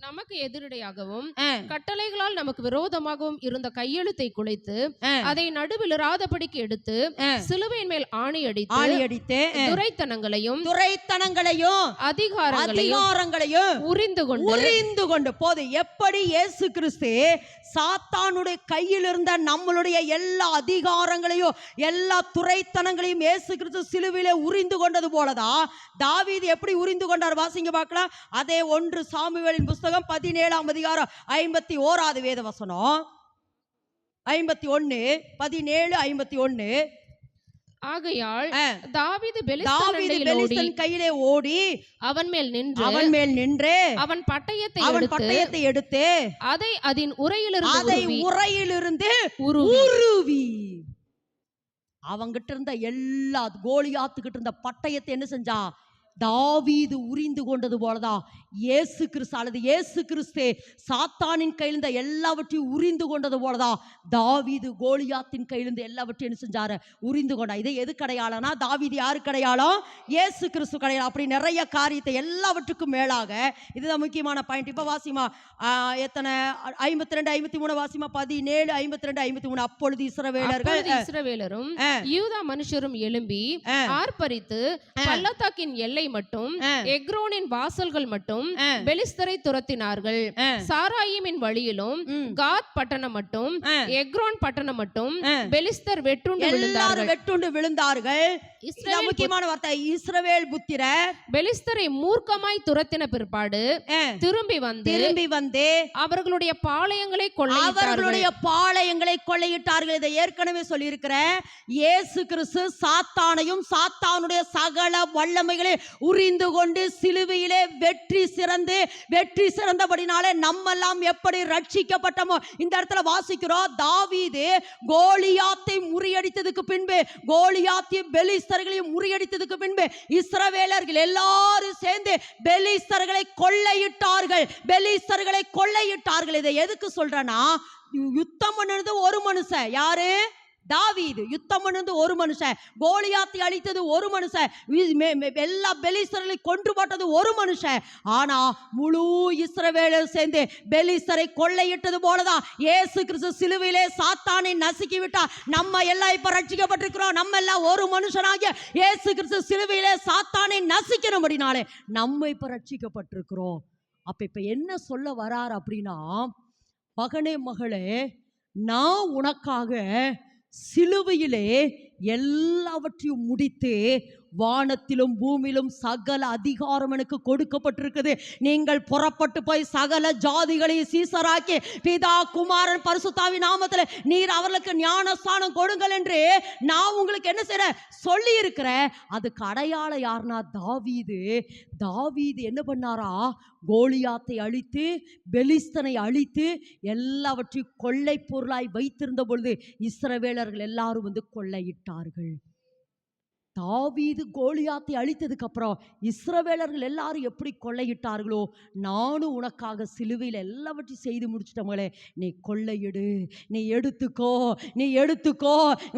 நமக்கு எதிரடையாகவும் கட்டளைகளால் நமக்கு விரோதமாகவும் இருந்த கையெழுத்தை குலைத்து அதை நடுவில் இராதபடிக்கு எடுத்து சிலுவையின் மேல் ஆணி அடித்து துரைத்தனங்களையும் அதிகாரங்களையும் உரிந்து கொண்டு போது. எப்படி இயேசு கிறிஸ்து சாத்தானுடைய கையில் இருந்த நம்மளுடைய எல்லா அதிகாரங்களையும் எல்லா துரைத்தனங்களையும் இயேசு கிறிஸ்து சிலுவையிலே உரிந்து கொண்டது போலதான் தாவீது எப்படி உரிந்து கொண்டார்? வாசிங்க பார்க்கலாம். அதே 1 சாமுவேலின் புஸ்தகம் 17ஆம் அதிகாரம் 51வது வேத வசனம். 51:17-51. ஆகையால் தாவீது பெலிஸ்தன் கையிலே ஓடி அவன் மேல் நின்று அவன் பட்டயத்தை எடுத்து அதை அதன் உரையிலிருந்து உருவி அவங்கிட்ட இருந்த எல்லா கோலியாத்துக்கிட்ட இருந்த பட்டயத்தை என்ன செஞ்சா? தாவீது உரிந்து கொண்டது போலதான் இயேசு கிறிஸ்து, அல்லது இயேசு கிறிஸ்து சாத்தானின் கையிலிருந்த எல்லாவற்றையும் உரிந்து கொண்டது போலதான் தாவீது கோலியாத்தின் கையிலிருந்து எல்லாவற்றையும் என்ன செஞ்சாரு? உரிந்து கொண்டா. இது எது அடையாளம்னா, தாவீது யாருக்கு அடையாளம்? இயேசு கிறிஸ்து அடையாளம். அப்படி நிறைய காரியத்தை எல்லாவற்றுக்கும் மேலாக இதுதான் முக்கியமான பாயிண்ட். இப்ப வாசிமா எத்தனை 52-53 வாசிமா. 17:52-53. அப்பொழுது இஸ்ரவேலரும் யூதா மனுஷரும் எழும்பி ஆர்ப்பரித்து பள்ளத்தாக்கின் எல்லை மட்டும் எக்ரோனின் வாசல்கள் மட்டும் பெலிஸ்தரை துரத்தினார்கள். சாராயிமின் வழியிலும் காத் பட்டணம் மட்டும் எக்ரோன் பட்டணம் மட்டும் பெலிஸ்தர் வெட்டுண்டு விழுந்தார்கள். முக்கியமான வார்த்தை, இஸ்ரவேல் புத்திரர் பெலிஸ்தரை மூர்க்கமாய் துரத்தின பிற்பாடு திரும்பி வந்து அவர்களுடைய பாளையங்களை கொள்ளையிட்டார்கள். இதை ஏற்கனவே சொல்லி இருக்கிறேன். இயேசு கிறிஸ்து சாத்தானையும் சாத்தானுடைய சகல வல்லமைகளை உரிந்து கொண்டு சிலுவையிலே வெற்றி சிறந்தபடினாலே நம்மெல்லாம் எப்படி ரட்சிக்கப்பட்டோமோ இந்த இடத்துல வாசிக்கிறோம். தாவீது கோலியாத்தை முறியடித்ததுக்கு பின்பு கோலியாத்தை பெலிஸ்தர்களையும் முறியடித்ததுக்கு பின்பு இஸ்ரவேலர்கள் எல்லாரும் சேர்ந்து பெலிஸ்தர்களை கொள்ளையிட்டார்கள். இதை எதுக்கு சொல்றேன்னா, யுத்தம் பண்ணது ஒரு மனுஷன். யாரு? தாவீது. யுத்தம் பண்ணது ஒரு மனுஷன். கோலியாத்தை அழித்தது ஒரு மனுஷன். எல்லா பெலிஸ்தர்களை கொன்று போட்டது ஒரு மனுஷன். ஆனா முழு இஸ்ரவேலர் சேர்ந்து பெலிஸ்தரை கொள்ளையிட்டது போலதான் இயேசு கிறிஸ்து சிலுவையிலே சாத்தானை நசுக்கி விட்டா. நம்ம எல்லாம் இப்ப ரட்சிக்கப்பட்டிருக்கிறோம். நம்ம எல்லாம் ஒரு மனுஷனாகிய இயேசு கிறிஸ்து சிலுவையிலே சாத்தானை நசுக்கணும்படினாலே நம்ம இப்ப ரட்சிக்கப்பட்டிருக்கிறோம். இப்ப என்ன சொல்ல வரார் அப்படின்னா, மகனே மகளே, நான் உனக்காக சிலுவையிலே எல்லாவற்றையும் முடித்து வானத்திலும் பூமியிலும் சகல அதிகாரம் எனக்கு கொடுக்கப்பட்டிருக்குது. நீங்கள் புறப்பட்டு போய் சகல ஜாதிகளையும் சீசராக்கி பிதா குமாரன் பரிசுத்தாவி நாமத்தில் நீர் அவர்களுக்கு ஞானஸ்தானம் கொடுங்கள் என்று நான் உங்களுக்கு என்ன செய்ற சொல்லி இருக்கிறேன். அதுக்கு அடையாளம் யாருன்னா தாவீது என்ன பண்ணாரா? கோலியாத்தை அழித்து பெலிஸ்தனை அழித்து எல்லாவற்றையும் கொள்ளை பொருளாய் வைத்திருந்த பொழுது இஸ்ரவேலர்கள் எல்லாரும் வந்து கொள்ளையிட்டார்கள். தாவீது கோலியாத்தை அழித்ததுக்கு அப்புறம் இஸ்ரவேலர்கள் எல்லாரும் எப்படி கொள்ளையிட்டார்களோ, நானும் உனக்காக சிலுவையில் எல்லாவற்றையும் செய்து முடிச்சிட்டவங்களே, நீ கொள்ளையிடு, நீ எடுத்துக்கோ,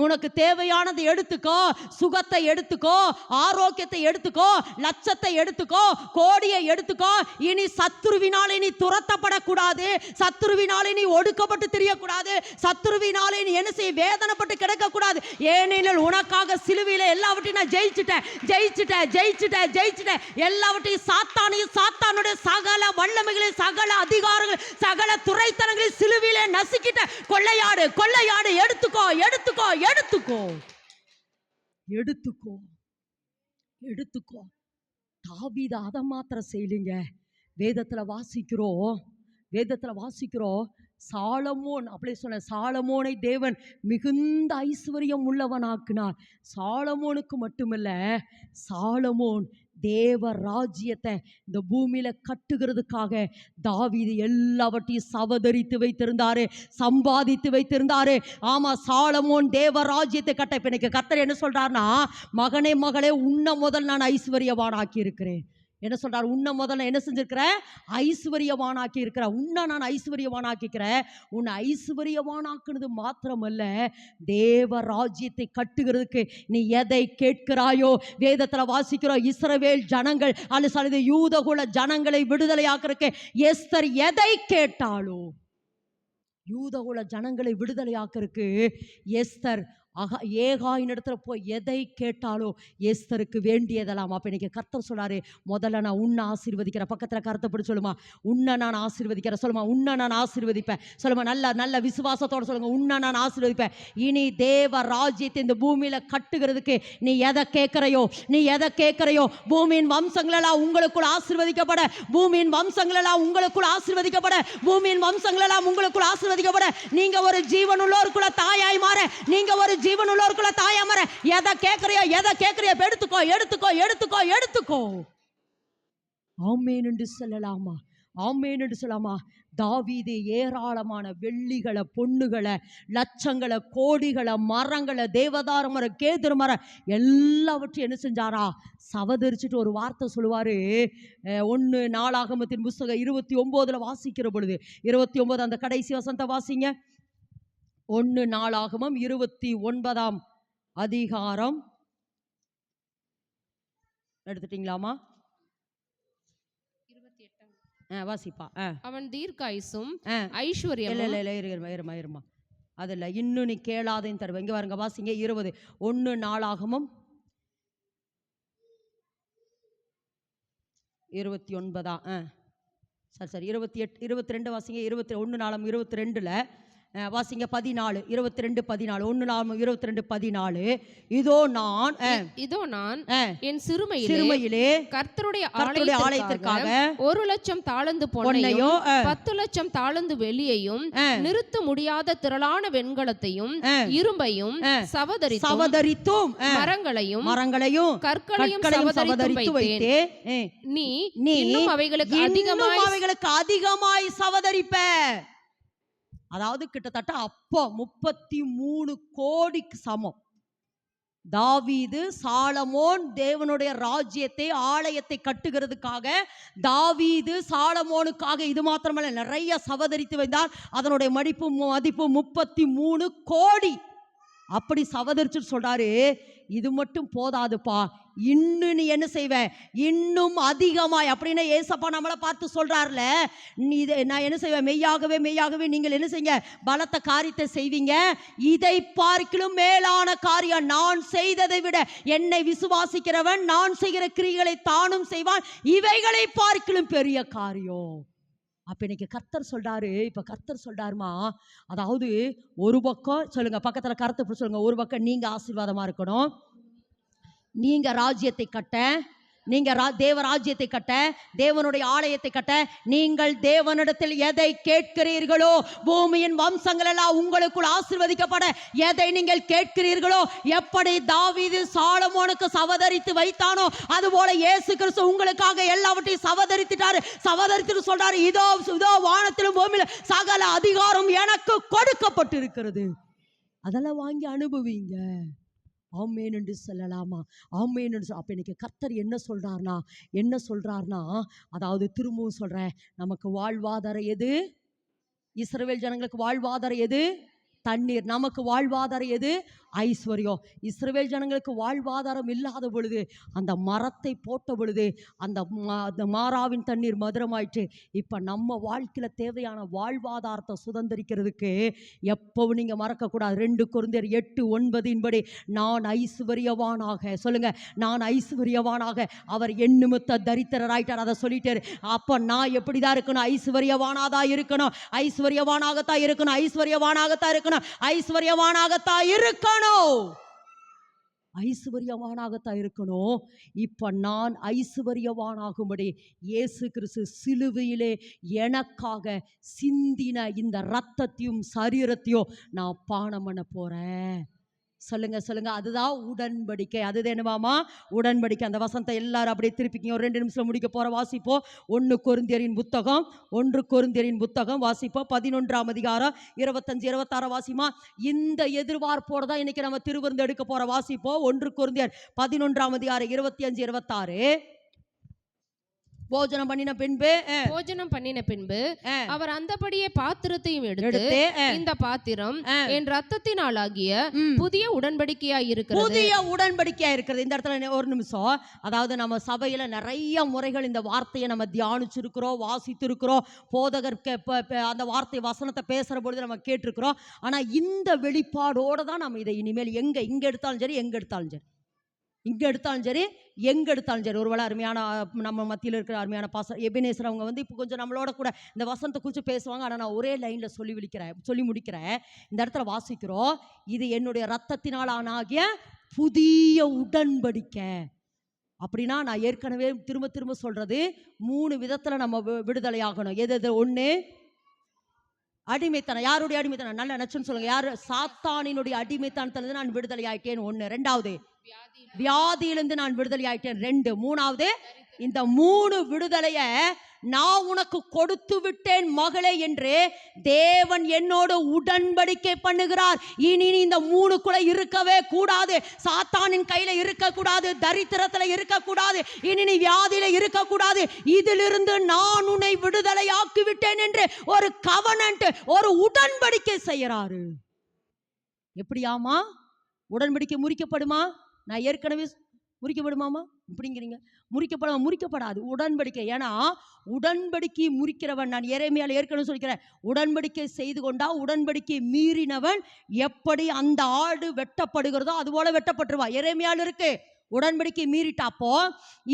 உனக்கு தேவையானதை எடுத்துக்கோ, சுகத்தை எடுத்துக்கோ, ஆரோக்கியத்தை எடுத்துக்கோ, லட்சத்தை எடுத்துக்கோ, கோடியை எடுத்துக்கோ. இனி சத்துருவினாலே நீ துரத்தப்படக்கூடாது, சத்துருவினாலே நீ ஒடுக்கப்பட்டு தெரியக்கூடாது, சத்துருவினாலே நீ என்ன செய்ய வேதனைப்பட்டு கிடக்கக்கூடாது. ஏனெனில் உனக்காக சிலுவையில் எல்லாவற்றையும் நான் ஜெயிச்சிட்டேன். எல்லாவற்றையும் சாத்தானுடைய சகல வல்லமைகளையும் சகல அதிகாரங்கள் சகல துரைத்தனங்களையும் சிலுவையிலே நசுக்கிட்ட. கொள்ளையாடு, எடுத்துக்கோ. தாவீது அதை மாத்திரம் செய்யலீங்க. வேதத்துல வாசிக்கிறோம் சாலமோன், அப்படி சொன்ன சாலமோனை தேவன் மிகுந்த ஐஸ்வர்யம் உள்ளவனாக்கினார். சாலமோனுக்கு மட்டுமல்ல, சாலமோன் தேவ ராஜ்யத்தை இந்த பூமியில கட்டுகிறதுக்காக தாவீது எல்லாவற்றையும் சம்பாதித்து வைத்திருந்தாரு. ஆமா, சாலமோன் தேவ ராஜ்யத்தை கட்ட. இப்ப எனக்கு கர்த்தர் என்ன சொல்றாருன்னா, மகனே மகளே, உன்னை முதல் நான் ஐஸ்வர்யவானாக்கி இருக்கிறேன். என்ன சொல்றார்? உன்னை முதல்ல என்ன செஞ்சிருக்கிறேன்? ஐஸ்வர்யவானாக்கி இருக்கிற. உன்னை நான் ஐஸ்வர்யவானாக்கிக்கிறேன். உன்னை ஐஸ்வர்யவானாக்குனது மாத்திரமல்ல, தேவ ராஜ்யத்தை கட்டுகிறதுக்கு நீ எதை கேட்கிறாயோ, வேதத்துல வாசிக்கிறோம், இஸ்ரவேல் ஜனங்கள் அல்லது யூதகுல ஜனங்களை விடுதலையாக்குறதுக்கு எஸ்தர் எதை கேட்டாளோ, யூதகுல ஜனங்களை விடுதலையாக்குறதுக்கு எஸ்தர் ஏகாயின் இடத்துல போய் எதை கேட்டாலோ எஸ்தருக்கு வேண்டியதெல்லாம். அப்ப இன்னைக்கு கர்த்தர் சொன்னாரு, முதல்ல நான் உன்னை ஆசீர்வதிக்கிறேன். பக்கத்துல கருத்தப்படி சொல்லுமா, உன்னை நான் ஆசீர்வதிக்கிறேன். சொல்லுமா, உன்னை நான் ஆசீர்வதிப்பேன். சொல்லுமா, நல்ல விசுவாசத்தோட சொல்லுங்க, உன்னை நான் ஆசீர்வதிப்பேன். இனி தேவ ராஜ்யத்தை இந்த பூமியில கட்டுகிறதுக்கு நீ எதை கேட்கறையோ, பூமியின் வம்சங்களெல்லாம் உங்களுக்குள் ஆசீர்வதிக்கப்பட, பூமியின் வம்சங்களெல்லாம் உங்களுக்குள் ஆசீர்வதிக்கப்பட, நீங்க ஒரு ஜீவனுள்ளோருக்குள்ள தாயாய் மாற, நீங்க ஒரு ஜீவனுள்ளோருக்குள்ள தாயா மாற. எதை கேட்கறியோ எடுத்துக்கோ. ஆமென் என்று சொல்லலாமா? தாவீது ஏராளமான வெள்ளிகளை, பொண்ணுகளை, லட்சங்களை, கோடிகளை, மரங்களை, தேவதார மரம், கேதுரு மரம் எல்லாவற்றையும் என்ன செஞ்சாரா? சவதரிச்சுட்டு ஒரு வார்த்தை சொல்லுவாரு. 1 நாளாகமத்தின் புஸ்தகம் 29 வாசிக்கிற பொழுது, 29 அந்த கடைசி வசனத்தை வாசிங்க. 1 நாளாகமம் 29 அதிகாரம் எடுத்துட்டீங்களாமா? 28 வாசிப்பா. அவன் தீர்க்காயுசும் ஐஸ்வர்யம். இருமா அதுல இன்னும் நீ கேளாதையும் தருவேன். இங்க வாருங்க, வாசிங்க. 1 நாளாகமம் 29 சரி 28 22 வாசிங்க. 1 நாளாம் 22ல வாசிங்க. 14 22 14 1 நாளாம் 22 14. இதோ நான் என் சிறுமையிலே கர்த்தருடைய ஆலயத்திற்காக 1,00,000 தாலந்து பொன்னையும் 10,00,000 தாலந்து வெள்ளியையும் நிறுத்த முடியாத திரளான வெண்கலத்தையும் இரும்பையும் சவதரித்தும் மரங்களையும் கற்களையும் சவதரித்து வைத்தேன். நீ இன்னும் அவைகளுக்கு அதிகமாய் சவதரிப்ப. அதாவது கிட்டத்தட்ட அப்போ 33 கோடிக்கு சமம். தாவீது சாலமோன் தேவனுடைய ராஜ்யத்தை ஆலயத்தை கட்டுகிறதுக்காக தாவீது சாலமோனுக்காக இது மாத்திரமல்ல நிறைய சவதரித்து வைத்தார். அதனுடைய மதிப்பு 33 கோடி. அப்படி சவதரிச்சு சொல்றாரு, இது மட்டும் போதாதுப்பா, இன்னும் நீ என்ன செய்வ, இன்னும் அதிகமாய். அப்படின்னு ஏசப்பா நம்மளை பார்த்து சொல்றாருல, நான் என்ன செய்வேன், மெய்யாகவே மெய்யாகவே நீங்கள் என்ன செய்யுங்க, பலத்த காரியத்தை செய்வீங்க, இதை பார்க்கிலும் மேலான காரியம் நான் செய்ததை விட என்னை விசுவாசிக்கிறவன் நான் செய்கிற கிரியைகளை தானும் செய்வான், இவைகளை பார்க்கிலும் பெரிய காரியம். அப்ப இன்னைக்கு கர்த்தர் சொல்றாரு, இப்ப கர்த்தர் சொல்றாருமா, அதாவது ஒரு பக்கம் சொல்லுங்க, பக்கத்துல கருத்து சொல்லுங்க, ஒரு பக்கம் நீங்க ஆசீர்வாதமா இருக்கணும், நீங்க ராஜ்யத்தை கட்ட, நீங்க தேவ ராஜ்யத்தை கட்ட, தேவனுடைய ஆலயத்தை கட்ட, நீங்கள் தேவனிடத்தில் எதை கேட்கிறீர்களோ, பூமியின் வம்சங்கள் எல்லாம் உங்களுக்குள் ஆசீர்வதிக்கப்பட எதை நீங்கள் கேட்கிறீர்களோ, எப்படி தாவீது சாலமோனுக்கு சவதரித்து வைத்தானோ அதுபோல இயேசு கிறிஸ்து உங்களுக்காக எல்லாவற்றையும் சவதரித்துட்டாரு. சவதரித்து சொல்றாரு, இதோ இதோ வானத்திலும் பூமியிலும் சகல அதிகாரம் எனக்கு கொடுக்கப்பட்டு இருக்கிறது, அதெல்லாம் வாங்கி அனுபவிங்க. ஆமேன் என்று சொல்லலாமா? ஆமேன் என்று அப்ப இன்னைக்கு கர்த்தர் என்ன சொல்றார்னா, அதாவது திரும்பவும் சொல்றேன், நமக்கு வாழ்வாதாரம் எது? இஸ்ரவேல் ஜனங்களுக்கு வாழ்வாதாரம் எது? தண்ணீர். நமக்கு வாழ்வாதாரம் எது? ஐஸ்வர்யம். இஸ்ரவேல் ஜனங்களுக்கு வாழ்வாதாரம் இல்லாத பொழுது அந்த மரத்தை போட்ட பொழுது அந்த மாறாவின் தண்ணீர் மதுரமாயிற்று. இப்போ நம்ம வாழ்க்கையில் தேவையான வாழ்வாதாரத்தை சுதந்திரிக்கிறதுக்கு எப்பவும் நீங்கள் மறக்கக்கூடாது. 2 கொரிந்தியர் 8:9 நான் ஐஸ்வர்யவானாக, சொல்லுங்க, நான் ஐஸ்வர்யவானாக அவர் என் நிமித்த தரித்திரராயிட்டார், அதை சொல்லிட்டாரு. அப்போ நான் எப்படிதான் இருக்கணும்? ஐஸ்வர்யவானாதான் இருக்கணும், ஐஸ்வர்யவானாகத்தான் இருக்கணும், ஐஸ்வர்யவானாகத்தான் இருக்கணும், ஐஸ்வர்யவானாகத்தான் இருக்கணும், ஐஸ்வர்யவானாகத்தான் இருக்கணும். இப்ப நான் ஐஸ்வர்யவானாகும்படி இயேசு கிறிஸ்து சிலுவையிலே எனக்காக சிந்தின இந்த இரத்தத்தையும் சரீரத்தையும் நான் பானம் பண்ண போறேன். சொல்லுங்க சொல்லுங்க, அதுதான் உடன்படிக்கை. அதுதான் என்னவாமா? உடன்படிக்கை. அந்த வசனத்தை எல்லாரும் அப்படியே திருப்பிக்கிங்க. ஒரு 2 நிமிஷம் முடிக்க போற. வாசிப்போம் 1 கொரிந்தியரின் புத்தகம் வாசிப்போம் 11ஆம் அதிகாரம் 25 26 வாசிமா. இந்த எதிர்பார்ப்போட தான் இன்னைக்கு நம்ம திருவிருந்து எடுக்க போற. வாசிப்போம் 1 கொரிந்தியர் 11ஆம் அதிகாரம் 25 26. போஜனம் பண்ணின பின்பு அவர் அந்தபடியே பாத்திரத்தையும் எடுத்து, இந்த பாத்திரம் என் ரத்தத்தினாலாகிய புதிய உடன்படிக்கையாய் இருக்கிறது. இந்த இடத்துல ஒரு நிமிஷம், அதாவது நம்ம சபையில நிறைய முறைகள் இந்த வார்த்தையை நம்ம தியானிச்சிருக்கிறோம், வாசித்திருக்கிறோம், போதகர் அந்த வார்த்தை வசனத்தை பேசுற பொழுது நம்ம கேட்டிருக்கிறோம். ஆனா இந்த வெளிப்பாடோட தான் நம்ம இதை இனிமேல் இங்க எடுத்தாலும் சரி, எங்க எடுத்தாலும் சரி, ஒருவேளை அருமையான நம்ம மத்தியில் இருக்கிற அருமையான பாஸ்டர் எபினேசர் அவங்க இப்போ கொஞ்சம் நம்மளோட கூட இந்த வசனத்தை குறித்து பேசுவாங்க. ஆனால் நான் ஒரே லைனில் சொல்லி முடிக்கிறேன். இந்த இடத்துல வாசிக்கிறோம், இது என்னுடைய இரத்தத்தினால் ஆனாகிய புதிய உடன்படிக்கை. அப்படின்னா நான் ஏற்கனவே திரும்ப சொல்றது, 3 விதத்தில் நம்ம விடுதலையாகணும். எது? 1 அடிமைத்தனம். யாருடைய அடிமைத்தனம்? நல்ல நச்சுன்னு சொல்லுங்க. யாரு? சாத்தானினுடைய அடிமைத்தனத்திலிருந்து நான் விடுதலை ஆயிட்டேன். 1. 2வது வியாதியிலிருந்து நான் விடுதலை ஆயிட்டேன். 2. 3வது இந்த 3 விடுதலைய நான் உனக்கு கொடுத்து விட்டேன் மகளே என்று தேவன் என்னோடு உடன்படிக்கை பண்ணுகிறார். இனி இந்த 3க்குள்ள இருக்கவே கூடாது. சாத்தானின் கையில இருக்கக்கூடாது, தரித்திரத்துல இருக்கக்கூடாது, இனி நீ வியாதியில இருக்கக்கூடாது. இதிலிருந்து நான் உன்னை விடுதலை ஆக்கி விட்டேன் என்று ஒரு கவனன்ட், ஒரு உடன்படிக்கை செய்யறாரு. எப்படியாமா? உடன்படிக்கை முறிக்கப்படுமா? நான் ஏற்கனவே முறிக்கப்படுமாமா இப்படிங்கிறீங்க. முறிக்கப்படாது உடன்படிக்கை. ஏன்னா உடன்படிக்கை முறிக்கிறவன், நான் எரேமியால ஏற்கனவே சொல்லிக்கிறேன், உடன்படிக்கை செய்து கொண்டா உடன்படிக்கை மீறினவன் எப்படி அந்த ஆடு வெட்டப்படுகிறதோ அதுபோல வெட்டப்பட்டுருவா. எரேமியால இருக்கு. உடன்படிக்கை மீறிட்டாப்போ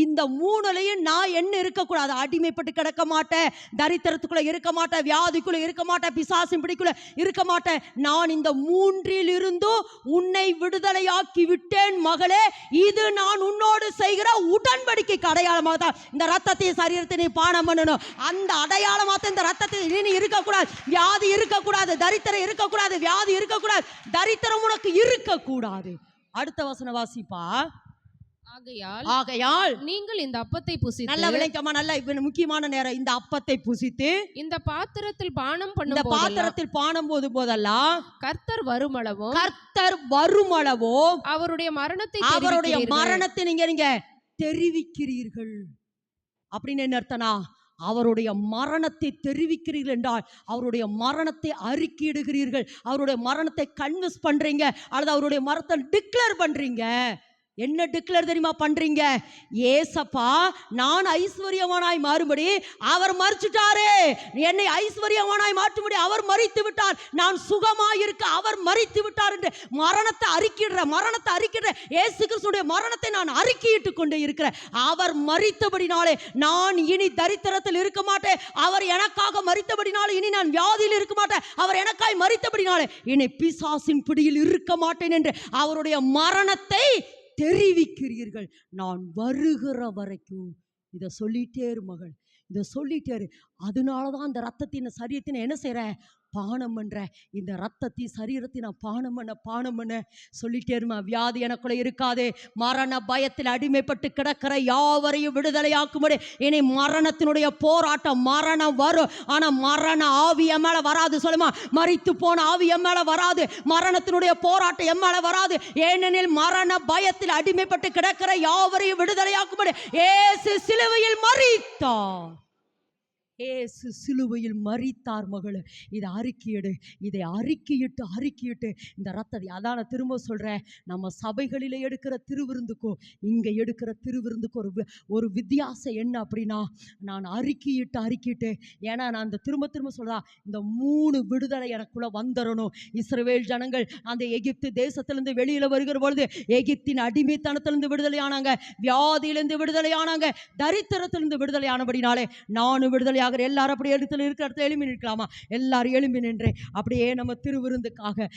இந்த 3லையும் நான் என்ன இருக்கக்கூடாது? அடிமைப்பட்டு கிடக்க மாட்டேன், தரித்திரத்துக்குள்ள இருக்க மாட்டேன், வியாதிக்குள்ள இருக்க மாட்டேன், பிசாசின் பிடிக்குள்ள இருக்க மாட்டேன். நான் இந்த 3லிருந்தும் உன்னை விடுதலையாக்கி விட்டேன் மகளே. இது நான் உன்னோடு செய்கிற உடன்படிக்கைக்கு அடையாளமாக தான் இந்த ரத்தத்தையும் சரீரத்தை நீ பானம் பண்ணணும். அந்த அடையாளமாக இந்த ரத்தத்தை நீ இருக்கக்கூடாது, வியாதி இருக்கக்கூடாது, தரித்திரம் இருக்கக்கூடாது, வியாதி இருக்கக்கூடாது, தரித்திரம் உனக்கு இருக்கக்கூடாது. அடுத்த வசனம் வாசிப்பா. ஆகையால் நீங்கள் இந்த அப்பத்தை புசித்து, நல்ல விளைக்கமா, நல்ல முக்கியமான நேரம், இந்த அப்பத்தை புசித்து இந்த பாத்திரத்தில் பானம் இந்த பாத்திரத்தில் பானம் போதெல்லாம் கர்த்தர் வருமளவும் அவருடைய மரணத்தை நீங்க தெரிவிக்கிறீர்கள். அப்படின்னு என்ன அர்த்தம்னா, அவருடைய மரணத்தை தெரிவிக்கிறீர்கள் என்றால் அவருடைய மரணத்தை அறிக்கையிடுகிறீர்கள், அவருடைய மரணத்தை கன்வின்ஸ் பண்றீங்க, அல்லது அவருடைய மரணத்தை டிக்ளேர் பண்றீங்க. என்ன டிக்ளேர் தெரியுமா பண்றீங்க? ஏசப்பா நான் ஐஸ்வர்யவானாய் மாறும்படி அவர் மரிச்சிட்டாரே, என்னை ஐஸ்வர்யவானாய் மாற்றும்படி அவர் மரித்து விட்டார், நான் சுகமாய் இருக்க அவர் மரித்து விட்டார் என்று மரணத்தை அறிக்கையிடுற இயேசு கிறிஸ்துவின் மரணத்தை நான் அறிக்கையிட்டு கொண்டே இருக்கிறேன். அவர் மரித்தபடினாலே நான் இனி தரித்திரத்தில் இருக்க மாட்டேன், அவர் எனக்காக மரித்தபடினாலே இனி நான் வியாதியில் இருக்க மாட்டேன், அவர் எனக்காய் மரித்தபடினாலே இனி பிசாசின் பிடியில் இருக்க மாட்டேன் என்று அவருடைய மரணத்தை தெரிவிக்கிறீர்கள். நான் வருகிற வரைக்கும் இதை சொல்லிட்டே இரு மகள், இதை சொல்லிட்டே இரு. அதனாலதான் அந்த ரத்தத்தின் சரீரத்தின் என்ன செய்யற, பானம் பண்ற. இந்த ரத்தத்தின் சரீரத்தை நான் பானம் பண்ண சொல்லிட்டே இருமா. வியாதி எனக்குள்ள இருக்காது. மரண பயத்தில் அடிமைப்பட்டு கிடக்கிற யாவரையும் விடுதலையாக்கும்படி இனி மரணத்தினுடைய போராட்டம், மரணம் வரும், ஆனா மரண ஆவி என் மேல வராது. சொல்லுமா, மரித்து போன ஆவி என் மேல வராது, மரணத்தினுடைய போராட்டம் என் மேல வராது. ஏனெனில் மரண பயத்தில் அடிமைப்பட்டு கிடக்கிற யாவரையும் விடுதலையாக்கும்படி இயேசு சிலுவையில் மரித்தார். இயேசு சிலுவையில் மரித்தார் மகளே. இதை அறிக்கையிடு, இதை அறிக்கையிட்டு இந்த ரத்தத்தை. அதான் நான் திரும்ப சொல்றேன், நம்ம சபைகளிலே எடுக்கிற திருவிருந்துக்கும் இங்க எடுக்கிற திருவிருந்துக்கும் ஒரு வித்தியாசம் என்ன அப்படின்னா, நான் அறிக்கையிட்டு ஏன்னா நான் அந்த திரும்ப சொல்றா, இந்த 3 விடுதலை எனக்குள்ள வந்துடணும். இஸ்ரவேல் ஜனங்கள் அந்த எகிப்து தேசத்திலிருந்து வெளியில வருகிற பொழுது எகிப்தின் அடிமைத்தனத்திலிருந்து விடுதலையானாங்க, வியாதியிலிருந்து விடுதலையானாங்க, தரித்திரத்திலிருந்து விடுதலையானபடினாலே நானும் விடுதலை. எல்லாரும் அப்படி இடத்துல இருக்கிற இடத்துல எழுப்பி நிற்கலாமா? எல்லாரும் எழுப்பி நின்று அப்படியே நம்ம திருவிருந்துக்காக